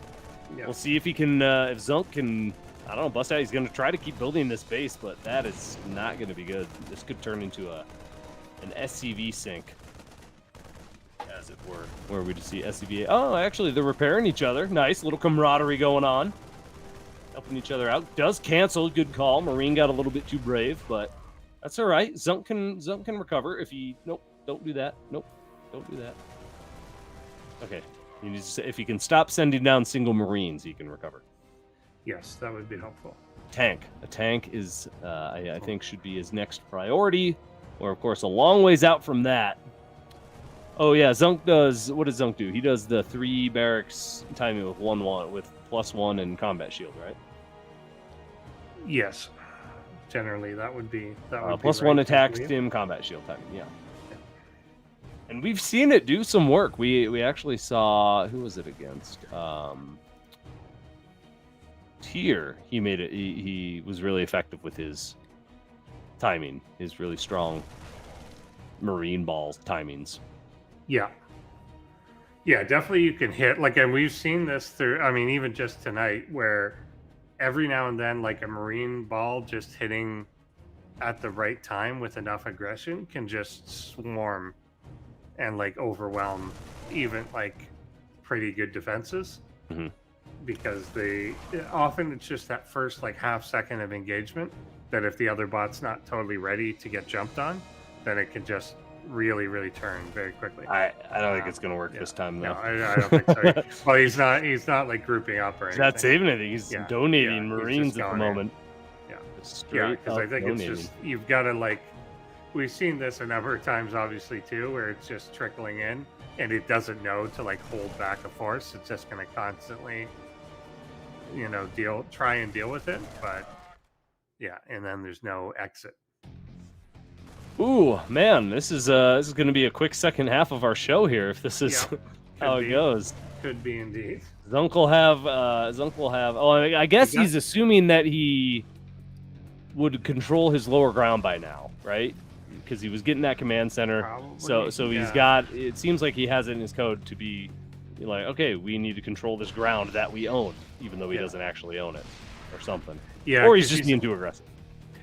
we'll see if he can, if Zunk can, I don't know, bust out. He's going to try to keep building this base, but that is not going to be good. This could turn into an SCV sink, as it were, where we just see SCV. Oh, actually, they're repairing each other. Nice little camaraderie going on, helping each other out. Does cancel. Good call. Marine got a little bit too brave, but that's all right. Zunk can recover if he. Nope. Don't do that. Nope. Don't do that. Okay. You need to say, if he can stop sending down single Marines, he can recover. Yes, that would be helpful. Tank. A tank is, I think, should be his next priority. Or, of course, a long ways out from that. Oh, yeah. Zunk does... What does Zunk do? He does the 3 barracks timing with 1-1, with +1 and combat shield, right? Yes. Generally, that would be... +1 attack, stim, combat shield timing, yeah. And we've seen it do some work. We actually saw, who was it against? Tyr. He made it. He was really effective with his timing. His really strong Marine balls timings. Yeah. Yeah, definitely you can hit. Like, and we've seen this through, I mean, even just tonight, where every now and then, like a Marine ball just hitting at the right time with enough aggression can just swarm and like overwhelm even like pretty good defenses. Mm-hmm. Because often it's just that first like half second of engagement that if the other bot's not totally ready to get jumped on, then it can just really turn very quickly. I don't think it's gonna work this time though. No, I don't think so. Well, he's not like grouping up or anything. He's not saving anything. He's donating Marines at the moment. Yeah, because I think donating. It's just you've got to like. We've seen this a number of times, obviously, too, where it's just trickling in, and it doesn't know to, like, hold back a force. It's just going to constantly, try and deal with it. But, yeah, and then there's no exit. Ooh, man, this is going to be a quick second half of our show here, if this is how it goes. Could be, indeed. Zunk will have... Oh, I guess he's assuming that he would control his lower ground by now, right? Because he was getting that command center. Probably, so he's got, it seems like he has it in his code to be like, okay, we need to control this ground that we own, even though he doesn't actually own it or something. Yeah, or he's just being too aggressive.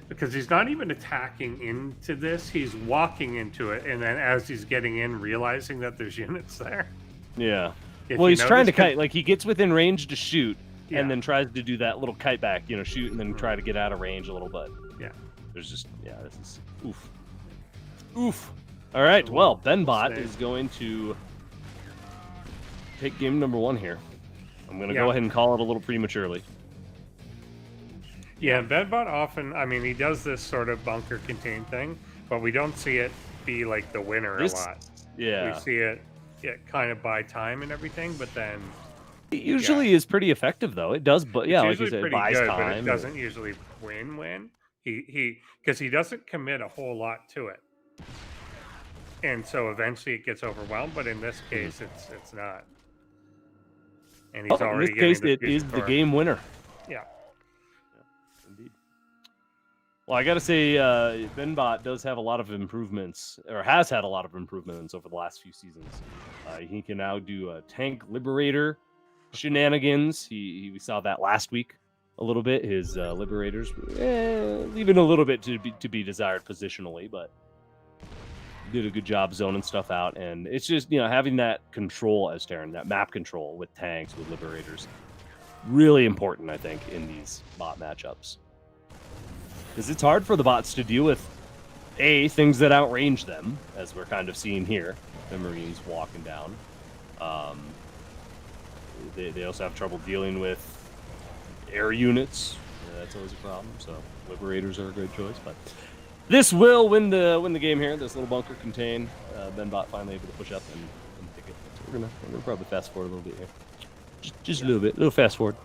Because he's not even attacking into this, he's walking into it, and then as he's getting in, realizing that there's units there. Yeah. Well, he's trying to kite, like he gets within range to shoot, and then tries to do that little kite back, shoot and then try to get out of range a little bit. Yeah. There's just, this is, oof. Oof. All right. Well, Benbot is going to take game number 1 here. I'm going to go ahead and call it a little prematurely. Yeah, Benbot often, I mean, he does this sort of bunker contain thing, but we don't see it be like the winner a lot. Yeah. We see it kind of buy time and everything, but then... It usually is pretty effective, though. It does, but like you said, it buys good, time. But it doesn't usually win. Because he doesn't commit a whole lot to it. And so eventually it gets overwhelmed, but in this case, it's not. And he's already in this case, it is the game winner. Yeah. Indeed. Well, I got to say, Benbot does have a lot of improvements, or has had a lot of improvements over the last few seasons. He can now do tank liberator shenanigans. We saw that last week a little bit. His liberators leaving a little bit to be desired positionally, but did a good job zoning stuff out. And it's just, having that control as Terran, that map control with tanks, with liberators, really important, I think, in these bot matchups. Because it's hard for the bots to deal with, things that outrange them, as we're kind of seeing here, the Marines walking down. They also have trouble dealing with air units. That's always a problem, so liberators are a great choice. But this will win the game here. This little bunker contain. Benbot finally able to push up and take it. So we're gonna probably fast forward a little bit here. Just a little bit. A little fast forward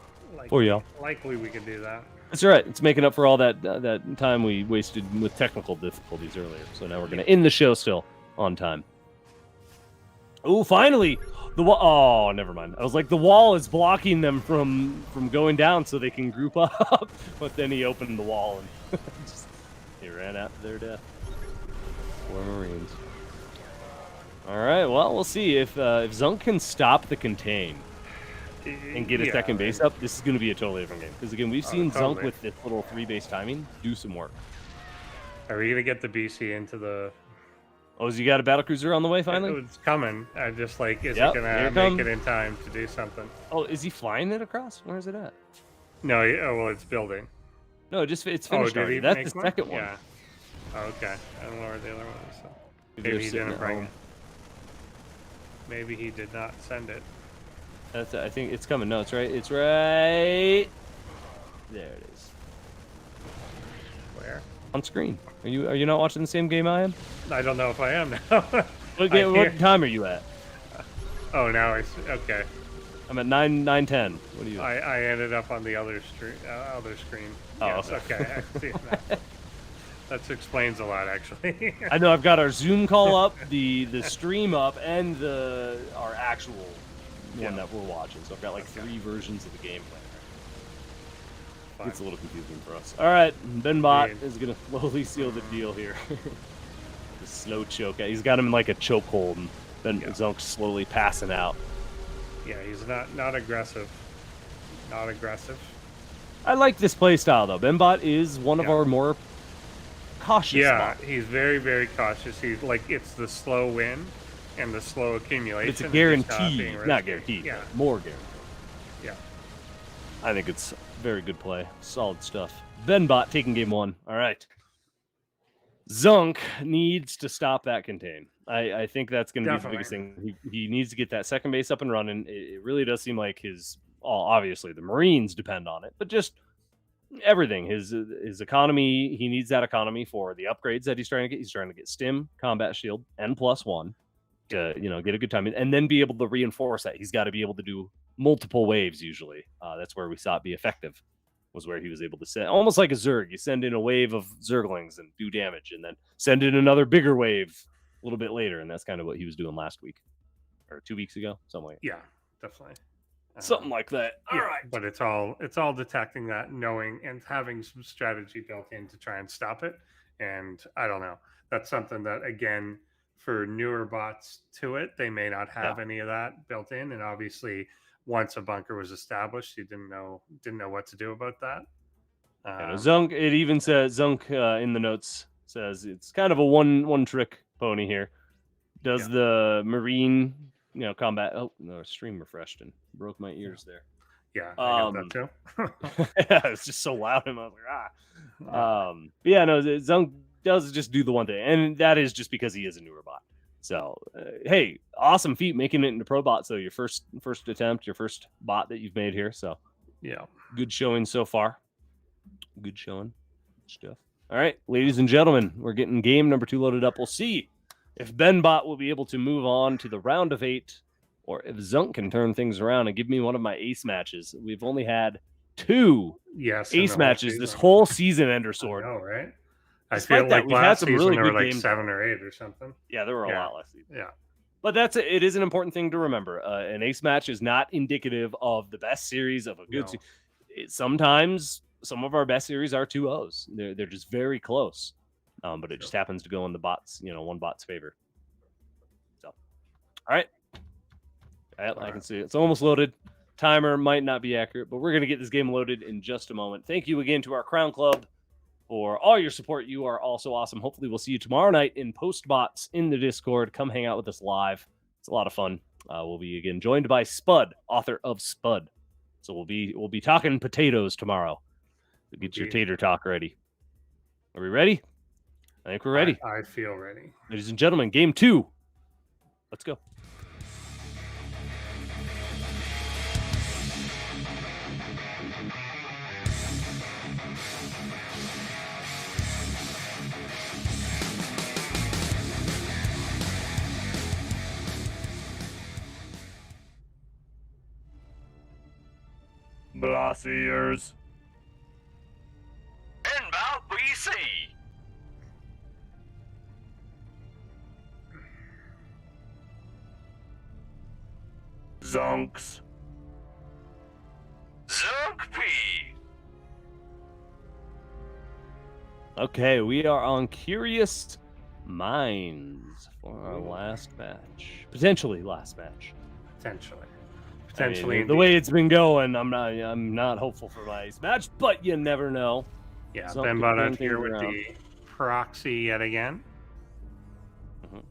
for y'all. Likely we can do that. That's right. It's making up for all that that time we wasted with technical difficulties earlier. So now we're going to end the show still on time. Oh, finally! The wall. Oh, never mind. I was like, the wall is blocking them from going down so they can group up. But then he opened the wall and he ran out to their death. 4 Marines. All right. Well, we'll see if zUnkP can stop the contain and get a second base up. This is going to be a totally different game because again, we've seen zUnkP with this little 3-base timing do some work. Are we gonna get the BC into the? Oh, so you got a battlecruiser on the way finally? It's coming. I just like, is Yep, it gonna make it in time to do something? Oh, is he flying it across? Where is it at? No, well, it's building. No, it's finished already. That's the second one. Yeah. Oh, okay. I don't know where the other one is. So. Maybe Maybe he didn't bring it. Maybe he did not send it. That's. I think it's coming. No, it's right. It's right. There it is. Where? On screen. Are you not watching the same game I am? I don't know if I am now. What time are you at? Oh, now I see. Okay. I'm at 9:10. What are you? I ended up on the other screen. Oh, Yes, okay. okay. I can see it now. That explains a lot, actually. I know I've got our Zoom call up, the stream up, and our actual one that we're watching. So I've got like 3 versions of the game playing. It's a little confusing for us. All right, Benbot is gonna slowly seal the deal here. The slow choke. He's got him in like a chokehold, and then zUnkP's slowly passing out. Yeah, he's not aggressive. Not aggressive. I like this play style though. Benbot is one of our more cautious. Yeah, spots. he's very, very cautious. He's like, it's the slow win and the slow accumulation. It's a guarantee, not guaranteed. Yeah, more guaranteed. Yeah, I think it's very good play. Solid stuff. Benbot taking game 1. All right. zUnkP needs to stop that contain. I think that's going to be the biggest thing. He needs to get that second base up and running. It really does seem like obviously the Marines depend on it, but just everything. His economy, he needs that economy for the upgrades that he's trying to get. He's trying to get Stim, Combat Shield, and +1 to get a good time, and then be able to reinforce that. He's got to be able to do multiple waves usually. That's where we saw it be effective, was where he was able to send, almost like a Zerg. You send in a wave of Zerglings and do damage, and then send in another bigger wave a little bit later, and that's kind of what he was doing last week or 2 weeks ago, something like that. Yeah, definitely. Something like that. All right. But it's all detecting that, knowing, and having some strategy built in to try and stop it. And I don't know. That's something that, again, for newer bots to it, they may not have any of that built in. And obviously, once a bunker was established, you didn't know what to do about that. zUnkP. It even says zUnkP in the notes says it's kind of a one trick pony here. Does the Marine combat? Oh no, stream refreshed and broke my ears there. Yeah, I got that too. Yeah, it's just so loud, and I was like, But yeah, no, zUnkP does just do the one thing, and that is just because he is a newer bot. So, hey, awesome feat making it into ProBot. So your first attempt, your first bot that you've made here. So, yeah, good showing so far. Good showing. Good stuff. All right, ladies and gentlemen, we're getting game number 2 loaded up. We'll see if Benbot will be able to move on to the round of 8, or if zUnkP can turn things around and give me one of my ace matches. We've only had 2 ace matches this whole season, Ender Sword. I know, right? Despite I feel like we've had some really there good were like games. 7 or 8 or something. Yeah, there were a lot last season. Yeah. But it is an important thing to remember. An ace match is not indicative of the best series of a good series. Sometimes some of our best series are 2-0s. They're just very close. But it just happens to go in the bots, one bot's favor. So, all right. I can see it. It's almost loaded. Timer might not be accurate, but we're going to get this game loaded in just a moment. Thank you again to our Crown Club for all your support. You are also awesome. Hopefully we'll see you tomorrow night in PostBots in the Discord. Come hang out with us live. It's a lot of fun. We'll be again joined by Spudde, author of Spudde. So we'll be talking potatoes tomorrow. So get your tater talk ready. Are we ready? I think we're ready. I feel ready. Ladies and gentlemen, game 2. Let's go. Blossiers. Zonks. zUnkP. Okay, we are on Curious Minds for our last match. Potentially last match. Potentially. I mean, the way it's been going, I'm not hopeful for my ace match, but you never know. Yeah, Something Benbot can out here turn with around. the proxy yet again.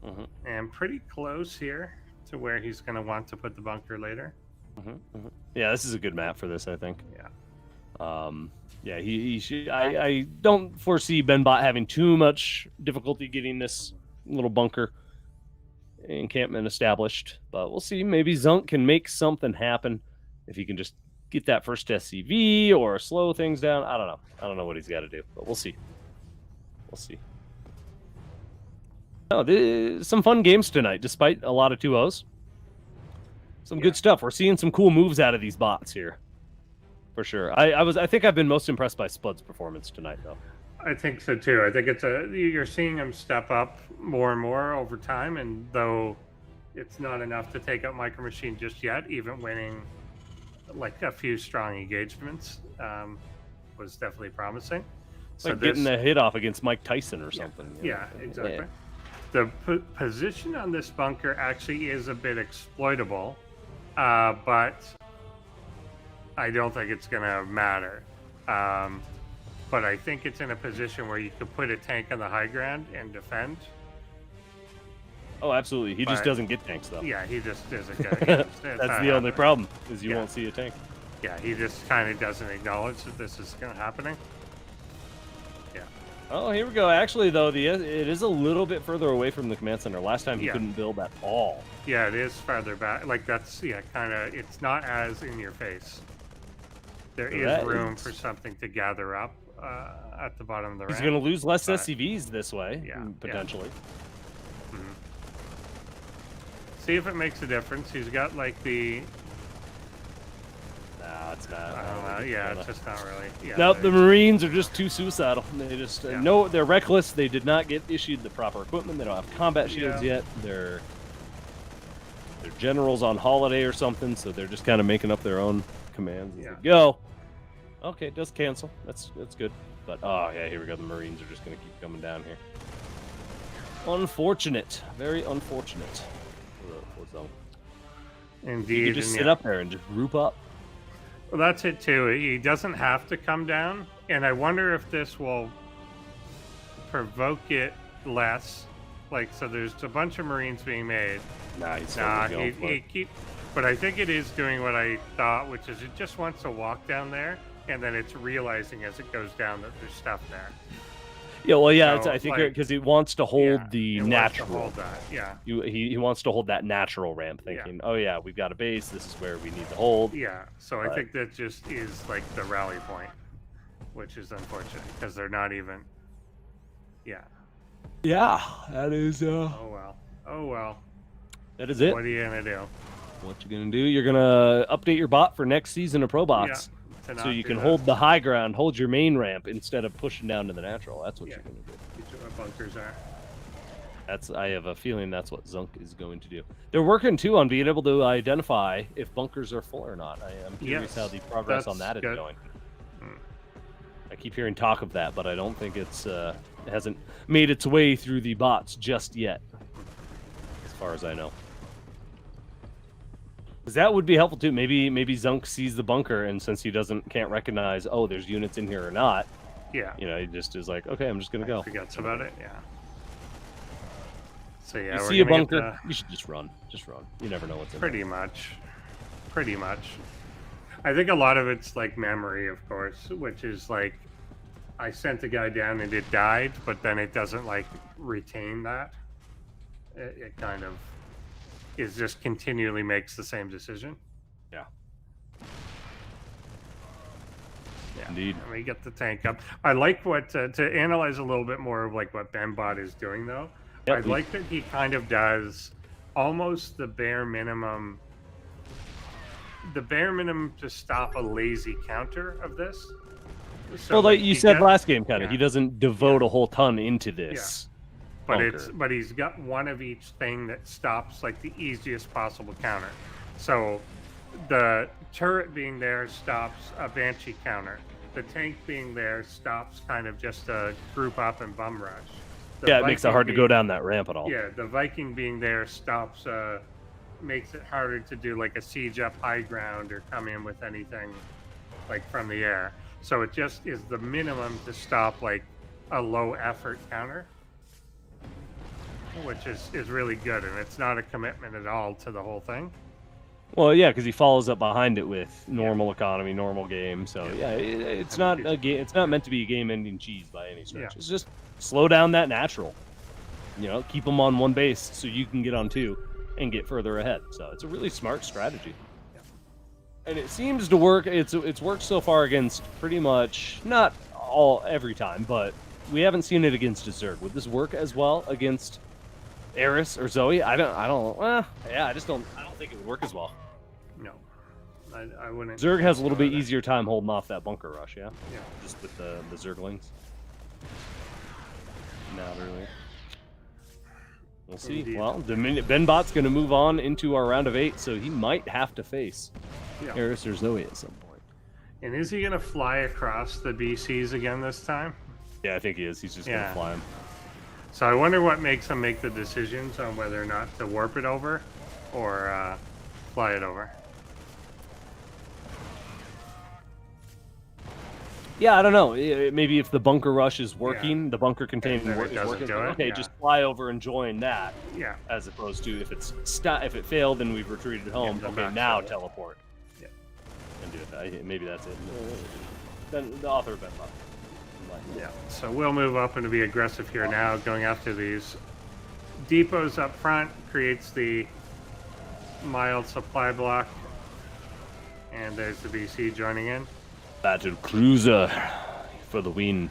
Mhm. And pretty close here to where he's going to want to put the bunker later. Yeah, this is a good map for this, I think. Yeah. Yeah, he should. I don't foresee Benbot having too much difficulty getting this little bunker encampment established, but we'll see. Maybe Zunk can make something happen if he can just get that first SCV or slow things down. I don't know. I don't know what he's got to do, but we'll see. We'll see. Oh, some fun games tonight, despite a lot of 2-0s. Some good stuff. We're seeing some cool moves out of these bots here, for sure. I think I've been most impressed by Spudde's performance tonight, though. I think so too. I think you're seeing him step up more and more over time, and though it's not enough to take out MicroMachine just yet, even winning like a few strong engagements was definitely promising. So like getting a hit off against Mike Tyson or something. Yeah, exactly. The position on this bunker actually is a bit exploitable, but I don't think it's going to matter. But I think it's in a position where you could put a tank on the high ground and defend. Oh, absolutely. He just doesn't get tanks, though. Yeah, he just isn't good. That's the only problem, is you won't see a tank. Yeah, he just kind of doesn't acknowledge that this is happening. Yeah. Oh, here we go. Actually, though, it is a little bit further away from the command center. Last time he couldn't build at all. Yeah, it is farther back. Like, that's, kind of, it's not as in your face. There is room for something to gather up at the bottom of the ramp. He's going to lose less SCVs this way, potentially. Yeah. See if it makes a difference. He's got, like, the... No, it's not. I don't know. Yeah, it's just not really. Yeah, nope, the Marines are just too suicidal. They just no, they're reckless. They did not get issued the proper equipment. They don't have combat shields yet. They're generals on holiday or something, so they're just kind of making up their own commands as they go. Okay, it does cancel. That's good. But oh yeah, here we go. The Marines are just going to keep coming down here. Unfortunate, very unfortunate. Indeed. You can just sit up there and just group up. Well, that's it too. He doesn't have to come down, and I wonder if this will provoke it less. Like, so there's a bunch of Marines being made. But I think it is doing what I thought, which is it just wants to walk down there, and then it's realizing as it goes down that there's stuff there. Yeah, well, yeah, So, I think because he wants to hold the natural. Wants to hold that. Yeah. He wants to hold that natural ramp, thinking, oh yeah, we've got a base. This is where we need to hold. Yeah. So I think that just is like the rally point, which is unfortunate because they're not even. Yeah. Yeah, that is. Oh well. Oh well. That is it. What are you gonna do? What you gonna do? You're gonna update your bot for next season of ProBots. So you can hold the high ground, hold your main ramp instead of pushing down to the natural. That's what you're going to do. That's what bunkers are. I have a feeling that's what Zunk is going to do. They're working, too, on being able to identify if bunkers are full or not. I am curious how the progress on that is going. I keep hearing talk of that, but I don't think it hasn't made its way through the bots just yet, as far as I know. That would be helpful too. Maybe Zunk sees the bunker, and since he can't recognize, oh, there's units in here or not. Yeah. He just is like, okay, I'm just gonna go. Forgets about it. Yeah. So yeah, you see a bunker, you should just run. Just run. You never know what's in there. Pretty much. I think a lot of it's like memory, of course, which is like, I sent a guy down and it died, but then it doesn't like retain that. It kind of. Is just continually makes the same decision. Yeah. Yeah. Indeed. And we get the tank up. I like what to analyze a little bit more of like what Benbot is doing though. I like that he kind of does almost the bare minimum to stop a lazy counter of this. So well, like you said last game, kind of, he doesn't devote a whole ton into this. But but he's got one of each thing that stops like the easiest possible counter. So the turret being there stops a Banshee counter. The tank being there stops kind of just a group up and bum rush. It makes it hard to go down that ramp at all. Yeah, the Viking being there stops, makes it harder to do like a siege up high ground or come in with anything like from the air. So it just is the minimum to stop like a low effort counter, which is really good, and it's not a commitment at all to the whole thing. Well, yeah, because he follows up behind it with normal economy, normal game. So it's not a game. It's not meant to be a game-ending cheese by any stretch. It's just slow down that natural. Keep them on one base so you can get on two and get further ahead. So it's a really smart strategy, and it seems to work. It's worked so far against pretty much not every time, but we haven't seen it against a Zerg. Would this work as well against Eris or Zoe? I don't think it would work as well. No, I wouldn't. Zerg has a little bit easier time holding off that bunker rush, yeah? Yeah. Just with the Zerglings. Not really. We'll see. Indeed. Well, Benbot's going to move on into our round of 8, so he might have to face Eris or Zoe at some point. And is he going to fly across the BCs again this time? Yeah, I think he is. He's just going to fly him. So I wonder what makes him make the decisions on whether or not to warp it over or fly it over. Yeah, I don't know. Maybe if the bunker rush is working, the bunker containment is working. Okay, just fly over and join that. Yeah. As opposed to if it failed and we've retreated home. Okay, now teleport. Yeah. And do it. Maybe that's it. Then the author of Benbot. Yeah. So we'll move up and be aggressive here now, going after these depots up front. Creates the mild supply block, and there's the BC joining in. Battle cruiser for the win.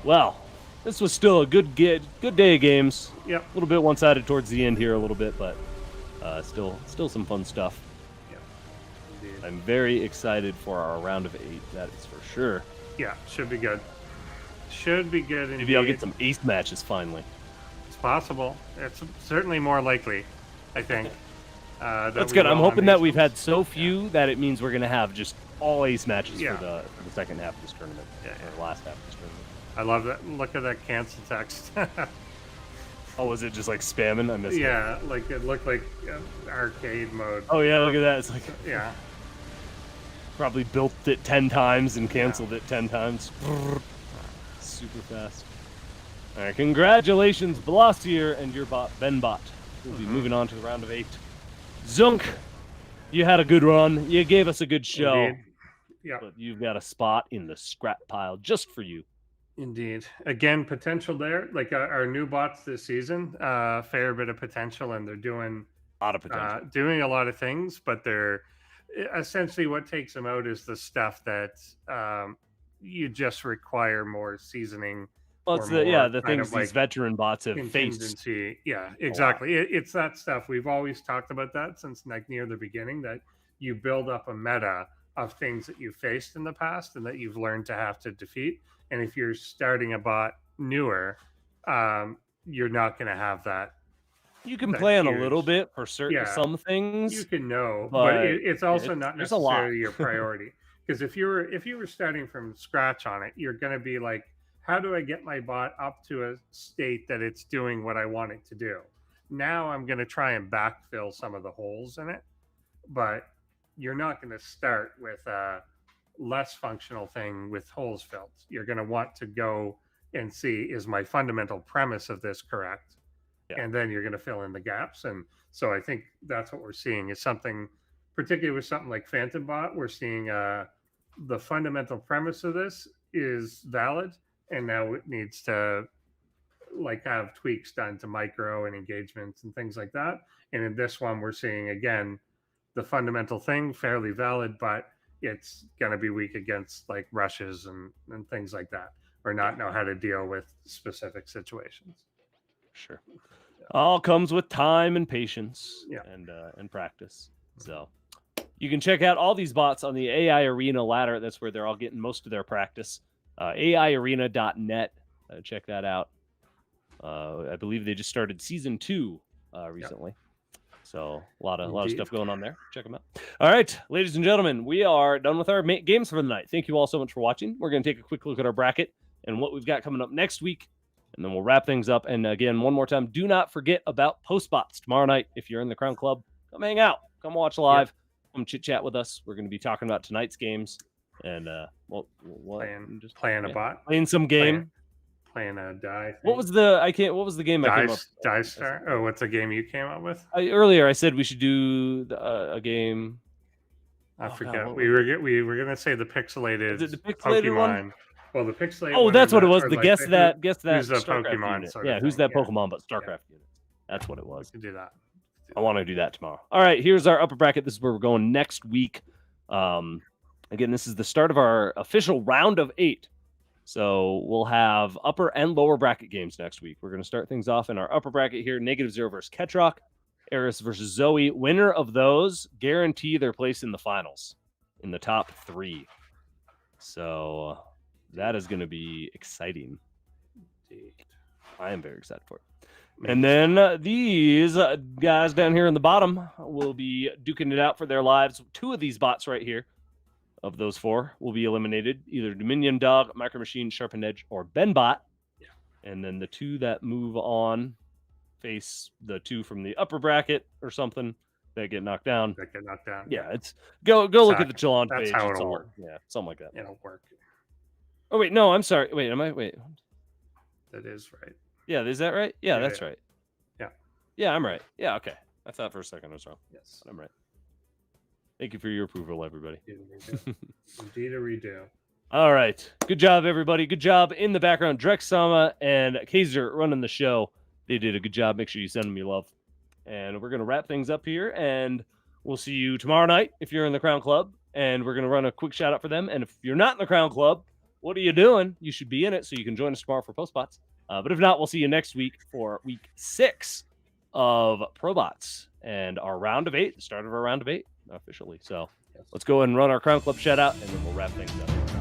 Well, this was still a good day of games. Yep. A little bit one-sided towards the end here, a little bit, but still some fun stuff. Yep. Indeed. I'm very excited for our round of 8. That is for sure. Yeah, should be good. Should be good. Indeed. Maybe I'll get some ace matches finally. It's possible. It's certainly more likely, I think. That's good. I'm hoping that we've had so few that it means we're going to have just all ace matches for the second half of this tournament. Or last half of this tournament. I love that. Look at that cancel text. Oh, was it just like spamming? I missed it. Yeah, like it looked like arcade mode. Oh yeah, look at that. It's like probably built it 10 times and canceled it 10 times. Super fast. All right, congratulations, Blossier and your bot, Benbot. We'll be moving on to the round of 8. Zunk, you had a good run. You gave us a good show. Indeed. Yeah. But you've got a spot in the scrap pile just for you. Indeed. Again, potential there. Like our new bots this season, fair bit of potential, and they're doing a lot of potential. Doing a lot of things, but they're essentially what takes them out is the stuff that you just require more seasoning. Well, it's the things these veteran bots have faced. Yeah, exactly. It's that stuff. We've always talked about that since like near the beginning, that you build up a meta of things that you faced in the past and that you've learned to have to defeat. And if you're starting a bot newer, you're not going to have that. You can plan a little bit for some things. You can know, but it's also not necessarily your priority. Because if you were starting from scratch on it, you're going to be like, how do I get my bot up to a state that it's doing what I want it to do? Now I'm going to try and backfill some of the holes in it, but you're not going to start with a less functional thing with holes filled. You're going to want to go and see, is my fundamental premise of this correct? Yeah. And then you're going to fill in the gaps. And so I think that's what we're seeing is something, particularly with something like PhantomBot, we're seeing the fundamental premise of this is valid. And now it needs to like have tweaks done to micro and engagements and things like that. And in this one, we're seeing, again, the fundamental thing, fairly valid, but it's going to be weak against like rushes and things like that, or not know how to deal with specific situations. Sure. All comes with time and patience and practice. So you can check out all these bots on the AI Arena ladder. That's where they're all getting most of their practice. AIarena.net. Check that out. I believe they just started season 2 recently. So a lot of stuff going on there. Check them out. All right, ladies and gentlemen, we are done with our games for the night. Thank you all so much for watching. We're going to take a quick look at our bracket and what we've got coming up next week, and then we'll wrap things up. And again, one more time, do not forget about PostBots tomorrow night. If you're in the Crown Club, come hang out, come watch live, come chit chat with us. We're going to be talking about tonight's games and playing a bot, playing some game. Playing a die. What was the game I came up with? Die Star. Oh, what's a game you came up with? Earlier I said we should do a game. I forget. We were gonna say the pixelated. Is it the pixelated Pokemon one? Well, the pixelated. Oh, that's what it was. The like guess that. Who's the StarCraft Pokemon? Unit. Who's that Pokemon? But StarCraft unit. That's what it was. We can do that. I want to do that tomorrow. All right, here's our upper bracket. This is where we're going next week. Again, this is the start of our official round of 8. So we'll have upper and lower bracket games next week. We're going to start things off in our upper bracket here. -0 versus Ketrock, Eris versus Zoe. Winner of those guarantee their place in the finals, in the top 3. So that is going to be exciting. I am very excited for it. And then these guys down here in the bottom will be duking it out for their lives. 2 of these bots right here, of those 4, will be eliminated. Either DominionDog, MicroMachine, SharpeneedEdge, or Benbot. Yeah. And then the 2 that move on face the 2 from the upper bracket or something that get knocked down. Yeah, it's go look at the Chillon page. That's how it'll work. Yeah, something like that. It'll work. Oh wait, no, I'm sorry. Wait, wait. That is right. Yeah, is that right? Yeah, that's right. Yeah. Yeah, I'm right. Yeah, okay. I thought for a second I was wrong. Yes. But I'm right. Thank you for your approval, everybody. Indeed a redo. All right. Good job, everybody. Good job in the background. Drexama and Kaiser running the show. They did a good job. Make sure you send them your love. And we're going to wrap things up here. And we'll see you tomorrow night if you're in the Crown Club. And we're going to run a quick shout out for them. And if you're not in the Crown Club, what are you doing? You should be in it so you can join us tomorrow for PostBots. But if not, we'll see you next week for week 6 of ProBots and our round of 8, the start of our round of 8 officially. So let's go ahead and run our Crown Club shout out, and then we'll wrap things up.